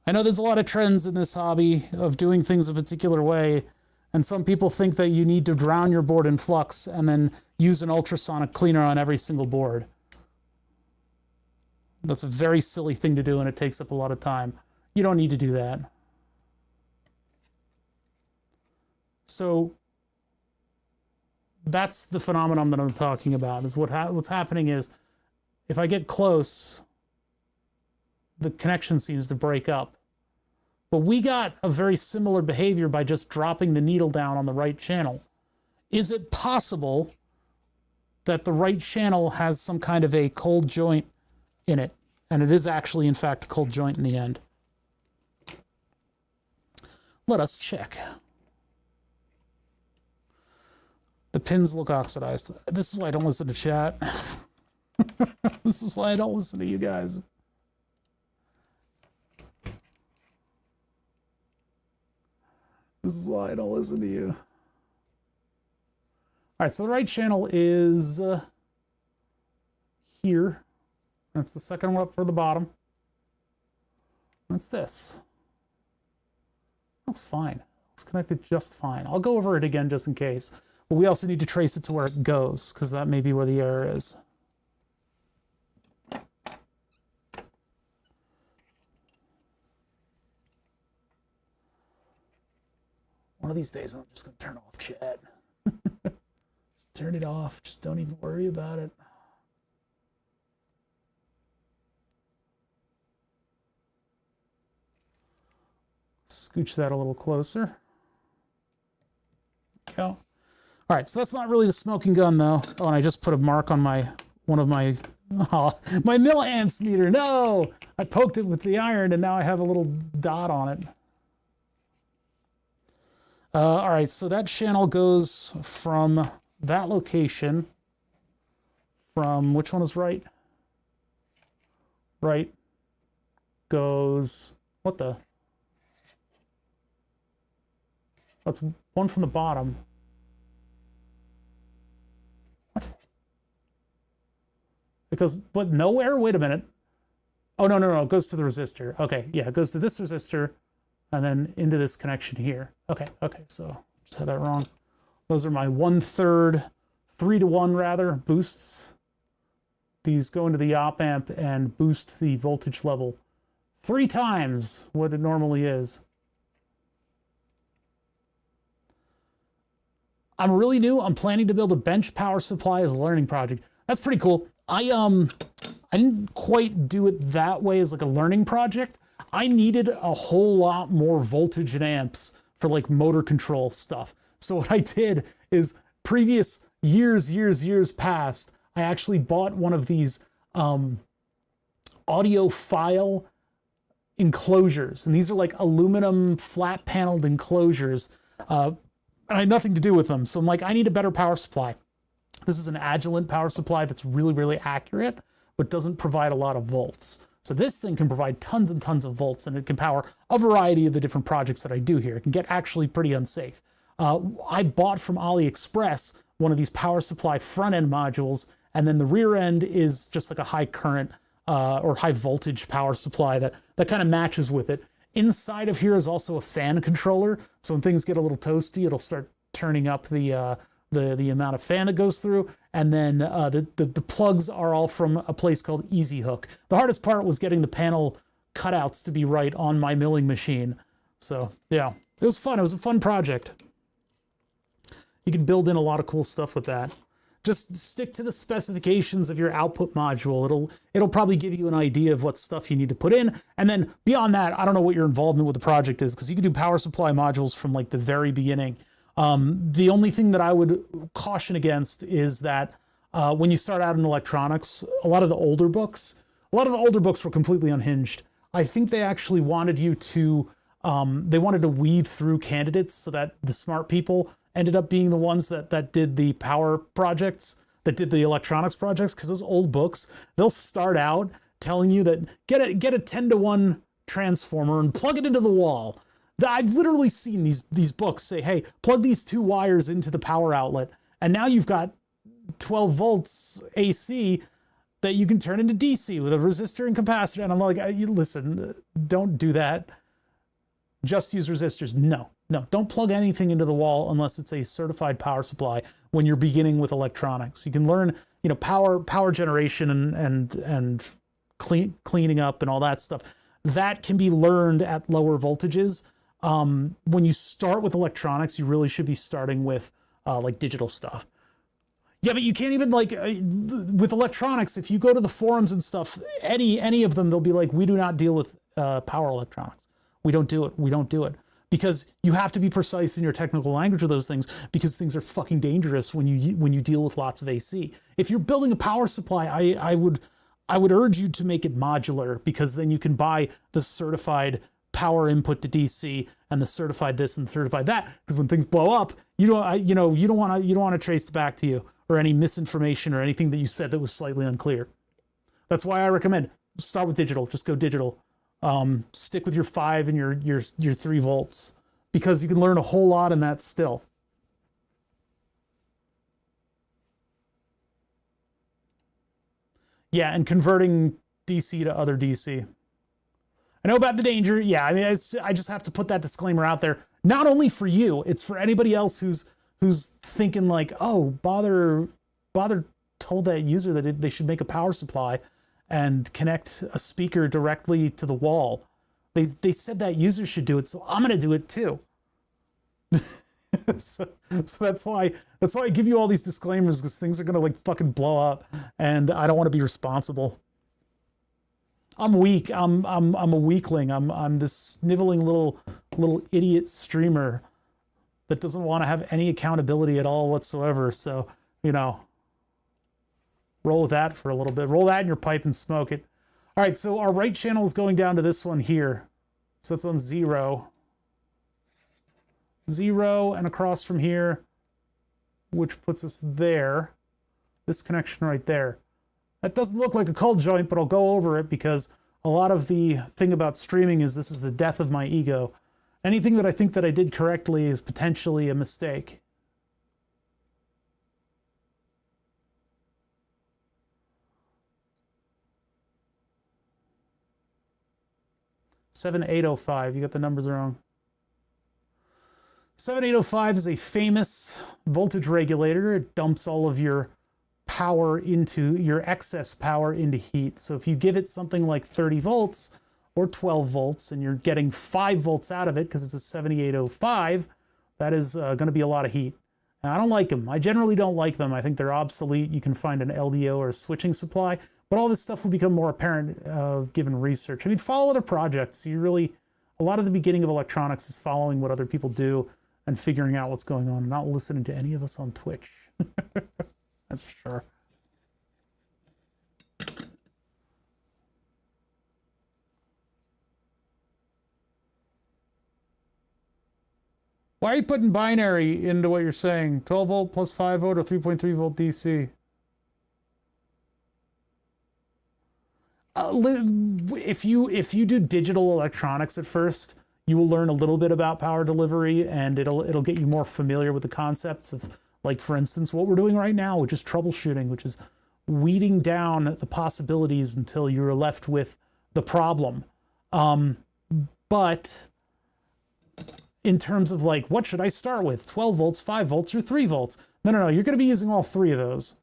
I know there's a lot of trends in this hobby of doing things a particular way, and some people think that you need to drown your board in flux and then use an ultrasonic cleaner on every single board. That's a very silly thing to do, and it takes up a lot of time. You don't need to do that. So that's the phenomenon that I'm talking about. Is what's happening is, if I get close, the connection seems to break up. But we got a very similar behavior by just dropping the needle down on the right channel. Is it possible that the right channel has some kind of a cold joint in it? And it is actually, in fact, a cold joint in the end. Let us check. The pins look oxidized. This is why I don't listen to chat. This is why I don't listen to you guys. This is why I don't listen to you. All right, so the right channel is here. That's the second one up for the bottom. That's this. Looks fine. Looks connected just fine. I'll go over it again just in case. But we also need to trace it to where it goes, because that may be where the error is. One of these days, I'm just going to turn off chat. Just turn it off. Just don't even worry about it. Scooch that a little closer. There we go. All right, so that's not really the smoking gun, though. Oh, and I just put a mark on my my milliamps meter. No! I poked it with the iron, and now I have a little dot on it. All right, so that channel goes from that location, from which one is right? Right goes, what the? That's one from the bottom. What? Because, but nowhere? Wait a minute. Oh, no, it goes to the resistor. Okay, yeah, it goes to this resistor, and then into this connection here. Okay, so just had that wrong. Those are my 1/3, 3-to-1 rather, boosts. These go into the op amp and boost the voltage level 3 times what it normally is. I'm really new. I'm planning to build a bench power supply as a learning project. That's pretty cool. I didn't quite do it that way as like a learning project. I needed a whole lot more voltage and amps for like motor control stuff. So what I did is previous years past, I actually bought one of these audiophile enclosures. And these are like aluminum flat paneled enclosures. And I had nothing to do with them. So I'm like, I need a better power supply. This is an Agilent power supply that's really accurate, but doesn't provide a lot of volts. So this thing can provide tons and tons of volts, and it can power a variety of the different projects that I do here. It can get actually pretty unsafe. I bought from AliExpress one of these power supply front-end modules, and then the rear end is just like a high current or high voltage power supply that kind of matches with it. Inside of here is also a fan controller, so when things get a little toasty, it'll start turning up the amount of fan that goes through. And then the plugs are all from a place called Easy Hook. The hardest part was getting the panel cutouts to be right on my milling machine. So yeah, it was fun. It was a fun project. You can build in a lot of cool stuff with that. Just stick to the specifications of your output module. It'll probably give you an idea of what stuff you need to put in. And then beyond that, I don't know what your involvement with the project is, because you can do power supply modules from like the very beginning. The only thing that I would caution against is that when you start out in electronics, a lot of the older books were completely unhinged. I think they actually wanted you to, they wanted to weed through candidates so that the smart people ended up being the ones that did the power projects, that did the electronics projects, because those old books, they'll start out telling you that get a 10-to-1 transformer and plug it into the wall. I've literally seen these books say, hey, plug these 2 wires into the power outlet, and now you've got 12 volts AC that you can turn into DC with a resistor and capacitor. And I'm like, listen, don't do that. Just use resistors. No, don't plug anything into the wall unless it's a certified power supply when you're beginning with electronics. You can learn, power generation and cleaning up and all that stuff. That can be learned at lower voltages. When you start with electronics, you really should be starting with like digital stuff. Yeah, but you can't even with electronics, if you go to the forums and stuff, any of them, they'll be like, we do not deal with power electronics. We don't do it. Because you have to be precise in your technical language of those things, because things are fucking dangerous when you deal with lots of AC. If you're building a power supply, I would urge you to make it modular, because then you can buy the certified power input to DC and the certified this and certified that. Because when things blow up, you don't want to trace it back to you, or any misinformation or anything that you said that was slightly unclear. That's why I recommend start with digital. Just go digital. Stick with your 5 and your 3 volts, because you can learn a whole lot in that still. Yeah, and converting DC to other DC. I know about the danger. Yeah, I mean, I just have to put that disclaimer out there. Not only for you, it's for anybody else who's thinking like, oh, Bother told that user that they should make a power supply and connect a speaker directly to the wall. They said that user should do it, so I'm gonna do it too. so that's why I give you all these disclaimers, because things are gonna like fucking blow up, and I don't want to be responsible. I'm weak. I'm a weakling. I'm this sniveling little idiot streamer that doesn't want to have any accountability at all whatsoever. So, roll with that for a little bit. Roll that in your pipe and smoke it. All right, so our right channel is going down to this one here. So it's on 0. 0 and across from here, which puts us there. This connection right there. That doesn't look like a cold joint, but I'll go over it, because a lot of the thing about streaming is this is the death of my ego. Anything that I think that I did correctly is potentially a mistake. $7805, you got the numbers wrong. 7805 is a famous voltage regulator. It dumps all of your power into your excess power into heat. So if you give it something like 30 volts or 12 volts and you're getting 5 volts out of it, because it's a 7805, that is going to be a lot of heat. And I don't like them. I generally don't like them. I think they're obsolete. You can find an LDO or a switching supply, but all this stuff will become more apparent given research. I mean, follow other projects. A lot of the beginning of electronics is following what other people do and figuring out what's going on, and not listening to any of us on Twitch. That's for sure. Why are you putting binary into what you're saying? 12 volt plus 5 volt or 3.3 volt DC? If you do digital electronics at first, you will learn a little bit about power delivery, and it'll get you more familiar with the concepts of, like, for instance, what we're doing right now, which is troubleshooting, which is weeding down the possibilities until you're left with the problem. But in terms of like, what should I start with? 12 volts, 5 volts, or 3 volts? No. You're going to be using all three of those.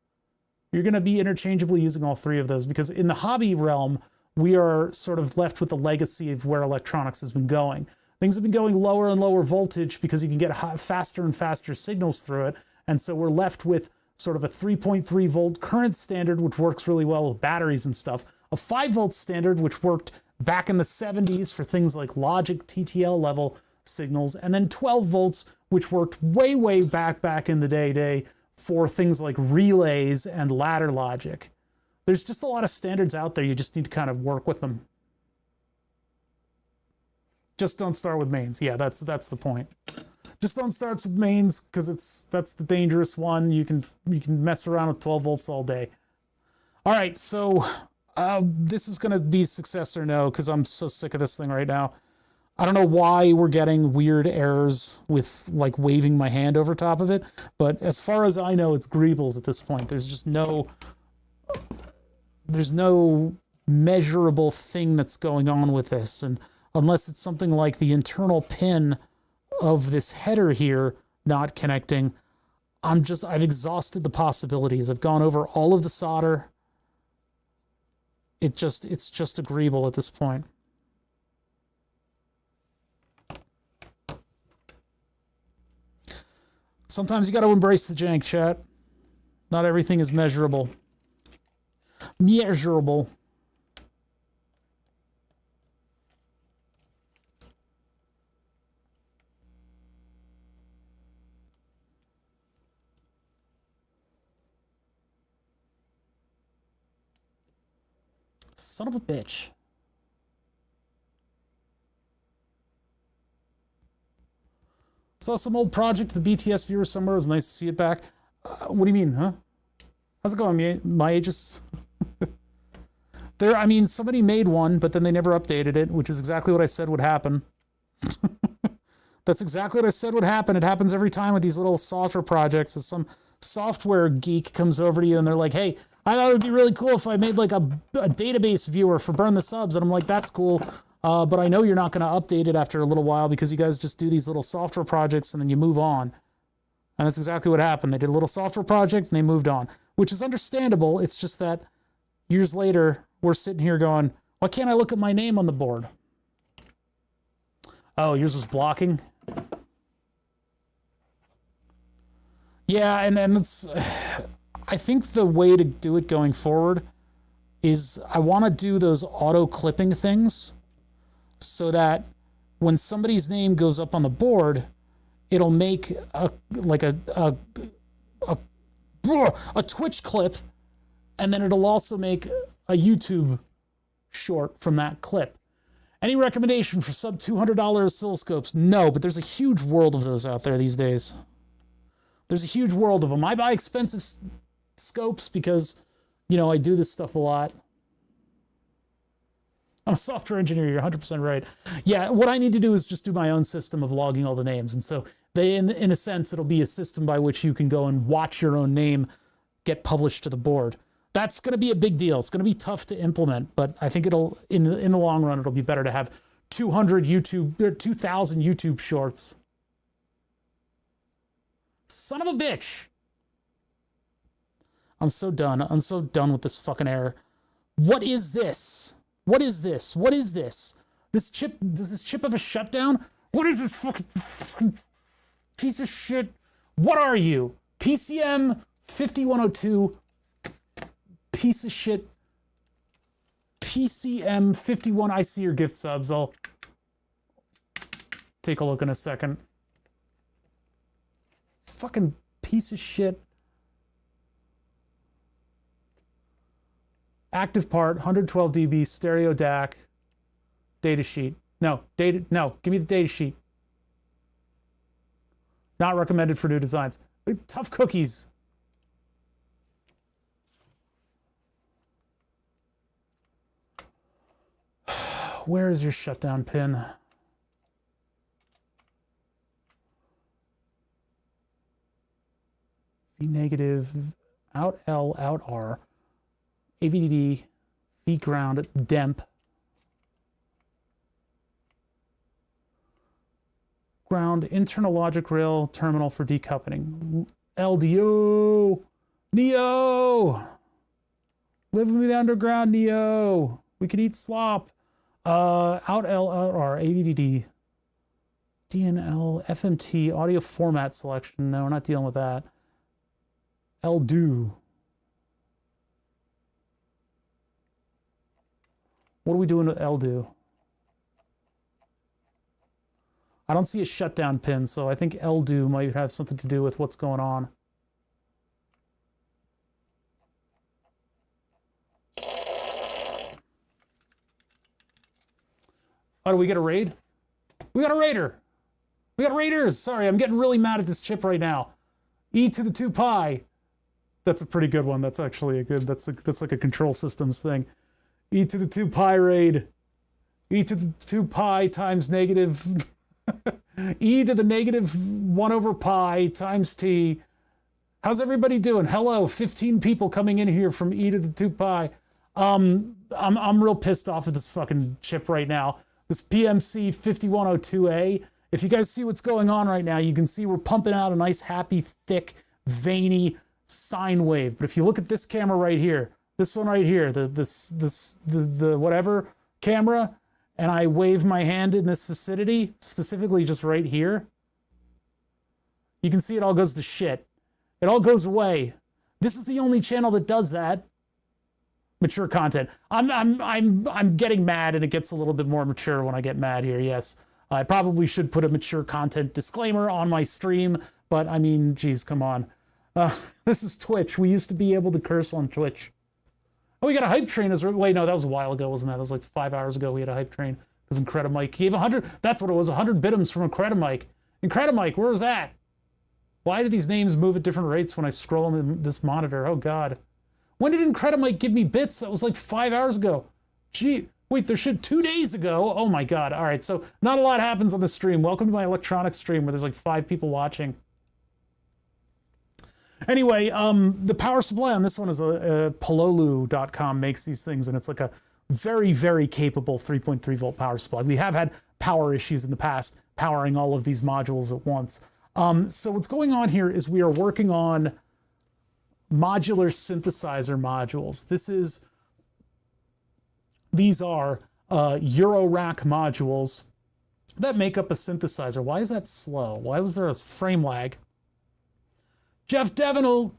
You're going to be interchangeably using all three of those, because in the hobby realm, we are sort of left with the legacy of where electronics has been going. Things have been going lower and lower voltage because you can get faster and faster signals through it. And so we're left with sort of a 3.3 volt current standard, which works really well with batteries and stuff. A 5 volt standard, which worked back in the 70s for things like logic, TTL level signals. And then 12 volts, which worked way back in the day for things like relays and ladder logic. There's just a lot of standards out there. You just need to kind of work with them. Just don't start with mains. Yeah, that's the point. Just don't start with mains, because that's the dangerous one. You can mess around with 12 volts all day. All right, so this is going to be success or no, because I'm so sick of this thing right now. I don't know why we're getting weird errors with like waving my hand over top of it, but as far as I know, it's greebles at this point. There's no measurable thing that's going on with this, and unless it's something like the internal pin of this header here not connecting, I've exhausted the possibilities. I've gone over all of the solder. It's just agreeable at this point. Sometimes you got to embrace the jank, chat. Not everything is measurable. Measurable. Son of a bitch. Saw some old project, the BTS viewer somewhere. It was nice to see it back. What do you mean, huh? How's it going, my ages? I mean, somebody made one, but then they never updated it, which is exactly what I said would happen. That's exactly what I said would happen. It happens every time with these little software projects. As some software geek comes over to you and they're like, hey, I thought it would be really cool if I made like a database viewer for Burn the Subs. And I'm like, that's cool. But I know you're not going to update it after a little while, because you guys just do these little software projects and then you move on. And that's exactly what happened. They did a little software project and they moved on, which is understandable. It's just that years later, we're sitting here going, why can't I look at my name on the board? Oh, yours was blocking? Yeah, and it's... I think the way to do it going forward is I want to do those auto clipping things so that when somebody's name goes up on the board, it'll make a Twitch clip, and then it'll also make a YouTube short from that clip. Any recommendation for sub $200 oscilloscopes? No, but there's a huge world of those out there these days. There's a huge world of them. I buy expensive scopes because, you know, I do this stuff a lot. I'm a software engineer, you're 100% right. Yeah, what I need to do is just do my own system of logging all the names. And so in a sense, it'll be a system by which you can go and watch your own name get published to the board. That's going to be a big deal. It's going to be tough to implement, but I think it'll, in the long run, it'll be better to have 200 YouTube, or 2,000 YouTube shorts. Son of a bitch. I'm so done. I'm so done with this fucking error. What is this? What is this? What is this? This chip, does this chip have a shutdown? What is this fucking piece of shit? What are you? PCM 5102 piece of shit. PCM 51. I see your gift subs. I'll take a look in a second. Fucking piece of shit. Active part, 112 dB, stereo DAC, datasheet. No, give me the datasheet. Not recommended for new designs. Tough cookies. Where is your shutdown pin? V negative, out L, out R. AVDD, feed ground, DEMP, ground, internal logic rail terminal for decoupling. LDO, Neo, live with me the underground, Neo. We can eat slop. Out LR, AVDD, DNL, FMT, audio format selection. No, we're not dealing with that. LDO. What are we doing with LDO? I don't see a shutdown pin, so I think LDO might have something to do with what's going on. Oh, do we get a raid? We got a raider. We got raiders. Sorry, I'm getting really mad at this chip right now. E to the 2 pi. That's a pretty good one. That's actually a good, that's like a control systems thing. E to the 2 pi raid. E to the 2 pi times negative e to the negative 1 over pi times t. How's everybody doing? Hello, 15 people coming in here from e to the 2 pi. I'm real pissed off at this fucking chip right now. This PMC 5102A. If you guys see what's going on right now, you can see we're pumping out a nice, happy, thick, veiny sine wave. But if you look at this camera right here, this one right here, the whatever camera, and I wave my hand in this vicinity, specifically just right here, you can see it all goes to shit. It all goes away. This is the only channel that does that. Mature content. I'm getting mad, and it gets a little bit more mature when I get mad here. Yes, I probably should put a mature content disclaimer on my stream, but I mean, geez, come on. This is Twitch. We used to be able to curse on Twitch. Oh, we got a hype train. Wait, no, that was a while ago, wasn't that? That was like 5 hours ago. We had a hype train because Incredimike gave 100. That's what it was. 100 bitums from Incredimike. Incredimike, where was that? Why do these names move at different rates when I scroll on this monitor? Oh God. When did Incredimike give me bits? That was like 5 hours ago. Gee, wait, there should 2 days ago. Oh my God. All right, so not a lot happens on the stream. Welcome to my electronics stream where there's like 5 people watching. Anyway, the power supply on this one is a Pololu.com makes these things, and it's like a very, very capable 3.3 volt power supply. We have had power issues in the past powering all of these modules at once. So what's going on here is we are working on modular synthesizer modules. These are Eurorack modules that make up a synthesizer. Why is that slow? Why was there a frame lag? Jeff Devenel.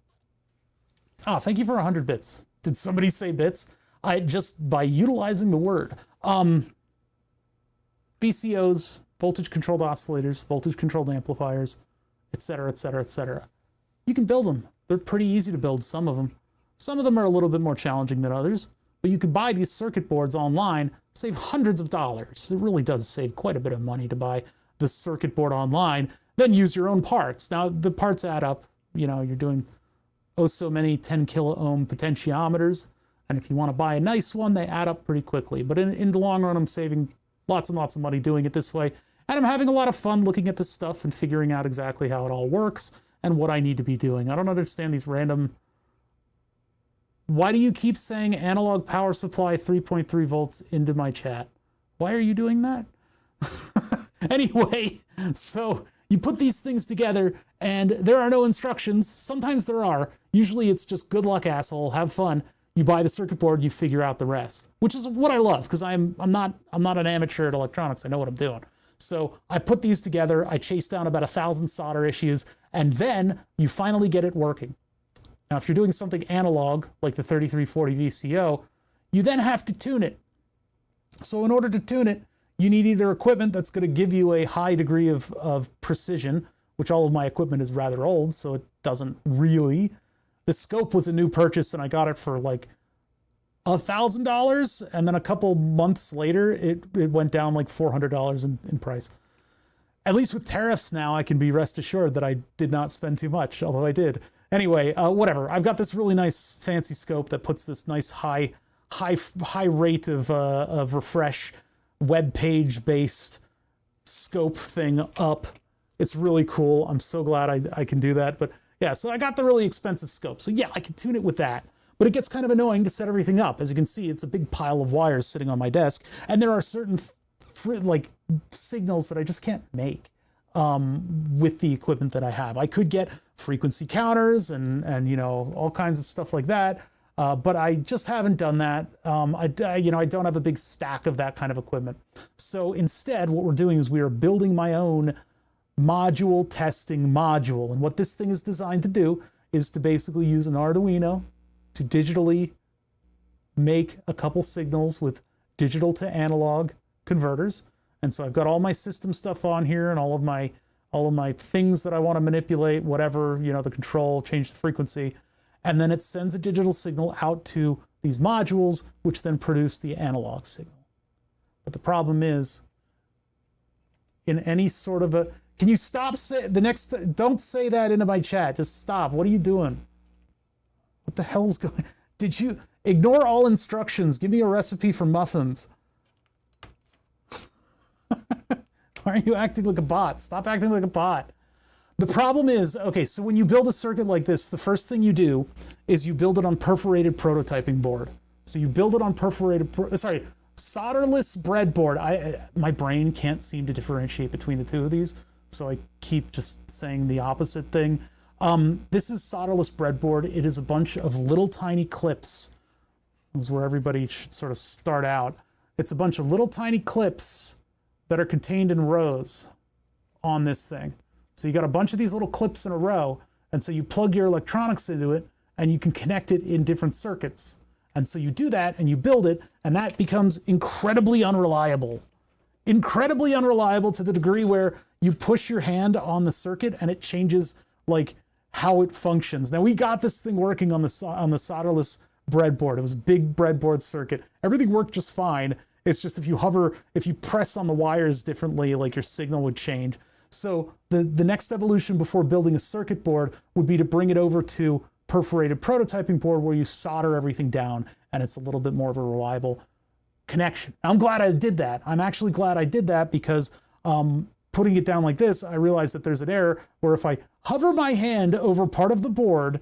Oh, thank you for 100 bits. Did somebody say bits? I just, by utilizing the word. VCOs, voltage controlled oscillators, voltage controlled amplifiers, etc., etc., etc. You can build them. They're pretty easy to build, some of them. Some of them are a little bit more challenging than others, but you could buy these circuit boards online, save hundreds of dollars. It really does save quite a bit of money to buy the circuit board online, then use your own parts. Now, the parts add up. You know, you're doing oh so many 10 kilo ohm potentiometers, and if you want to buy a nice one, they add up pretty quickly. But in the long run, I'm saving lots and lots of money doing it this way, and I'm having a lot of fun looking at this stuff and figuring out exactly how it all works and what I need to be doing. I don't understand these random... Why do you keep saying analog power supply 3.3 volts into my chat? Why are you doing that? Anyway, so you put these things together and there are no instructions. Sometimes there are. Usually it's just good luck, asshole, have fun. You buy the circuit board, you figure out the rest, which is what I love, because I'm not an amateur at electronics. I know what I'm doing. So I put these together, I chase down about 1,000 solder issues, and then you finally get it working. Now, if you're doing something analog, like the 3340 VCO, you then have to tune it. So in order to tune it, you need either equipment that's going to give you a high degree of precision, which all of my equipment is rather old, so it doesn't really. The scope was a new purchase, and I got it for like $1,000, and then a couple months later, it went down like $400 in price. At least with tariffs now, I can be rest assured that I did not spend too much, although I did. Anyway, whatever. I've got this really nice fancy scope that puts this nice high rate of refresh web page based scope thing up. It's really cool. I'm so glad I can do that. But yeah, so I got the really expensive scope. So yeah, I can tune it with that. but it gets kind of annoying to set everything up. As you can see, it's a big pile of wires sitting on my desk, and there are certain like signals that I just can't make with the equipment that I have. I could get frequency counters and you know, all kinds of stuff like that, but I just haven't done that. You know, I don't have a big stack of that kind of equipment. So instead, what we're doing is we are building my own module testing module. And what this thing is designed to do is to basically use an Arduino to digitally make a couple signals with digital to analog converters. And so I've got all my system stuff on here and all of my things that I want to manipulate, whatever, you know, the control, change the frequency. And then it sends a digital signal out to these modules, which then produce the analog signal. But the problem is, in any sort of a, can you stop don't say that into my chat. Just stop. What are you doing? What the hell's going, did you ignore all instructions? Give me a recipe for muffins. Why are you acting like a bot? Stop acting like a bot. The problem is, okay, so when you build a circuit like this, the first thing you do is you build it on perforated prototyping board. So you build it on solderless breadboard. My brain can't seem to differentiate between the two of these, so I keep just saying the opposite thing. This is solderless breadboard. It is a bunch of little tiny clips. This is where everybody should sort of start out. It's a bunch of little tiny clips that are contained in rows on this thing. So you got a bunch of these little clips in a row, and so you plug your electronics into it, and you can connect it in different circuits. And so you do that, and you build it, and that becomes incredibly unreliable. Incredibly unreliable to the degree where you push your hand on the circuit, and it changes like how it functions. Now we got this thing working on the solderless breadboard. It was a big breadboard circuit. Everything worked just fine. It's just if you press on the wires differently, like your signal would change. So the next evolution before building a circuit board would be to bring it over to perforated prototyping board where you solder everything down and it's a little bit more of a reliable connection. I'm glad I did that. I'm actually glad I did that because putting it down like this, I realized that there's an error where if I hover my hand over part of the board,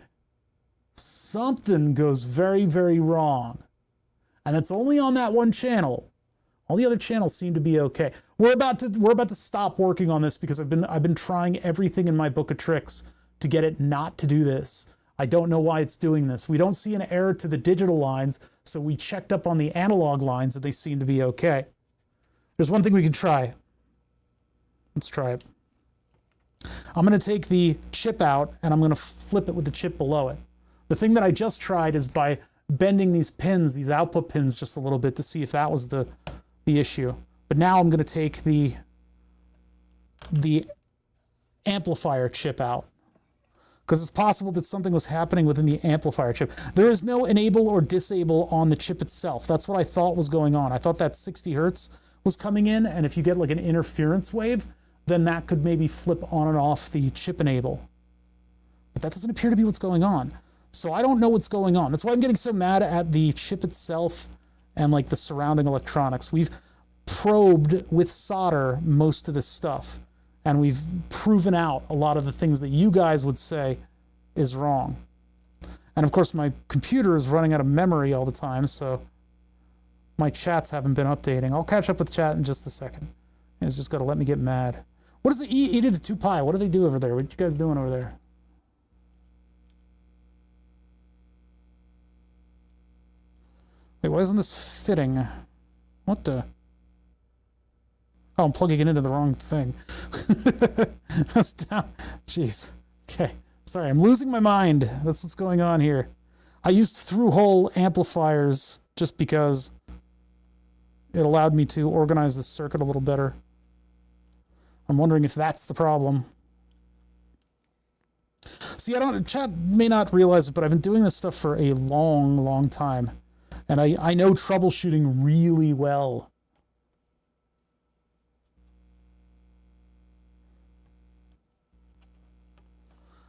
something goes very, very wrong. And it's only on that one channel. All the other channels seem to be okay. We're about to stop working on this because I've been trying everything in my book of tricks to get it not to do this. I don't know why it's doing this. We don't see an error to the digital lines, so we checked up on the analog lines and they seem to be okay. There's one thing we can try. Let's try it. I'm going to take the chip out and I'm going to flip it with the chip below it. The thing that I just tried is by bending these pins, these output pins, just a little bit to see if that was the issue. But now I'm going to take the amplifier chip out because it's possible that something was happening within the amplifier chip. There is no enable or disable on the chip itself. That's what I thought was going on. I thought that 60 hertz was coming in, and if you get like an interference wave, then that could maybe flip on and off the chip enable. But that doesn't appear to be what's going on. So I don't know what's going on. That's why I'm getting so mad at the chip itself and like the surrounding electronics. We've probed with solder most of this stuff, and we've proven out a lot of the things that you guys would say is wrong. And of course my computer is running out of memory all the time, so my chats haven't been updating. I'll catch up with chat in just a second. It's just got to let me get mad. What is the E to the 2 pi? What do they do over there? What you guys doing over there? Wait, why isn't this fitting? What the? Oh, I'm plugging it into the wrong thing. That's down. Jeez. Okay. Sorry, I'm losing my mind. That's what's going on here. I used through-hole amplifiers just because it allowed me to organize the circuit a little better. I'm wondering if that's the problem. See, chat may not realize it, but I've been doing this stuff for a long, long time. And I know troubleshooting really well.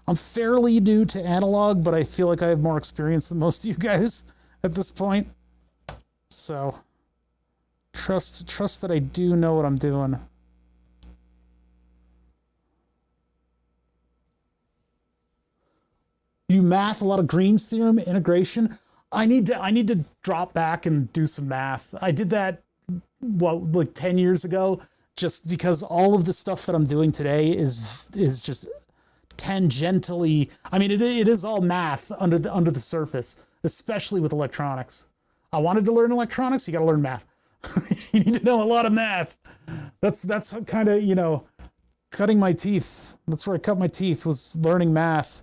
I'm fairly new to analog, but I feel like I have more experience than most of you guys at this point. So trust that I do know what I'm doing. You math a lot of Green's theorem integration. I need to drop back and do some math. I did that, what, like 10 years ago, just because all of the stuff that I'm doing today is just tangentially. I mean, it is all math under the surface, especially with electronics. I wanted to learn electronics. You got to learn math. You need to know a lot of math. That's kind of, you know, cutting my teeth. That's where I cut my teeth, was learning math.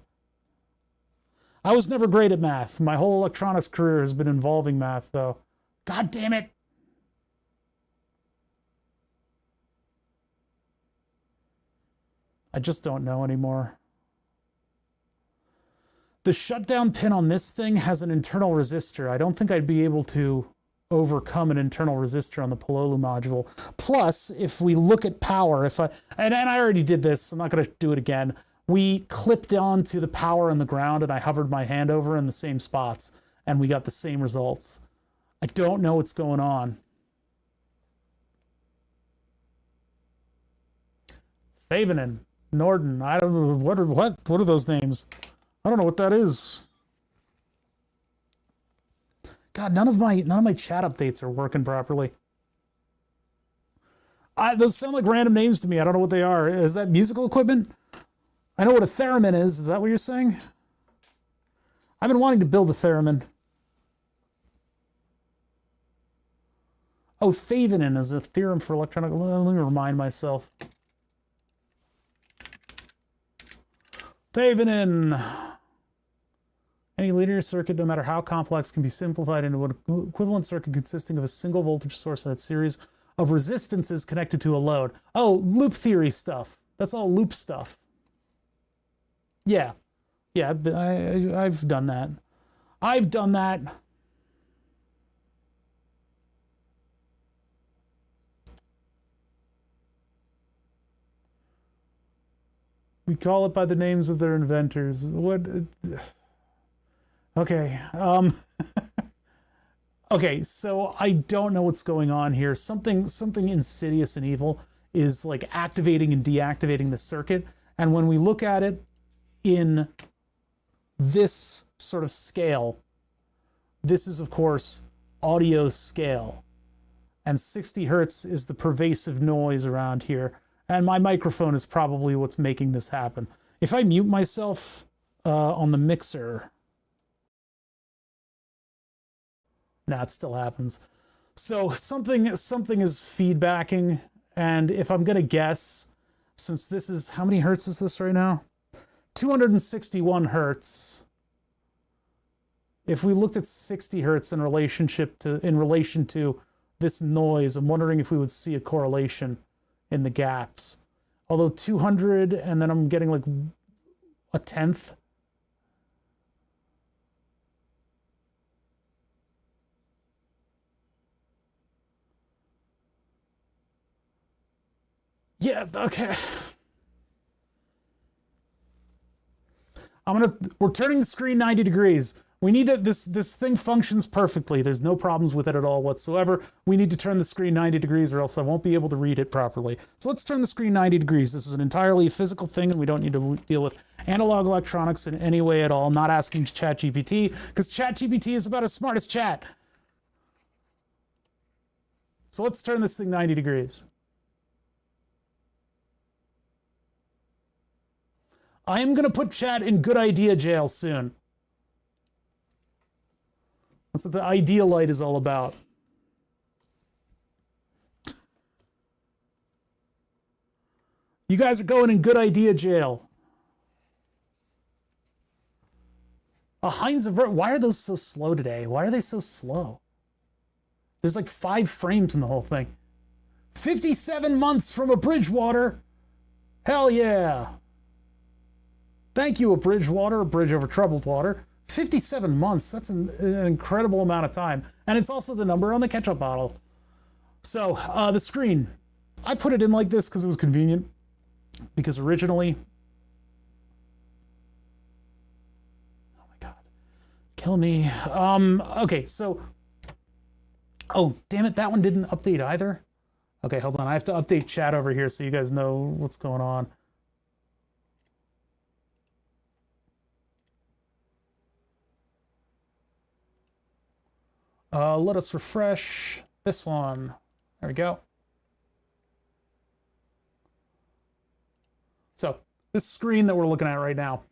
I was never great at math. My whole electronics career has been involving math, though. God damn it. I just don't know anymore. The shutdown pin on this thing has an internal resistor. I don't think I'd be able to overcome an internal resistor on the Pololu module. Plus, if we look at power, and I already did this, I'm not going to do it again. We clipped onto the power and the ground, and I hovered my hand over in the same spots, and we got the same results. I don't know what's going on. Thavenin, Norden, I don't know, what are those names? I don't know what that is. God, none of my chat updates are working properly. Those sound like random names to me. I don't know what they are. Is that musical equipment? I know what a theremin is. Is that what you're saying? I've been wanting to build a theremin. Oh, Thavenin is a theorem for electronic. Let me remind myself. Thavenin. Any linear circuit, no matter how complex, can be simplified into an equivalent circuit consisting of a single voltage source and a series of resistances connected to a load. Oh, loop theory stuff. That's all loop stuff. Yeah. Yeah, I've done that. I've done that. We call it by the names of their inventors. What? Okay. Okay, so I don't know what's going on here. Something insidious and evil is like activating and deactivating the circuit. And when we look at it in this sort of scale, this is, of course, audio scale. And 60 hertz is the pervasive noise around here. And my microphone is probably what's making this happen. If I mute myself on the mixer... Nah, it still happens. So something is feedbacking, and if I'm gonna guess, since this is, how many hertz is this right now? 261 hertz. If we looked at 60 hertz in relation to this noise, I'm wondering if we would see a correlation in the gaps. Although 200, and then I'm getting like a tenth. Yeah, okay. We're turning the screen 90 degrees. We need to, this thing functions perfectly. There's no problems with it at all whatsoever. We need to turn the screen 90 degrees or else I won't be able to read it properly. So let's turn the screen 90 degrees. This is an entirely physical thing and we don't need to deal with analog electronics in any way at all. I'm not asking ChatGPT because ChatGPT is about as smart as chat. So let's turn this thing 90 degrees. I am going to put chat in good idea jail soon. That's what the idea light is all about. You guys are going in good idea jail. A Heinz Avert. Why are those so slow today? Why are they so slow? There's like 5 frames in the whole thing. 57 months from a Bridgewater. Hell yeah. Thank you, a Bridgewater, a bridge over troubled water. 57 months, that's an incredible amount of time. And it's also the number on the ketchup bottle. So, the screen. I put it in like this because it was convenient. Because originally... Oh my god. Kill me. Okay, so... Oh, damn it, that one didn't update either. Okay, hold on, I have to update chat over here so you guys know what's going on. Let us refresh this one. There we go. So this screen that we're looking at right now.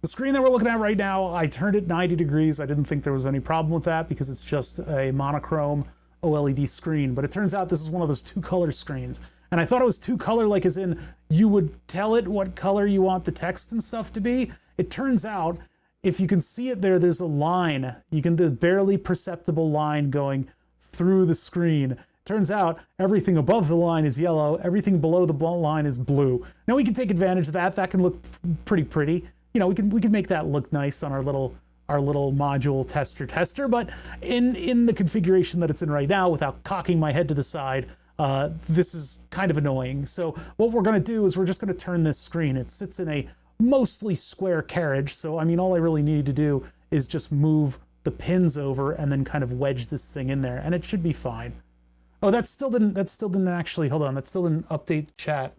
The screen that we're looking at right now, I turned it 90 degrees. I didn't think there was any problem with that because it's just a monochrome OLED screen. But it turns out this is one of those two-color screens. And I thought it was two-color, like as in you would tell it what color you want the text and stuff to be. It turns out, if you can see it there, there's a line. You can, the barely perceptible line going through the screen. Turns out everything above the line is yellow, everything below the line is blue. Now we can take advantage of that. That can look pretty. You know, we can make that look nice on our little module tester. But in the configuration that it's in right now, without cocking my head to the side, this is kind of annoying. So what we're going to do is we're just going to turn this screen. It sits in a mostly square carriage. So I mean, all I really need to do is just move the pins over and then kind of wedge this thing in there, and it should be fine. Oh, that still didn't actually, hold on, that still didn't update chat.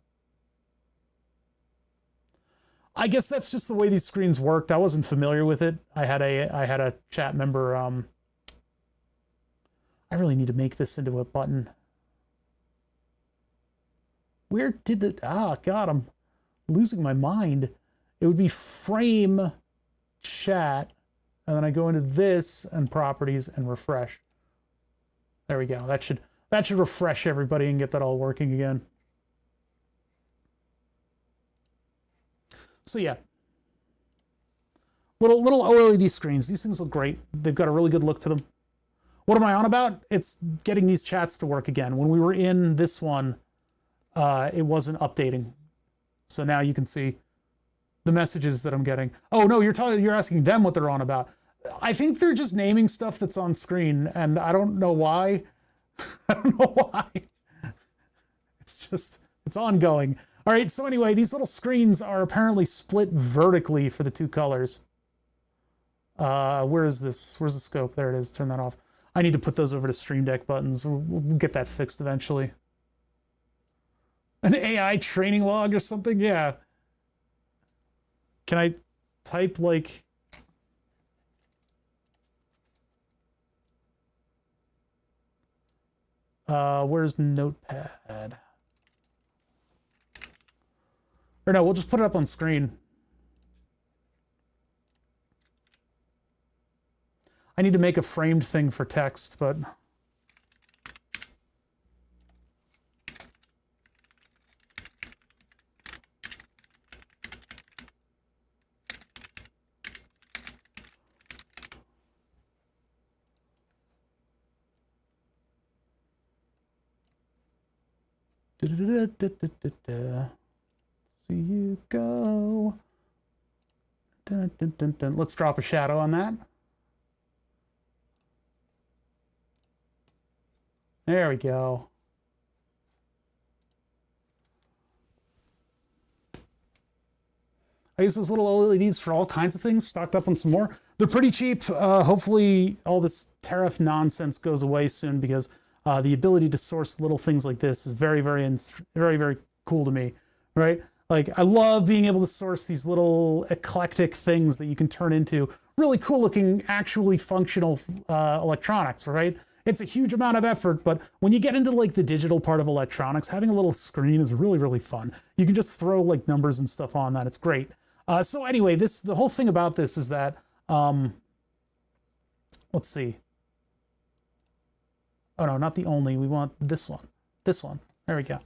I guess that's just the way these screens worked. I wasn't familiar with it. I had a chat member, I really need to make this into a button. Where did the, God, I'm losing my mind. It would be frame chat, and then I go into this and properties and refresh. There we go. That should refresh everybody and get that all working again. So yeah, little OLED screens. These things look great. They've got a really good look to them. What am I on about? It's getting these chats to work again. When we were in this one, it wasn't updating. So now you can see the messages that I'm getting. Oh no, you're asking them what they're on about. I think they're just naming stuff that's on screen, and I don't know why. I don't know why. It's ongoing. All right, so anyway, these little screens are apparently split vertically for the two colors. Where is this? Where's the scope? There it is. Turn that off. I need to put those over to Stream Deck buttons. We'll get that fixed eventually. An AI training log or something? Yeah. Can I type like... where's Notepad? Or no, we'll just put it up on screen. I need to make a framed thing for text, but... See you go. Dun, dun, dun, dun. Let's drop a shadow on that. There we go. I use those little LEDs for all kinds of things, stocked up on some more. They're pretty cheap. Hopefully all this tariff nonsense goes away soon, because the ability to source little things like this is very, very cool to me, right? Like, I love being able to source these little eclectic things that you can turn into really cool looking, actually functional electronics, right? It's a huge amount of effort, but when you get into like the digital part of electronics, having a little screen is really fun. You can just throw like numbers and stuff on that. It's great. So anyway, the whole thing about this is that, let's see. Oh no, not the only, we want this one. This one, there we go.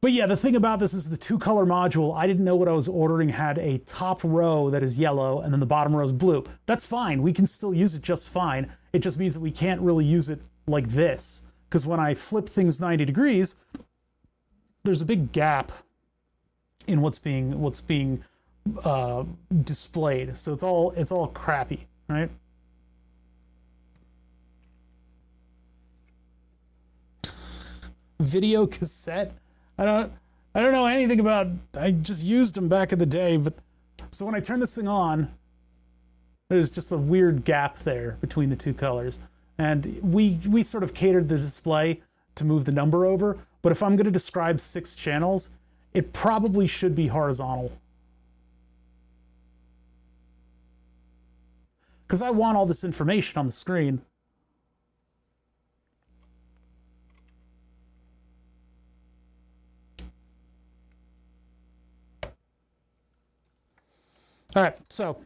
But yeah, the thing about this is the two color module, I didn't know what I was ordering had a top row that is yellow and then the bottom row is blue. That's fine, we can still use it just fine. It just means that we can't really use it like this, because when I flip things 90 degrees, there's a big gap in what's being displayed. So it's all crappy, right? Video cassette? I don't know anything about, I just used them back in the day, but so when I turn this thing on, there's just a weird gap there between the two colors. And we sort of catered the display to move the number over, but if I'm going to describe 6 channels, it probably should be horizontal. because I want all this information on the screen. All right, so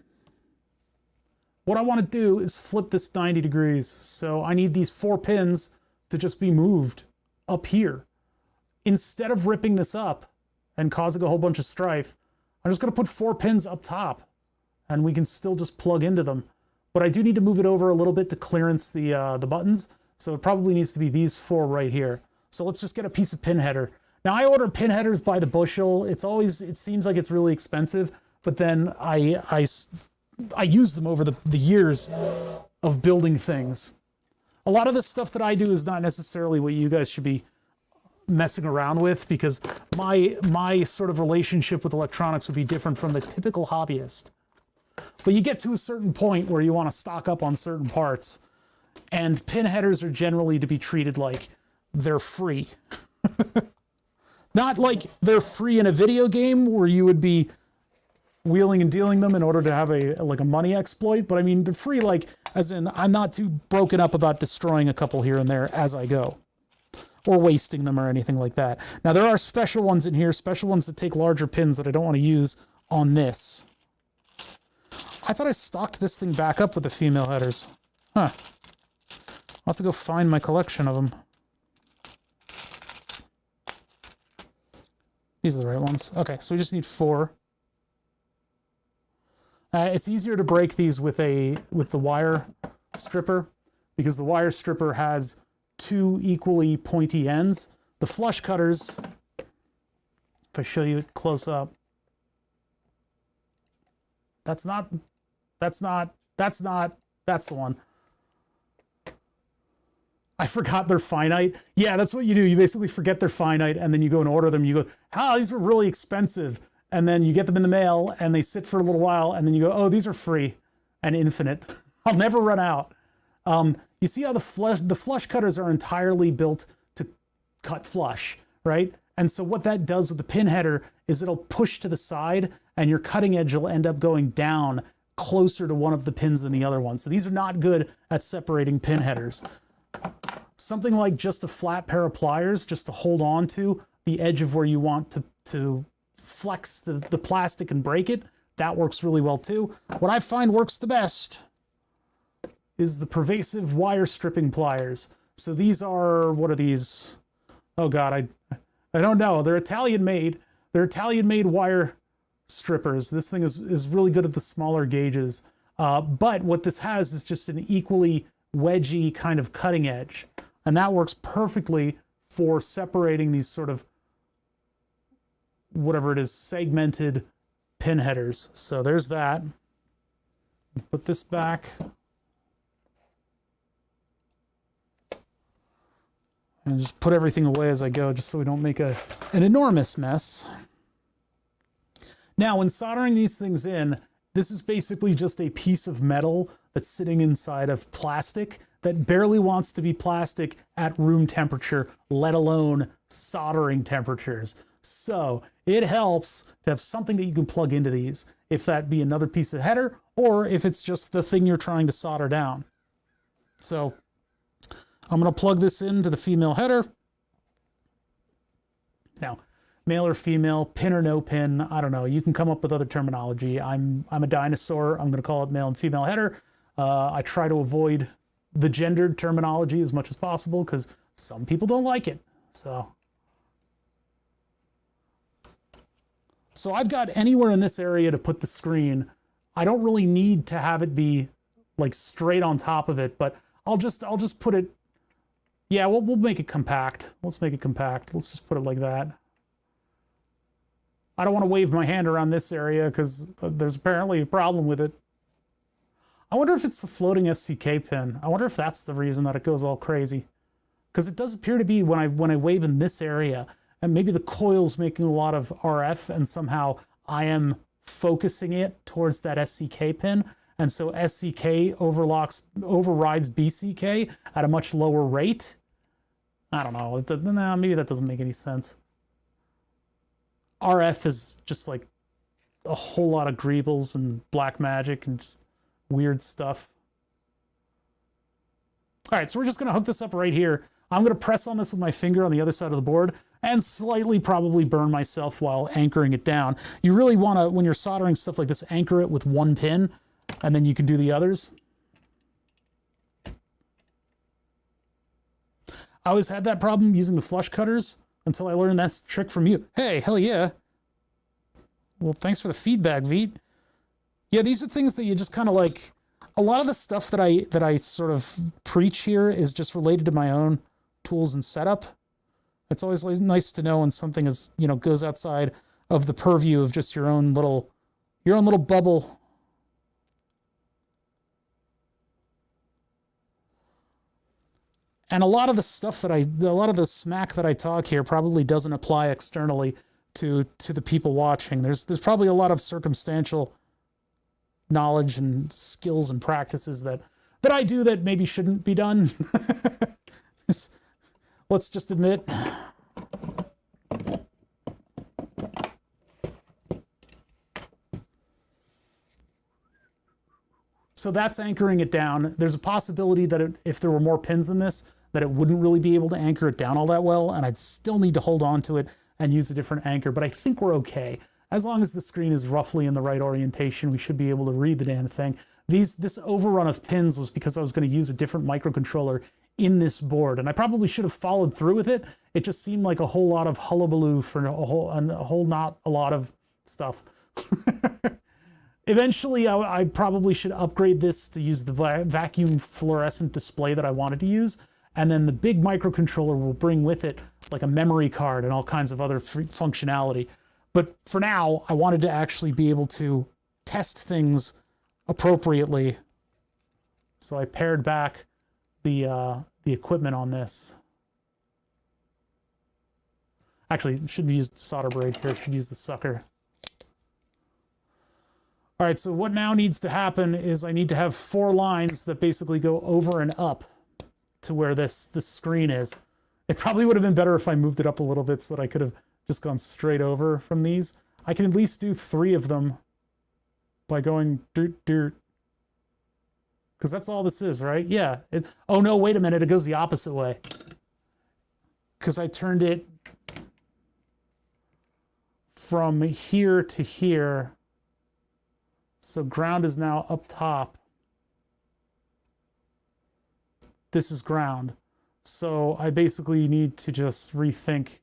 what I want to do is flip this 90 degrees. So I need these 4 pins to just be moved up here. Instead of ripping this up and causing a whole bunch of strife, I'm just going to put 4 pins up top and we can still just plug into them. But I do need to move it over a little bit to clearance the buttons. So it probably needs to be these 4 right here. So let's just get a piece of pin header. Now I order pin headers by the bushel. It seems like it's really expensive, but then I use them over the years of building things. A lot of the stuff that I do is not necessarily what you guys should be messing around with, because my sort of relationship with electronics would be different from the typical hobbyist. But you get to a certain point where you want to stock up on certain parts, and pin headers are generally to be treated like they're free. Not like they're free in a video game where you would be wheeling and dealing them in order to have a money exploit, but I mean they're free like as in I'm not too broken up about destroying a couple here and there as I go, or wasting them or anything like that. Now there are special ones in here, special ones that take larger pins that I don't want to use on this. I thought I stocked this thing back up with the female headers. Huh. I'll have to go find my collection of them. These are the right ones. Okay, so we just need 4. It's easier to break these with the wire stripper, because the wire stripper has 2 equally pointy ends. The flush cutters, if I show you it close up, that's the one. I forgot they're finite. Yeah, that's what you do. You basically forget they're finite, and then you go and order them. You go, these are really expensive. And then you get them in the mail, and they sit for a little while, and then you go, oh, these are free and infinite. I'll never run out. You see how the flush cutters are entirely built to cut flush, right? And so what that does with the pin header is it'll push to the side, and your cutting edge will end up going down closer to one of the pins than the other one. So these are not good at separating pin headers. Something like just a flat pair of pliers, just to hold on to the edge of where you want to flex the plastic and break it, that works really well too. What I find works the best is the pervasive wire stripping pliers. So these are, what are these? Oh God, I don't know. They're Italian made. They're Italian made wire strippers. This thing is really good at the smaller gauges. But what this has is just an equally wedgy kind of cutting edge. And that works perfectly for separating these sort of, whatever it is, segmented pin headers. So there's that. Put this back. And just put everything away as I go, just so we don't make an enormous mess. Now, when soldering these things in, this is basically just a piece of metal that's sitting inside of plastic that barely wants to be plastic at room temperature, let alone soldering temperatures. So it helps to have something that you can plug into these, if that be another piece of header, or if it's just the thing you're trying to solder down. So I'm going to plug this into the female header. Now, male or female, pin or no pin, I don't know. You can come up with other terminology. I'm a dinosaur. I'm going to call it male and female header. I try to avoid the gendered terminology as much as possible because some people don't like it. So I've got anywhere in this area to put the screen. I don't really need to have it be like straight on top of it, but I'll just put it. Yeah, we'll make it compact. Let's make it compact. Let's just put it like that. I don't want to wave my hand around this area because there's apparently a problem with it. I wonder if it's the floating SCK pin. I wonder if that's the reason that it goes all crazy. Because it does appear to be when I wave in this area, and maybe the coil's making a lot of RF, and somehow I am focusing it towards that SCK pin, and so SCK overrides BCK at a much lower rate. I don't know. No, maybe that doesn't make any sense. RF is just like a whole lot of greebles and black magic and just weird stuff. All right, so we're just going to hook this up right here. I'm going to press on this with my finger on the other side of the board and slightly probably burn myself while anchoring it down. You really want to, when you're soldering stuff like this, anchor it with one pin, and then you can do the others. I always had that problem using the flush cutters until I learned that's the trick from you. Hey, hell yeah. Well, thanks for the feedback, Veet. Yeah, these are things that you just kind of like. A lot of the stuff that I sort of preach here is just related to my own tools and setup. It's always nice to know when something is, you know, goes outside of the purview of just your own little bubble. And a lot of the stuff that a lot of the smack that I talk here probably doesn't apply externally to the people watching. There's probably a lot of circumstantial knowledge and skills and practices that I do that maybe shouldn't be done. Let's just admit. So that's anchoring it down. There's a possibility that if there were more pins than this, that it wouldn't really be able to anchor it down all that well, and I'd still need to hold on to it and use a different anchor, but I think we're okay. As long as the screen is roughly in the right orientation, we should be able to read the damn thing. This overrun of pins was because I was going to use a different microcontroller in this board, and I probably should have followed through with it. It just seemed like a whole lot of hullabaloo for a whole not a lot of stuff. Eventually, I probably should upgrade this to use the vacuum fluorescent display that I wanted to use, and then the big microcontroller will bring with it like a memory card and all kinds of other functionality. But for now, I wanted to actually be able to test things appropriately. So I paired back the equipment on this. Actually, shouldn't use the solder braid here. Should use the sucker. All right, so what now needs to happen is I need to have 4 lines that basically go over and up to where this screen is. It probably would have been better if I moved it up a little bit so that I could have just gone straight over from these. I can at least do 3 of them by going dirt, dirt. Because that's all this is, right? Yeah. Oh no, wait a minute, it goes the opposite way. Because I turned it from here to here. So ground is now up top. This is ground. So I basically need to just rethink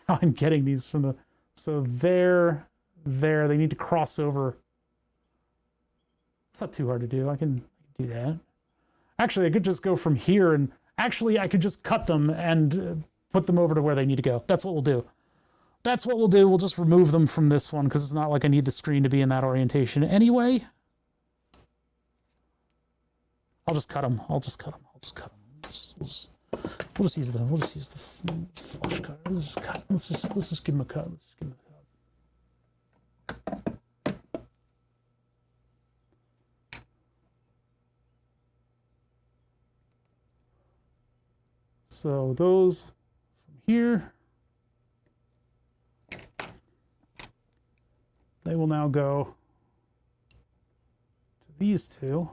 how I'm getting these from the... So there, they need to cross over. It's not too hard to do. I can do that. Actually, I could just go from here and... Actually, I could just cut them and put them over to where they need to go. That's what we'll do. That's what we'll do. We'll just remove them from this one because it's not like I need the screen to be in that orientation anyway. I'll just cut them. We'll just cut them. We'll just use the flush cutter. Let's just give them a cut. So those from here, they will now go to these 2.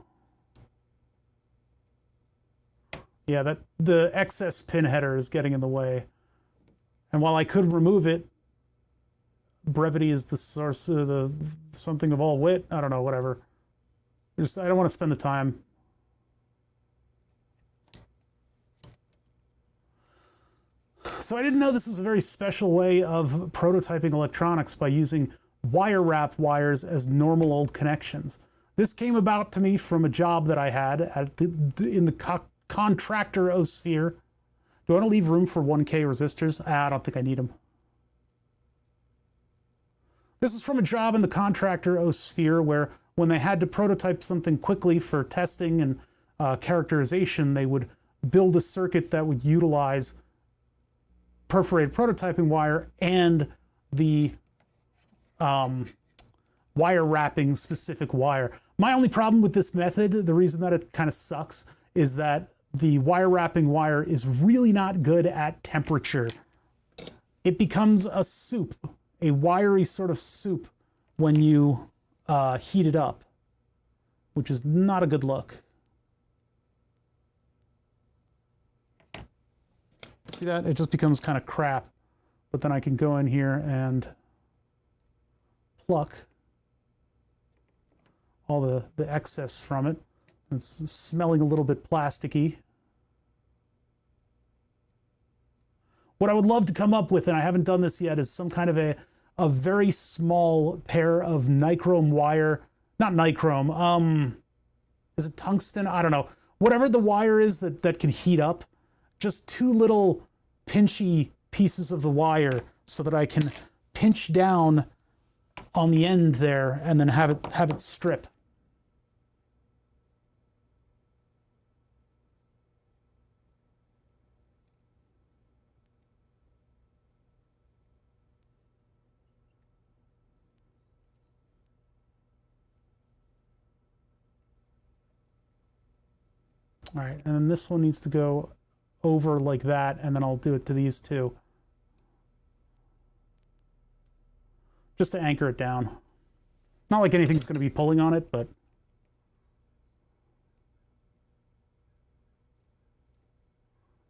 Yeah, that the excess pin header is getting in the way. And while I could remove it, brevity is the source of the something of all wit. I don't know, whatever. I don't want to spend the time. So I didn't know this was a very special way of prototyping electronics by using wire wrap wires as normal old connections. This came about to me from a job that I had in the contractor sphere. Do I want to leave room for 1K resistors? I don't think I need them. This is from a job in the contractor sphere where when they had to prototype something quickly for testing and characterization, they would build a circuit that would utilize perforated prototyping wire and the wire wrapping specific wire. My only problem with this method, the reason that it kind of sucks, is that the wire wrapping wire is really not good at temperature. It becomes a soup, a wiry sort of soup when you heat it up. which is not a good look. See that? It just becomes kind of crap. But then I can go in here and pluck all the excess from it. It's smelling a little bit plasticky. What I would love to come up with, and I haven't done this yet, is some kind of a very small pair of nichrome wire. Not nichrome. Is it tungsten? I don't know. Whatever the wire is that can heat up. Just two little pinchy pieces of the wire so that I can pinch down on the end there and then have it strip. All right, and then this one needs to go over like that, and then I'll do it to these two. Just to anchor it down. Not like anything's going to be pulling on it, but...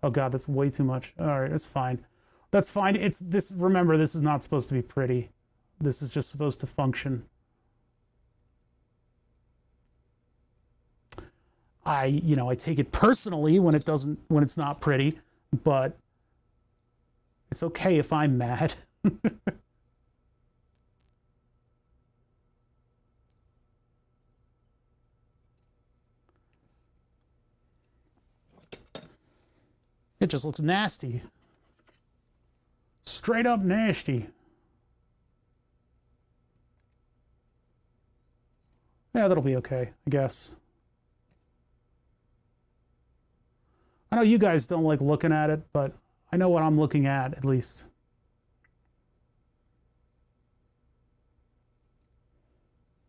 Oh god, that's way too much. All right, it's fine. That's fine. It's this. Remember, this is not supposed to be pretty. This is just supposed to function. I take it personally when it's not pretty, but it's okay if I'm mad. It just looks nasty. Straight up nasty. Yeah, that'll be okay, I guess. I know you guys don't like looking at it, but I know what I'm looking at least.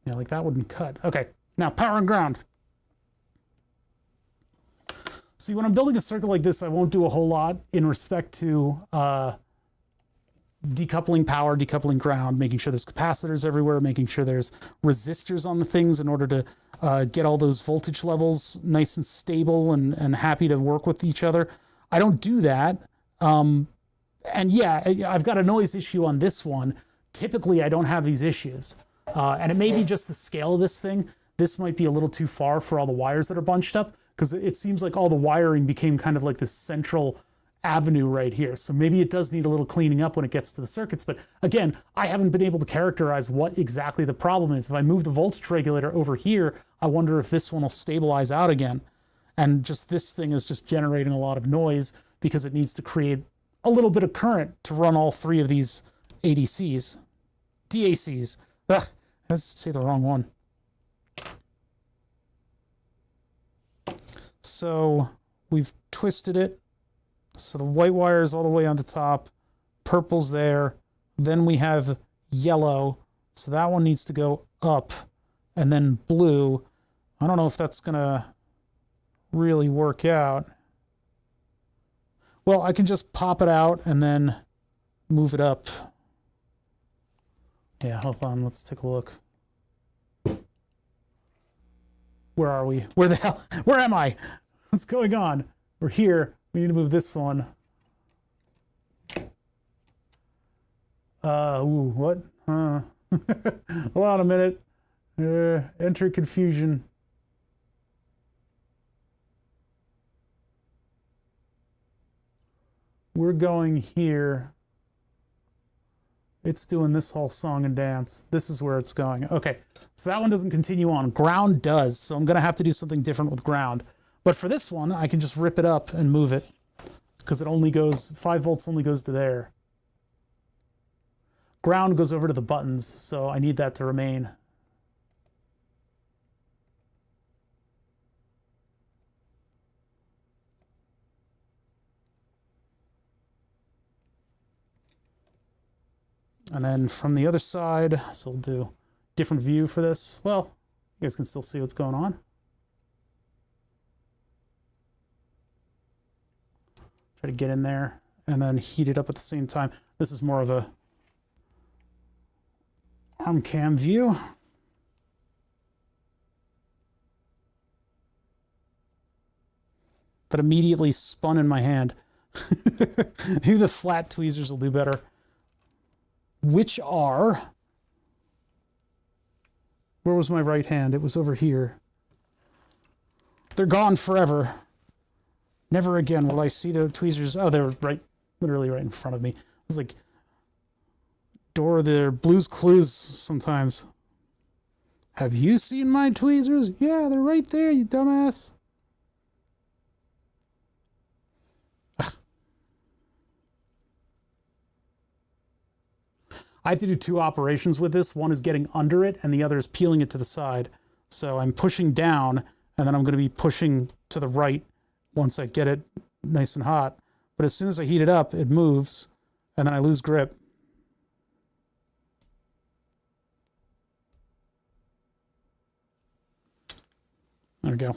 Yeah, like that wouldn't cut. Okay, now power and ground. See, when I'm building a circuit like this, I won't do a whole lot in respect to decoupling power, decoupling ground, making sure there's capacitors everywhere, making sure there's resistors on the things in order to get all those voltage levels nice and stable and happy to work with each other. I don't do that. And yeah, I've got a noise issue on this one. Typically, I don't have these issues. And it may be just the scale of this thing. This might be a little too far for all the wires that are bunched up, because it seems like all the wiring became kind of like this central avenue right here. So maybe it does need a little cleaning up when it gets to the circuits. But again, I haven't been able to characterize what exactly the problem is. If I move the voltage regulator over here, I wonder if this one will stabilize out again. And just this thing is just generating a lot of noise because it needs to create a little bit of current to run all three of these ADCs. DACs. Ugh, let's say the wrong one. So we've twisted it. So the white wire is all the way on the top. Purple's there. Then we have yellow. So that one needs to go up. And then blue. I don't know if that's going to really work out. Well, I can just pop it out and then move it up. Yeah, hold on. Let's take a look. Where are we? Where the hell? Where am I? What's going on? We're here. We need to move this one. What? Hold on a minute. Enter confusion. We're going here. It's doing this whole song and dance. This is where it's going. Okay, so that one doesn't continue on. Ground does, so I'm going to have to do something different with ground. But for this one, I can just rip it up and move it because it only goes, 5 volts only goes to there. Ground goes over to the buttons, so I need that to remain. And then from the other side, so we'll do different view for this. Well, you guys can still see what's going on. Try to get in there and then heat it up at the same time. This is more of a arm cam view. that immediately spun in my hand. Maybe the flat tweezers will do better. Which are... Where was my right hand? It was over here. They're gone forever. Never again will I see the tweezers. Oh, they were right, literally right in front of me. It's like door of the Blue's Clues sometimes. Have you seen my tweezers? Yeah, they're right there, you dumbass. Ugh. I have to do two operations with this. One is getting under it, and the other is peeling it to the side. So I'm pushing down, and then I'm going to be pushing to the right once I get it nice and hot. But as soon as I heat it up, it moves, and then I lose grip. There we go.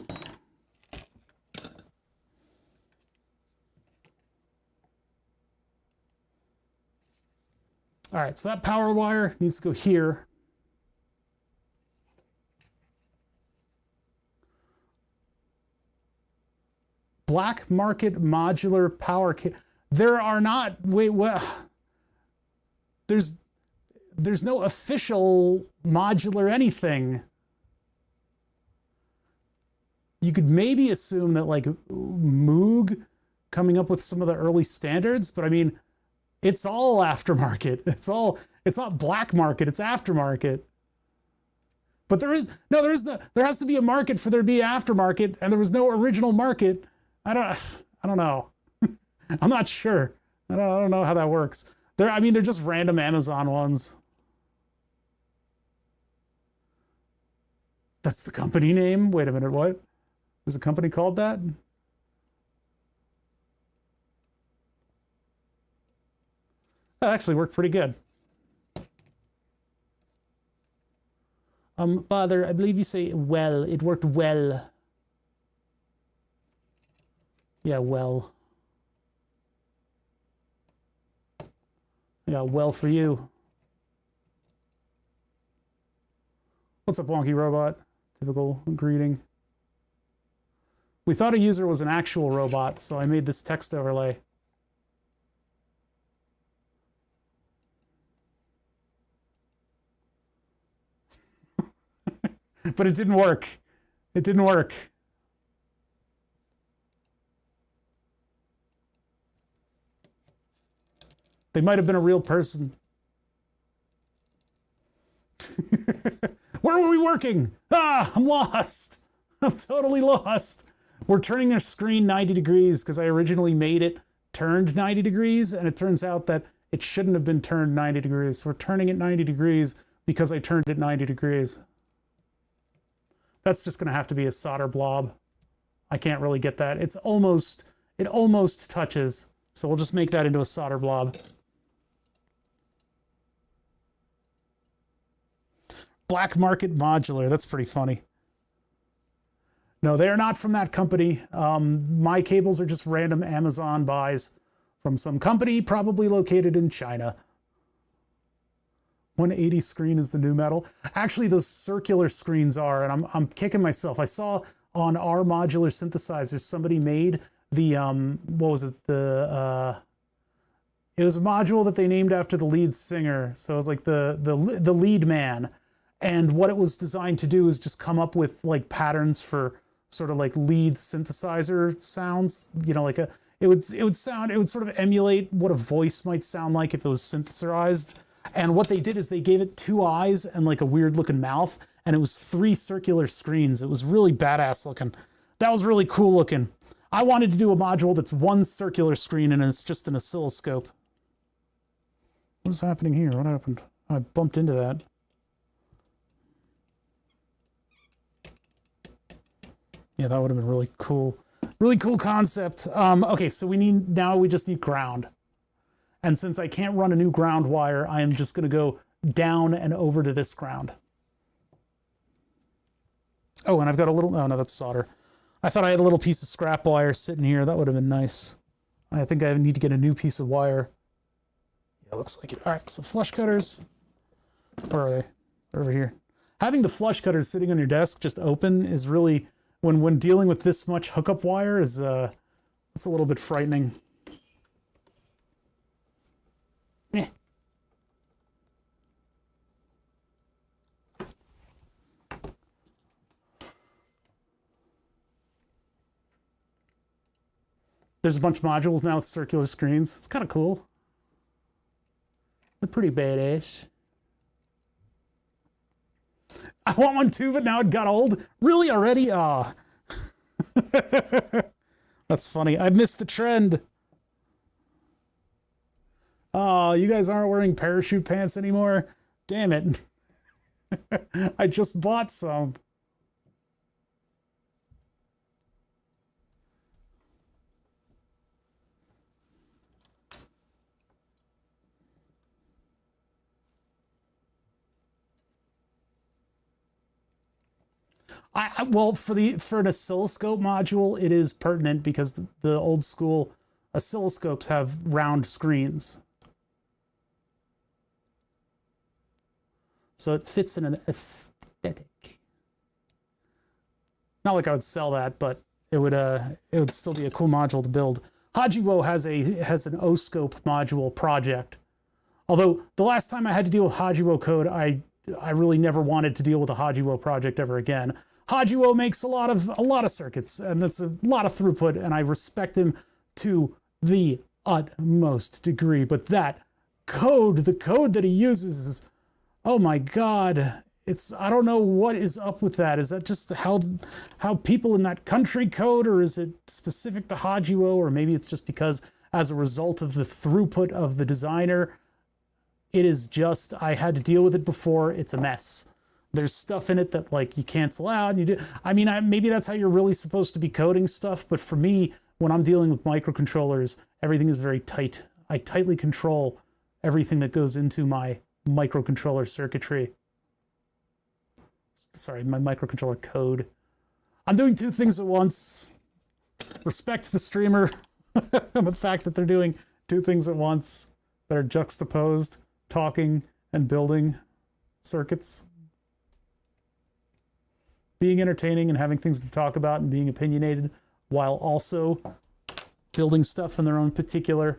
All right, so that power wire needs to go here. Black market modular power kit. There are not, wait, what? There's no official modular anything. You could maybe assume that like Moog coming up with some of the early standards, but I mean, it's all aftermarket. It's not black market, it's aftermarket. But there has to be a market for there to be aftermarket, and there was no original market. I don't know. I'm not sure. I don't know how that works. They're just random Amazon ones. That's the company name? Wait a minute, what? Is a company called that? That actually worked pretty good. Father, I believe you say well. It worked well. Yeah, well. Yeah, well for you. What's up, Wonky Robot? Typical greeting. We thought a user was an actual robot, so I made this text overlay. But it didn't work. It didn't work. They might have been a real person. Where were we working? Ah, I'm lost. I'm totally lost. We're turning their screen 90 degrees because I originally made it turned 90 degrees, and it turns out that it shouldn't have been turned 90 degrees. So we're turning it 90 degrees because I turned it 90 degrees. That's just going to have to be a solder blob. I can't really get that. It almost touches. So we'll just make that into a solder blob. Black market modular. That's pretty funny. No, they're not from that company. My cables are just random Amazon buys from some company, probably located in China. 180 screen is the new metal. Actually, those circular screens are, and I'm kicking myself. I saw on our modular synthesizers, somebody made the, what was it? It was a module that they named after the lead singer. So it was like the lead man. And what it was designed to do is just come up with like patterns for sort of like lead synthesizer sounds, you know, like it would sort of emulate what a voice might sound like if it was synthesized. And what they did is they gave it 2 eyes and like a weird looking mouth, and it was 3 circular screens. It was really badass looking. That was really cool looking. I wanted to do a module that's 1 circular screen and it's just an oscilloscope. What's happening here? What happened? I bumped into that. Yeah, that would have been really cool. Really cool concept. Okay, so we just need ground. And since I can't run a new ground wire, I am just going to go down and over to this ground. Oh, and I've got a little, oh no, that's solder. I thought I had a little piece of scrap wire sitting here. That would have been nice. I think I need to get a new piece of wire. Yeah, looks like it. All right, so flush cutters. Where are they? They're over here. Having the flush cutters sitting on your desk just open is really when dealing with this much hookup wire is it's a little bit frightening. Eh. There's a bunch of modules now with circular screens. It's kind of cool. They're pretty badass. I want one too, but now it got old. Really already? Ah. That's funny. I missed the trend. Oh, you guys aren't wearing parachute pants anymore? Damn it. I just bought some. Well, for an oscilloscope module, it is pertinent because the old school oscilloscopes have round screens. So it fits in an aesthetic. Not like I would sell that, but it would still be a cool module to build. Hajiwo has an O-scope module project. Although the last time I had to deal with Hajiwo code, I really never wanted to deal with a Hajiwo project ever again. Hajiwo makes a lot of circuits, and that's a lot of throughput, and I respect him to the utmost degree. But that code, the code that he uses is, oh my God, I don't know what is up with that. Is that just how people in that country code, or is it specific to Hajiwo, or maybe it's just because as a result of the throughput of the designer, it is just, I had to deal with it before, it's a mess. There's stuff in it that like you cancel out and you do. I mean, maybe that's how you're really supposed to be coding stuff. But for me, when I'm dealing with microcontrollers, everything is very tight. I tightly control everything that goes into my microcontroller circuitry. Sorry, my microcontroller code. I'm doing two things at once. Respect the streamer and the fact that they're doing two things at once that are juxtaposed, talking and building circuits. Being entertaining and having things to talk about and being opinionated while also building stuff in their own particular,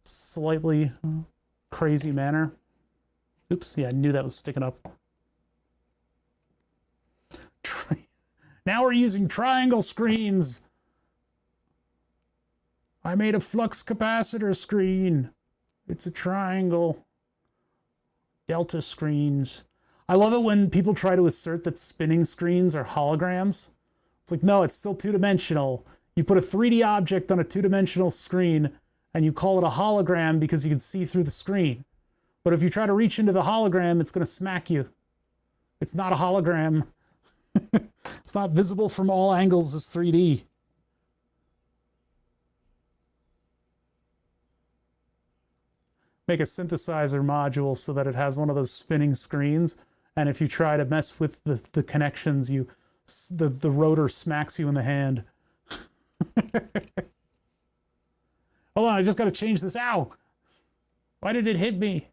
slightly crazy manner. Oops, yeah, I knew that was sticking up. Now we're using triangle screens. I made a flux capacitor screen. It's a triangle. Delta screens. I love it when people try to assert that spinning screens are holograms. It's like, no, it's still two-dimensional. You put a 3D object on a two-dimensional screen and you call it a hologram because you can see through the screen. But if you try to reach into the hologram, it's going to smack you. It's not a hologram. It's not visible from all angles as 3D. Make a synthesizer module so that it has one of those spinning screens. And if you try to mess with the connections, the rotor smacks you in the hand. Hold on, I just got to change this. Ow! Why did it hit me?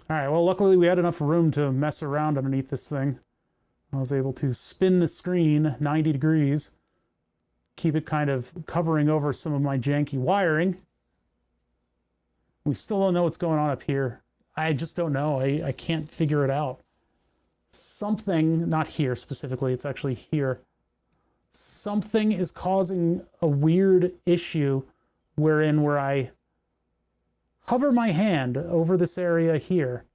All right, well, luckily we had enough room to mess around underneath this thing. I was able to spin the screen 90 degrees, keep it kind of covering over some of my janky wiring. We still don't know what's going on up here. I just don't know. I can't figure it out. Something, not here specifically, it's actually here. Something is causing a weird issue where I hover my hand over this area here.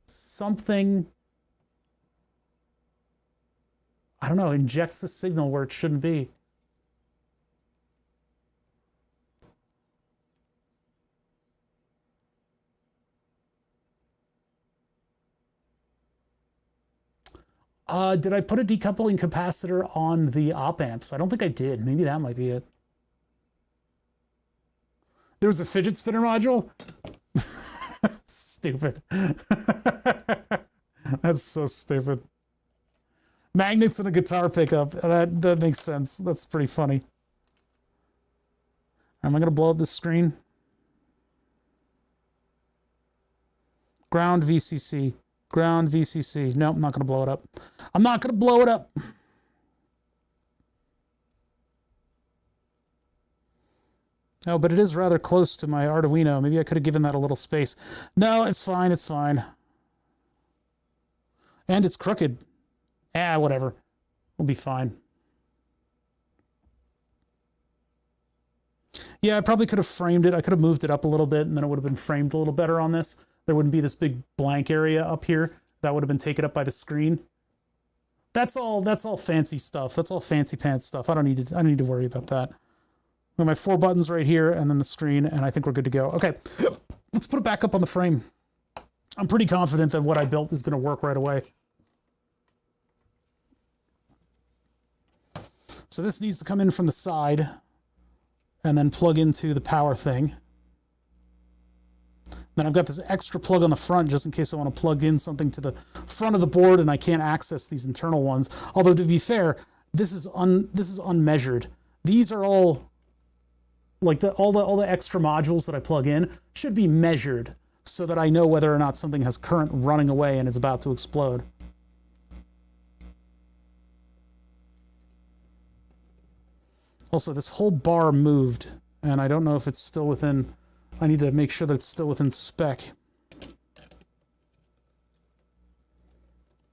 Something, I don't know, injects a signal where it shouldn't be. Did I put a decoupling capacitor on the op amps? I don't think I did. Maybe that might be it. There was a fidget spinner module? Stupid. That's so stupid. Magnets and a guitar pickup. That makes sense. That's pretty funny. Am I going to blow up this screen? Ground VCC. Ground VCC. Nope, I'm not going to blow it up. I'm not going to blow it up. Oh, but it is rather close to my Arduino. Maybe I could have given that a little space. No, it's fine. It's fine. And it's crooked. Ah, whatever. We'll be fine. Yeah, I probably could have framed it. I could have moved it up a little bit, and then it would have been framed a little better on this. There wouldn't be this big blank area up here that would have been taken up by the screen. That's all fancy stuff. That's all fancy pants stuff. I don't need to worry about that. I have my 4 buttons right here, and then the screen, and I think we're good to go. Okay, let's put it back up on the frame. I'm pretty confident that what I built is going to work right away. So this needs to come in from the side and then plug into the power thing. Then I've got this extra plug on the front just in case I want to plug in something to the front of the board and I can't access these internal ones. Although to be fair, this is unmeasured. These are all like all the extra modules that I plug in should be measured so that I know whether or not something has current running away and is about to explode. Also, this whole bar moved, and I don't know if it's still within... I need to make sure that it's still within spec.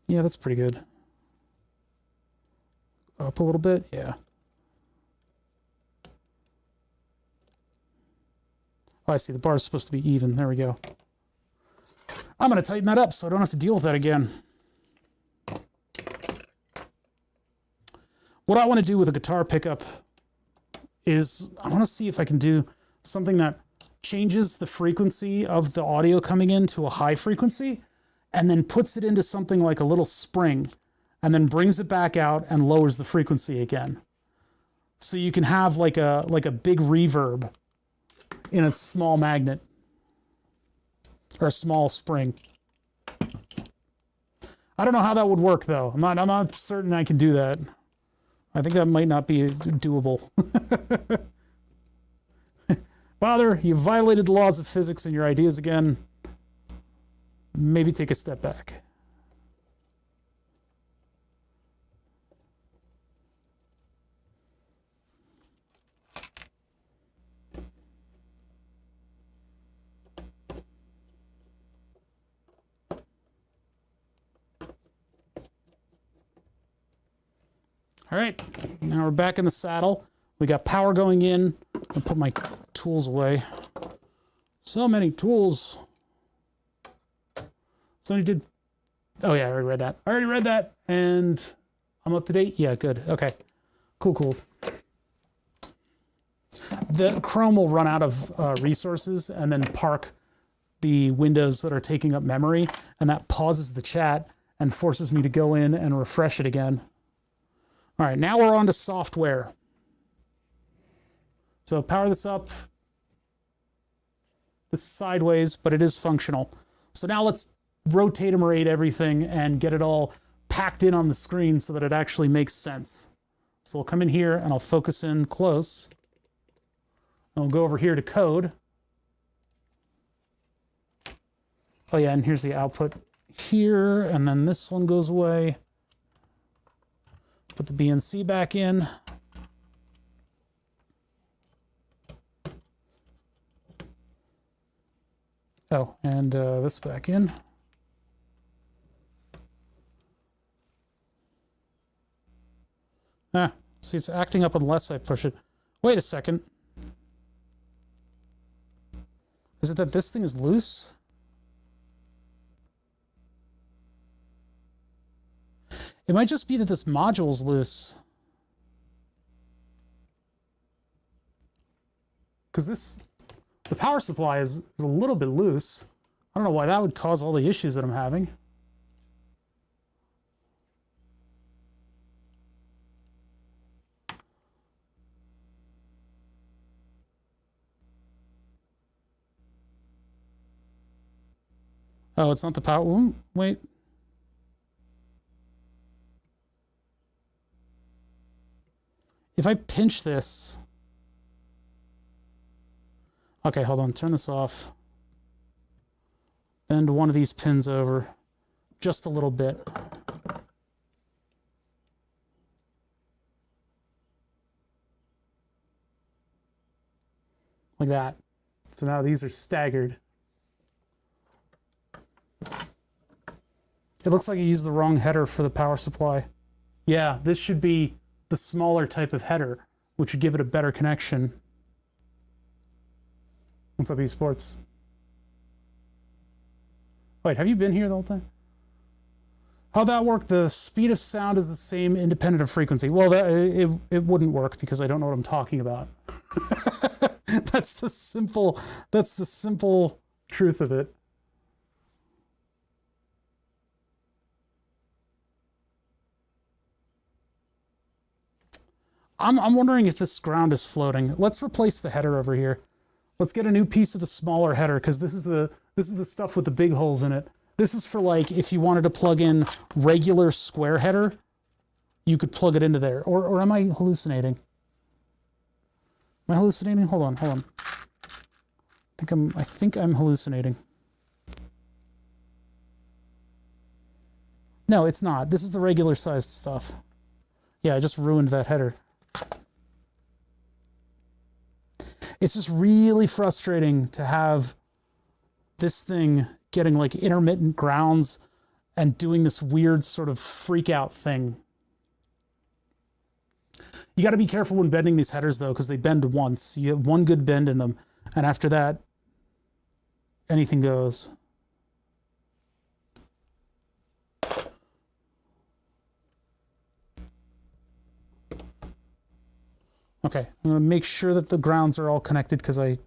Yeah, that's pretty good. Up a little bit, yeah. Oh, I see, the bar is supposed to be even. There we go. I'm going to tighten that up so I don't have to deal with that again. What I want to do with a guitar pickup is I want to see if I can do something that changes the frequency of the audio coming in to a high frequency and then puts it into something like a little spring and then brings it back out and lowers the frequency again. So you can have like a big reverb in a small magnet or a small spring. I don't know how that would work though. I'm not certain I can do that. I think that might not be doable. Father, you violated the laws of physics and your ideas again. Maybe take a step back. All right, now we're back in the saddle. We got power going in. I'll put my tools away. So many tools. Somebody did... Oh yeah, I already read that. I already read that, and I'm up to date? Yeah, good. Okay. Cool. The Chrome will run out of resources and then park the windows that are taking up memory, and that pauses the chat and forces me to go in and refresh it again. All right, now we're on to software. So power this up. This is sideways, but it is functional. So now let's rotate and rate everything and get it all packed in on the screen so that it actually makes sense. So we'll come in here and I'll focus in close. And we'll go over here to code. Oh yeah, and here's the output here, and then this one goes away. Put the BNC back in. Oh, and this back in. Ah, see, it's acting up unless I push it. Wait a second. Is it that this thing is loose? It might just be that this module's loose. Because the power supply is a little bit loose. I don't know why that would cause all the issues that I'm having. Oh, it's not the power. Ooh, wait. If I pinch this... Okay, hold on. Turn this off. bend one of these pins over just a little bit. Like that. So now these are staggered. It looks like I used the wrong header for the power supply. Yeah, this should be the smaller type of header, which would give it a better connection. What's up, esports? Wait, have you been here the whole time? How'd that work? The speed of sound is the same independent of frequency. Well, it wouldn't work because I don't know what I'm talking about. That's the simple truth of it. I'm wondering if this ground is floating. Let's replace the header over here. Let's get a new piece of the smaller header, because this is the stuff with the big holes in it. This is for, like, if you wanted to plug in regular square header, you could plug it into there. Or am I hallucinating? Am I hallucinating? Hold on. I think I'm hallucinating. No, it's not. This is the regular sized stuff. Yeah, I just ruined that header. It's just really frustrating to have this thing getting like intermittent grounds and doing this weird sort of freak out thing. You got to be careful when bending these headers though, because they bend once. You have one good bend in them, and after that, anything goes. Okay, I'm going to make sure that the grounds are all connected because I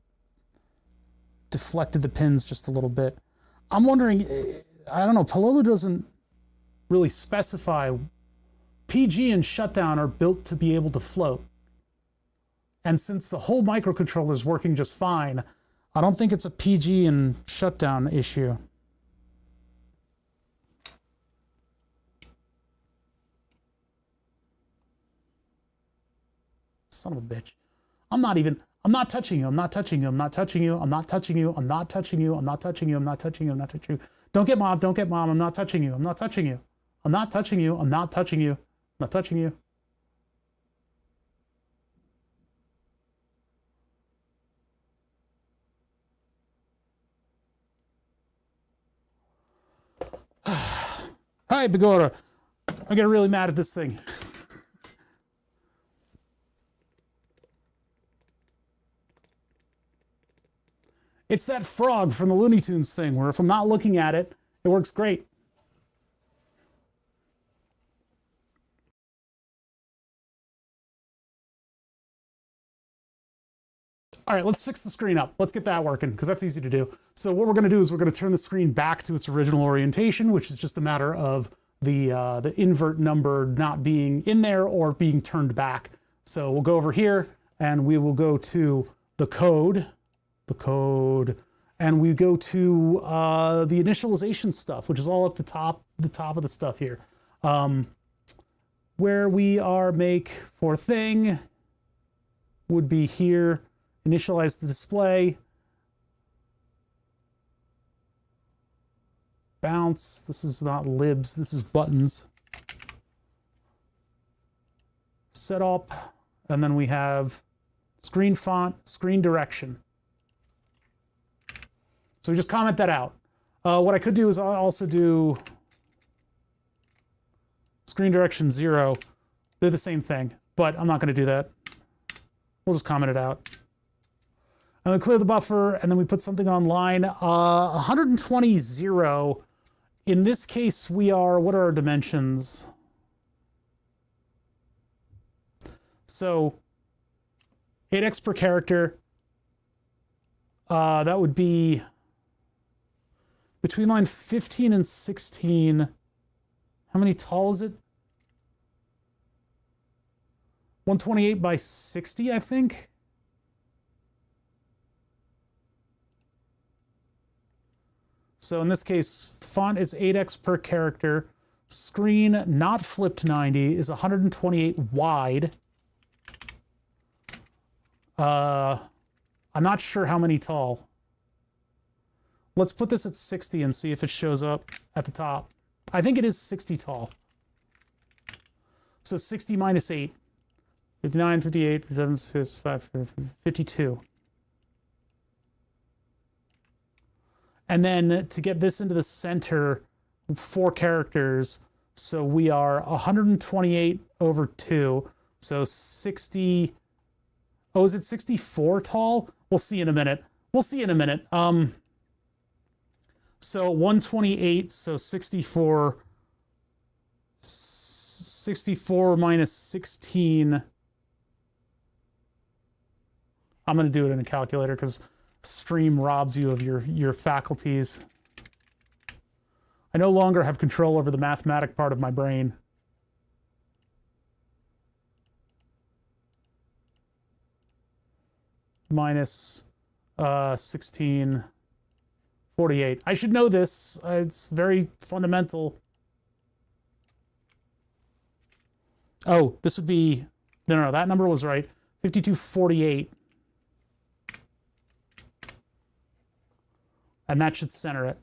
deflected the pins just a little bit. I'm wondering, I don't know, Palolo doesn't really specify. PG and shutdown are built to be able to float. And since the whole microcontroller is working just fine, I don't think it's a PG and shutdown issue. Son of a bitch. I'm not touching you. I'm not touching you. I'm not touching you. I'm not touching you. I'm not touching you. I'm not touching you. I'm not touching you. I'm not touching you. Don't get mom. Don't get mom. I'm not touching you. I'm not touching you. I'm not touching you. I'm not touching you. I'm not touching you. Hi, Begora. I get really mad at this thing. It's that frog from the Looney Tunes thing, where if I'm not looking at it, it works great. All right, let's fix the screen up. Let's get that working, because that's easy to do. So what we're going to do is we're going to turn the screen back to its original orientation, which is just a matter of the invert number not being in there or being turned back. So we'll go over here, and we will go to the code, and we go to the initialization stuff, which is all at the top of the stuff here, where we are make for thing would be here. Initialize the display, bounce. This is not libs, this is buttons. Setup, and then we have screen font, screen direction. So we just comment that out. What I could do is I'll also do screen direction 0. They're the same thing, but I'm not going to do that. We'll just comment it out. And then clear the buffer, and then we put something on line 120, 0. In this case, we are, what are our dimensions? So 8x per character. That would be between line 15 and 16. How many tall is it? 128 by 60, I think. So in this case, font is 8x per character. Screen not flipped 90 is 128 wide. I'm not sure how many tall. Let's put this at 60 and see if it shows up at the top. I think it is 60 tall. So 60 minus 8. 59, 58, 57, 65, 52. And then to get this into the center, 4 characters. So we are 128 over 2. So 60. Oh, is it 64 tall? We'll see in a minute. We'll see in a minute. So 128, so 64. 64 minus 16. I'm going to do it in a calculator because Stream robs you of your faculties. I no longer have control over the mathematic part of my brain. Minus 16, 48. I should know this. It's very fundamental. Oh, this would be... No, that number was right. 5248. And that should center it.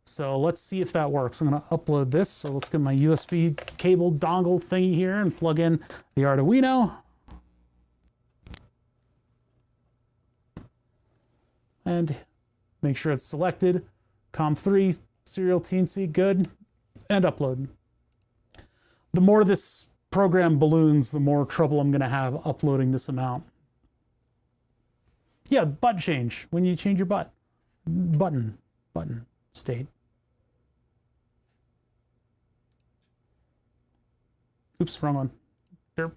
So let's see if that works. I'm going to upload this. So let's get my USB cable dongle thingy here and plug in the Arduino. And make sure it's selected. COM3, serial teensy, good. And upload. The more this program balloons, the more trouble I'm going to have uploading this amount. Yeah, butt change. When you change your butt. Button state. Oops, wrong one. Derp.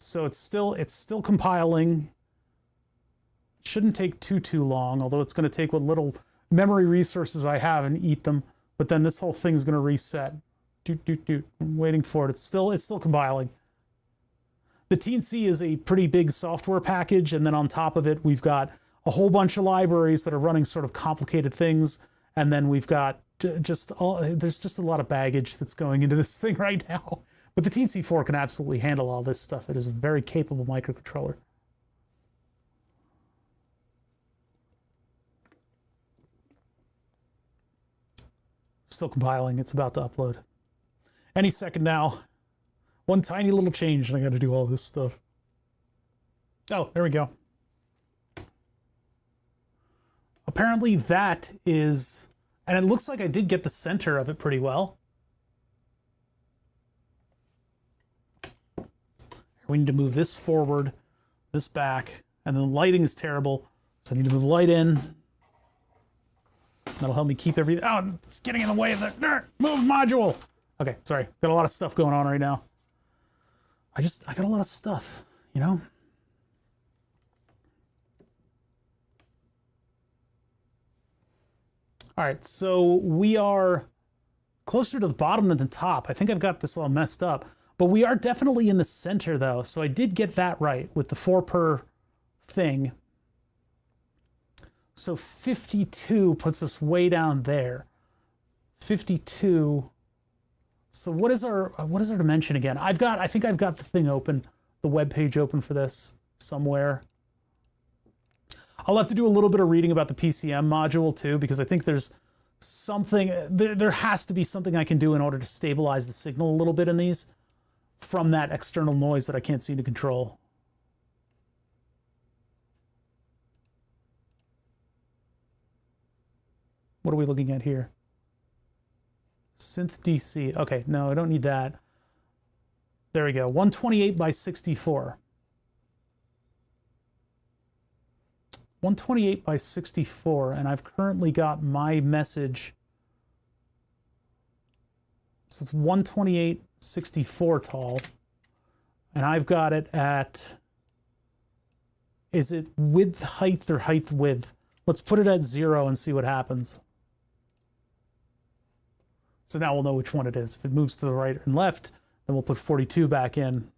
So it's still compiling. Shouldn't take too long, although it's going to take what little memory resources I have and eat them. But then this whole thing's going to reset. I'm waiting for it. It's still compiling. The Teensy is a pretty big software package, and then on top of it, we've got a whole bunch of libraries that are running sort of complicated things, and then we've got there's just a lot of baggage that's going into this thing right now. But the Teensy 4 can absolutely handle all this stuff. It is a very capable microcontroller. Still compiling. It's about to upload. Any second now. One tiny little change and I got to do all this stuff. Oh, there we go. Apparently that is, and it looks like I did get the center of it pretty well. We need to move this forward, this back, and then the lighting is terrible. So I need to move light in. That'll help me keep everything. Oh, it's getting in the way of the move module. Okay, sorry. Got a lot of stuff going on right now. I got a lot of stuff, you know? All right, so we are closer to the bottom than the top. I think I've got this all messed up, but we are definitely in the center though. So I did get that right with the 4 per thing. So 52 puts us way down there. 52. So what is our dimension again? I think I've got the thing open, the web page open for this somewhere. I'll have to do a little bit of reading about the PCM module too, because I think there's something, there has to be something I can do in order to stabilize the signal a little bit in these from that external noise that I can't seem to control. What are we looking at here? Synth DC. Okay, no, I don't need that. There we go. 128 by 64. 128 by 64, and I've currently got my message. So it's 128, 64 tall. And I've got it at, is it width height or height width? Let's put it at 0 and see what happens. So now we'll know which one it is. If it moves to the right and left, then we'll put 42 back in.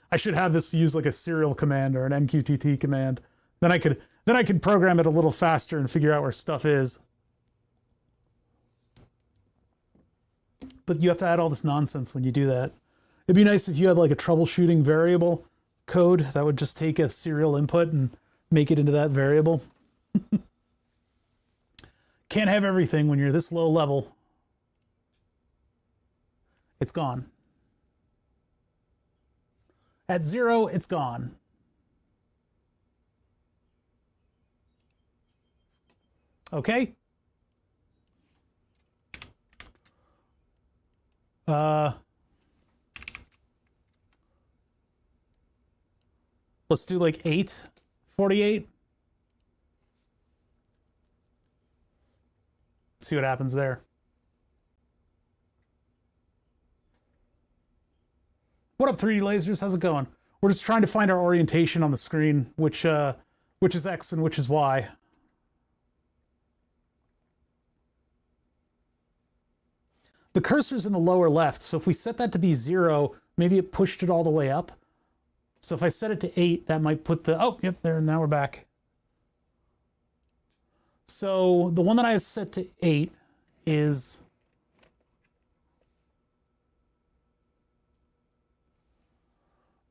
I should have this use like a serial command or an MQTT command. Then I could program it a little faster and figure out where stuff is. But you have to add all this nonsense when you do that. It'd be nice if you had like a troubleshooting variable code that would just take a serial input and make it into that variable. Can't have everything when you're this low level. It's gone. At 0, it's gone. Okay. Let's do like 848. See what happens there. What up, 3D lasers? How's it going? We're just trying to find our orientation on the screen, which is X and which is Y. The cursor's in the lower left, so if we set that to be 0, maybe it pushed it all the way up. So if I set it to 8, that might put the... Oh, yep, there, now we're back. So the one that I have set to 8 is...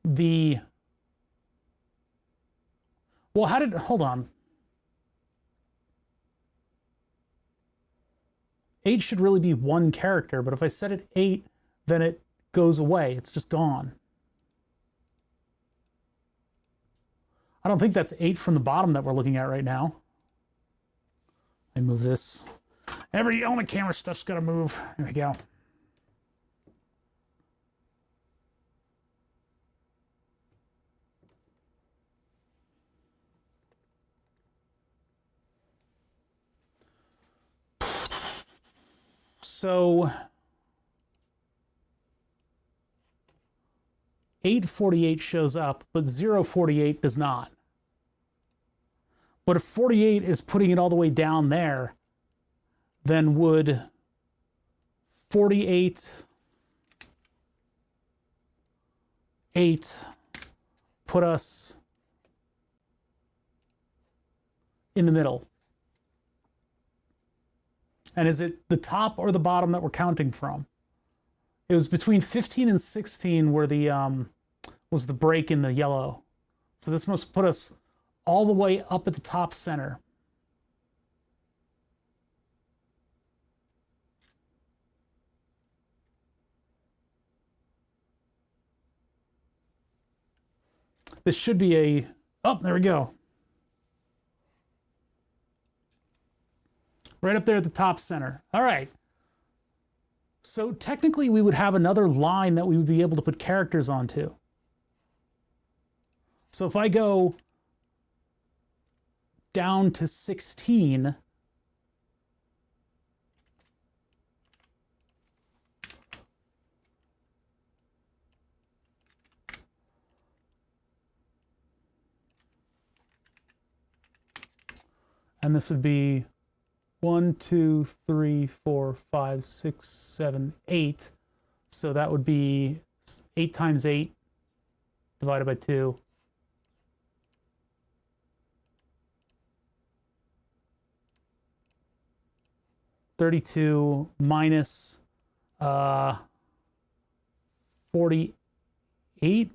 the... Well, how did... Hold on. 8 should really be one character, but if I set it 8, then it goes away. It's just gone. I don't think that's 8 from the bottom that we're looking at right now. I move this. All my camera stuff's got to move. There we go. So 848 shows up, but 048 does not. But if 48 is putting it all the way down there, then would 48 8 put us in the middle? And is it the top or the bottom that we're counting from? It was between 15 and 16 where the was the break in the yellow. So this must put us all the way up at the top center. This should be a... Oh, there we go. Right up there at the top center. All right. So technically we would have another line that we would be able to put characters onto. So if I go down to 16, and this would be 1, 2, 3, 4, 5, 6, 7, 8. So that would be 8 times 8 divided by 2. $32 minus 48.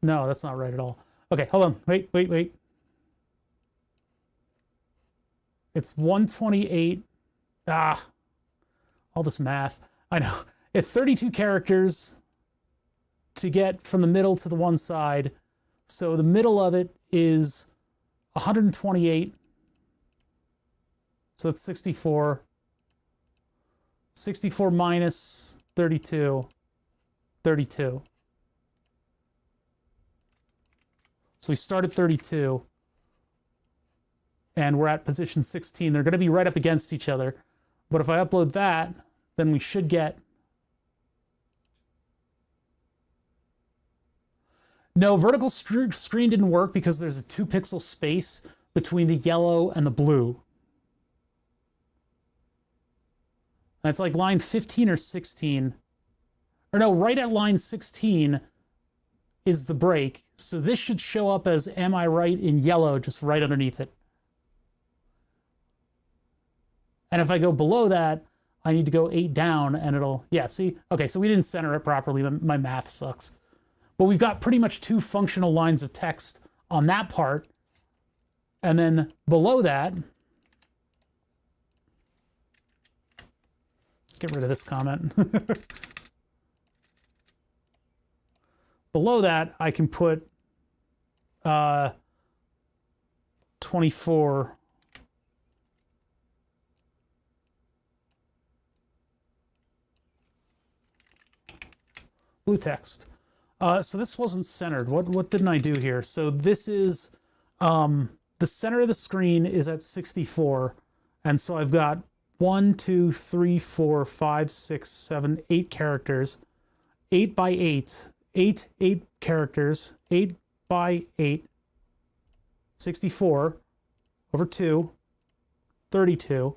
No, that's not right at all. Okay, hold on. Wait. It's 128. All this math. I know. It's 32 characters to get from the middle to the one side. So the middle of it is 128. So that's 64. 64 minus 32. 32. So we start at 32. And we're at position 16. They're going to be right up against each other. But if I upload that, then we should get... No, vertical screen didn't work because there's a 2-pixel space between the yellow and the blue. That's like line 15 or 16. Or no, right at line 16 is the break. So this should show up as "Am I right?" in yellow, just right underneath it. And if I go below that, I need to go 8 down and it'll, yeah, see? Okay, so we didn't center it properly. My math sucks. But we've got pretty much 2 functional lines of text on that part. And then below that, get rid of this comment. Below that, I can put 24 blue text. So this wasn't centered. What didn't I do here? So this is the center of the screen is at 64, and so I've got 1, 2, 3, 4, 5, 6, 7, 8 characters, 8 by 8, 8 characters, 8 by 8, 64 over 2, 32.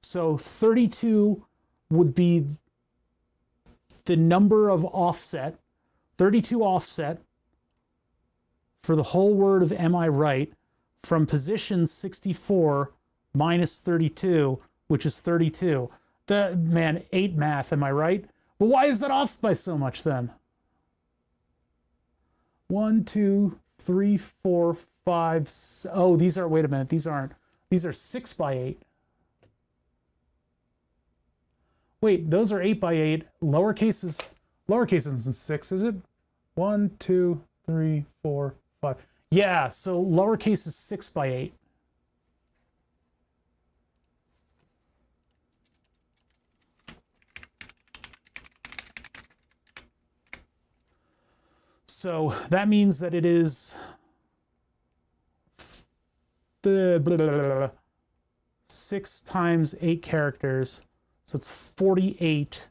So 32 would be the number of offset, 32 offset for the whole word of am I right from position 64 minus 32, which is 32. Man, 8 math, am I right? Well, why is that off by so much then? 1, 2, 3, 4, 5. Oh, these are, wait a minute, these aren't. These are 6 by 8. Wait, those are 8 by 8. Lowercase isn't 6, is it? 1, 2, 3, 4, 5. Yeah, so lowercase is 6 by 8. So that means that it is the 6 times 8 characters. So it's 48.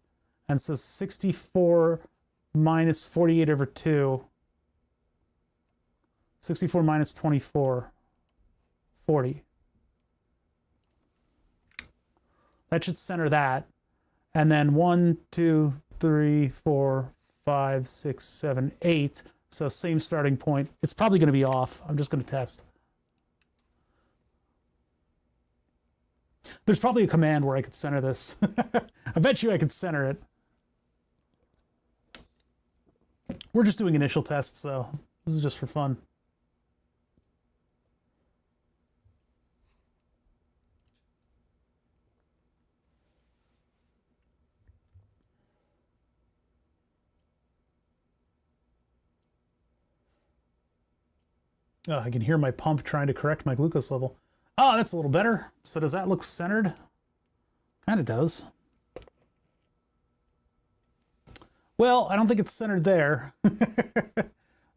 And so 64 minus 48 over 2. 64 minus 24. 40. That should center that. And then 1, 2, 3, 4, 5, 6, 7, 8. So same starting point. It's probably going to be off. I'm just going to test. There's probably a command where I could center this. I bet you I could center it. We're just doing initial tests, so this is just for fun. Oh, I can hear my pump trying to correct my glucose level. Oh, that's a little better. So does that look centered? Kind of does. Well, I don't think it's centered there,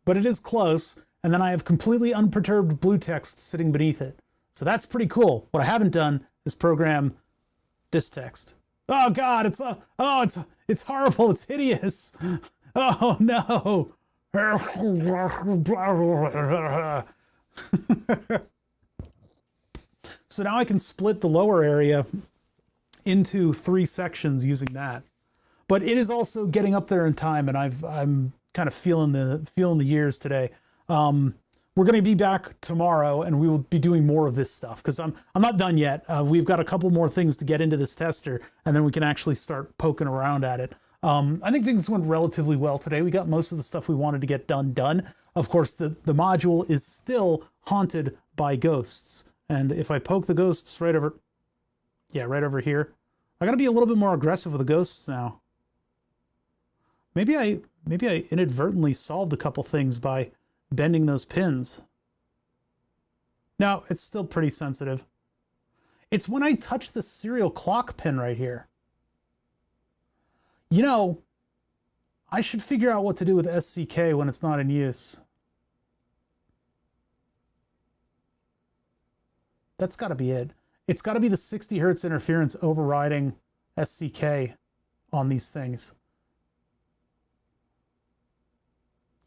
but it is close. And then I have completely unperturbed blue text sitting beneath it. So that's pretty cool. What I haven't done is program this text. Oh God, it's horrible. It's hideous. Oh no. So now I can split the lower area into 3 sections using that. But it is also getting up there in time, and I'm kind of feeling the years today. We're going to be back tomorrow, and we will be doing more of this stuff because I'm not done yet. We've got a couple more things to get into this tester, and then we can actually start poking around at it. I think things went relatively well today. We got most of the stuff we wanted to get done. Of course, the module is still haunted by ghosts. And if I poke the ghosts right over here, I gotta be a little bit more aggressive with the ghosts now. Maybe I inadvertently solved a couple things by bending those pins. No, it's still pretty sensitive. It's when I touch the serial clock pin right here. You know, I should figure out what to do with SCK when it's not in use. That's got to be it. It's got to be the 60 hertz interference overriding SCK on these things.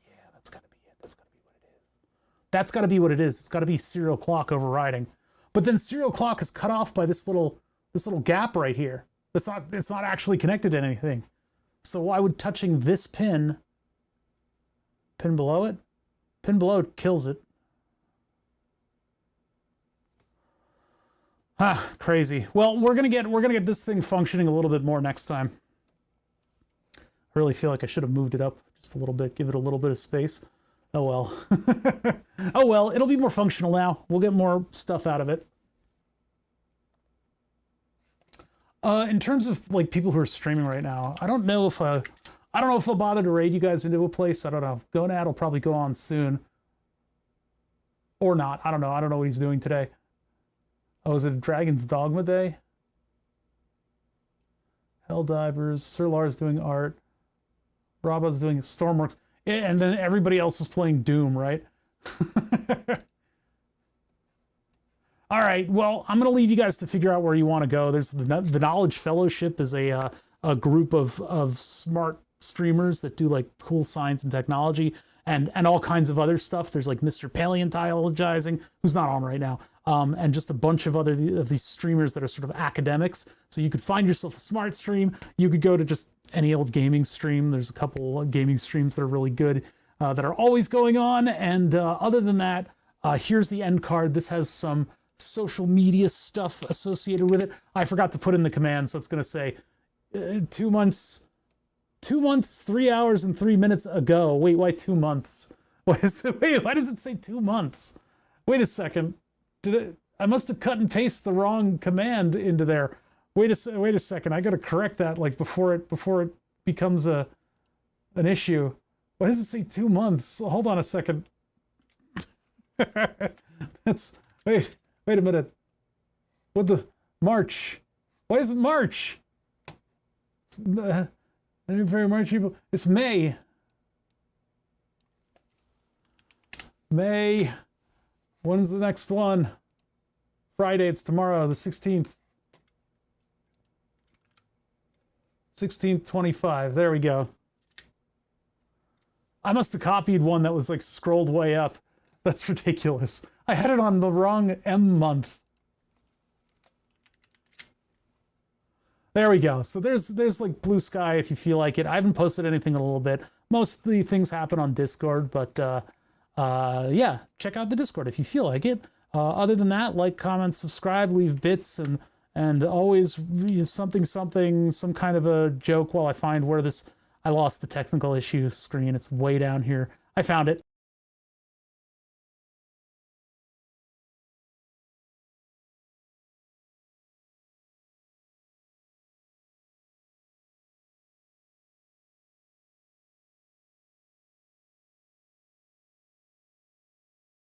Yeah, that's got to be it. That's got to be what it is. That's got to be what it is. It's got to be serial clock overriding. But then serial clock is cut off by this little gap right here. It's not actually connected to anything. So why would touching this pin below it? Pin below it kills it. Ah, crazy. Well, we're gonna get this thing functioning a little bit more next time. I really feel like I should have moved it up just a little bit, give it a little bit of space. Oh well. Oh well, it'll be more functional now. We'll get more stuff out of it. In terms of like people who are streaming right now, I don't know if I'll bother to raid you guys into a place. I don't know. Gonad will probably go on soon. Or not. I don't know. I don't know what he's doing today. Oh, is it Dragon's Dogma Day? Helldivers. Sir Lars doing art. Robot's doing Stormworks. Yeah, and then everybody else is playing Doom, right? All right, well, I'm going to leave you guys to figure out where you want to go. There's the Knowledge Fellowship is a group of smart streamers that do like cool science and technology and all kinds of other stuff. There's like Mr. Paleontologizing, who's not on right now, and just a bunch of other of these streamers that are sort of academics. So you could find yourself a smart stream. You could go to just any old gaming stream. There's a couple of gaming streams that are really good that are always going on. And other than that, here's the end card. This has some social media stuff associated with it. I forgot to put in the command, so it's going to say 2 months, 3 hours and 3 minutes ago. Wait, why 2 months? Wait, why does it say 2 months? Wait a second. I must have cut and pasted the wrong command into there. Wait a second. I got to correct that like before it becomes an issue. Why does it say 2 months? Hold on a second. Wait a minute. What the March? Why is it March? It's, very March people. It's May. May. When's the next one? Friday. It's tomorrow, the 16th. 16:25. There we go. I must have copied one that was like scrolled way up. That's ridiculous. I had it on the wrong M month. There we go. So there's like blue sky if you feel like it. I haven't posted anything in a little bit. Most of the things happen on Discord, but yeah, check out the Discord if you feel like it. Other than that, like, comment, subscribe, leave bits, and always something, some kind of a joke while I find where I lost the technical issue screen. It's way down here. I found it.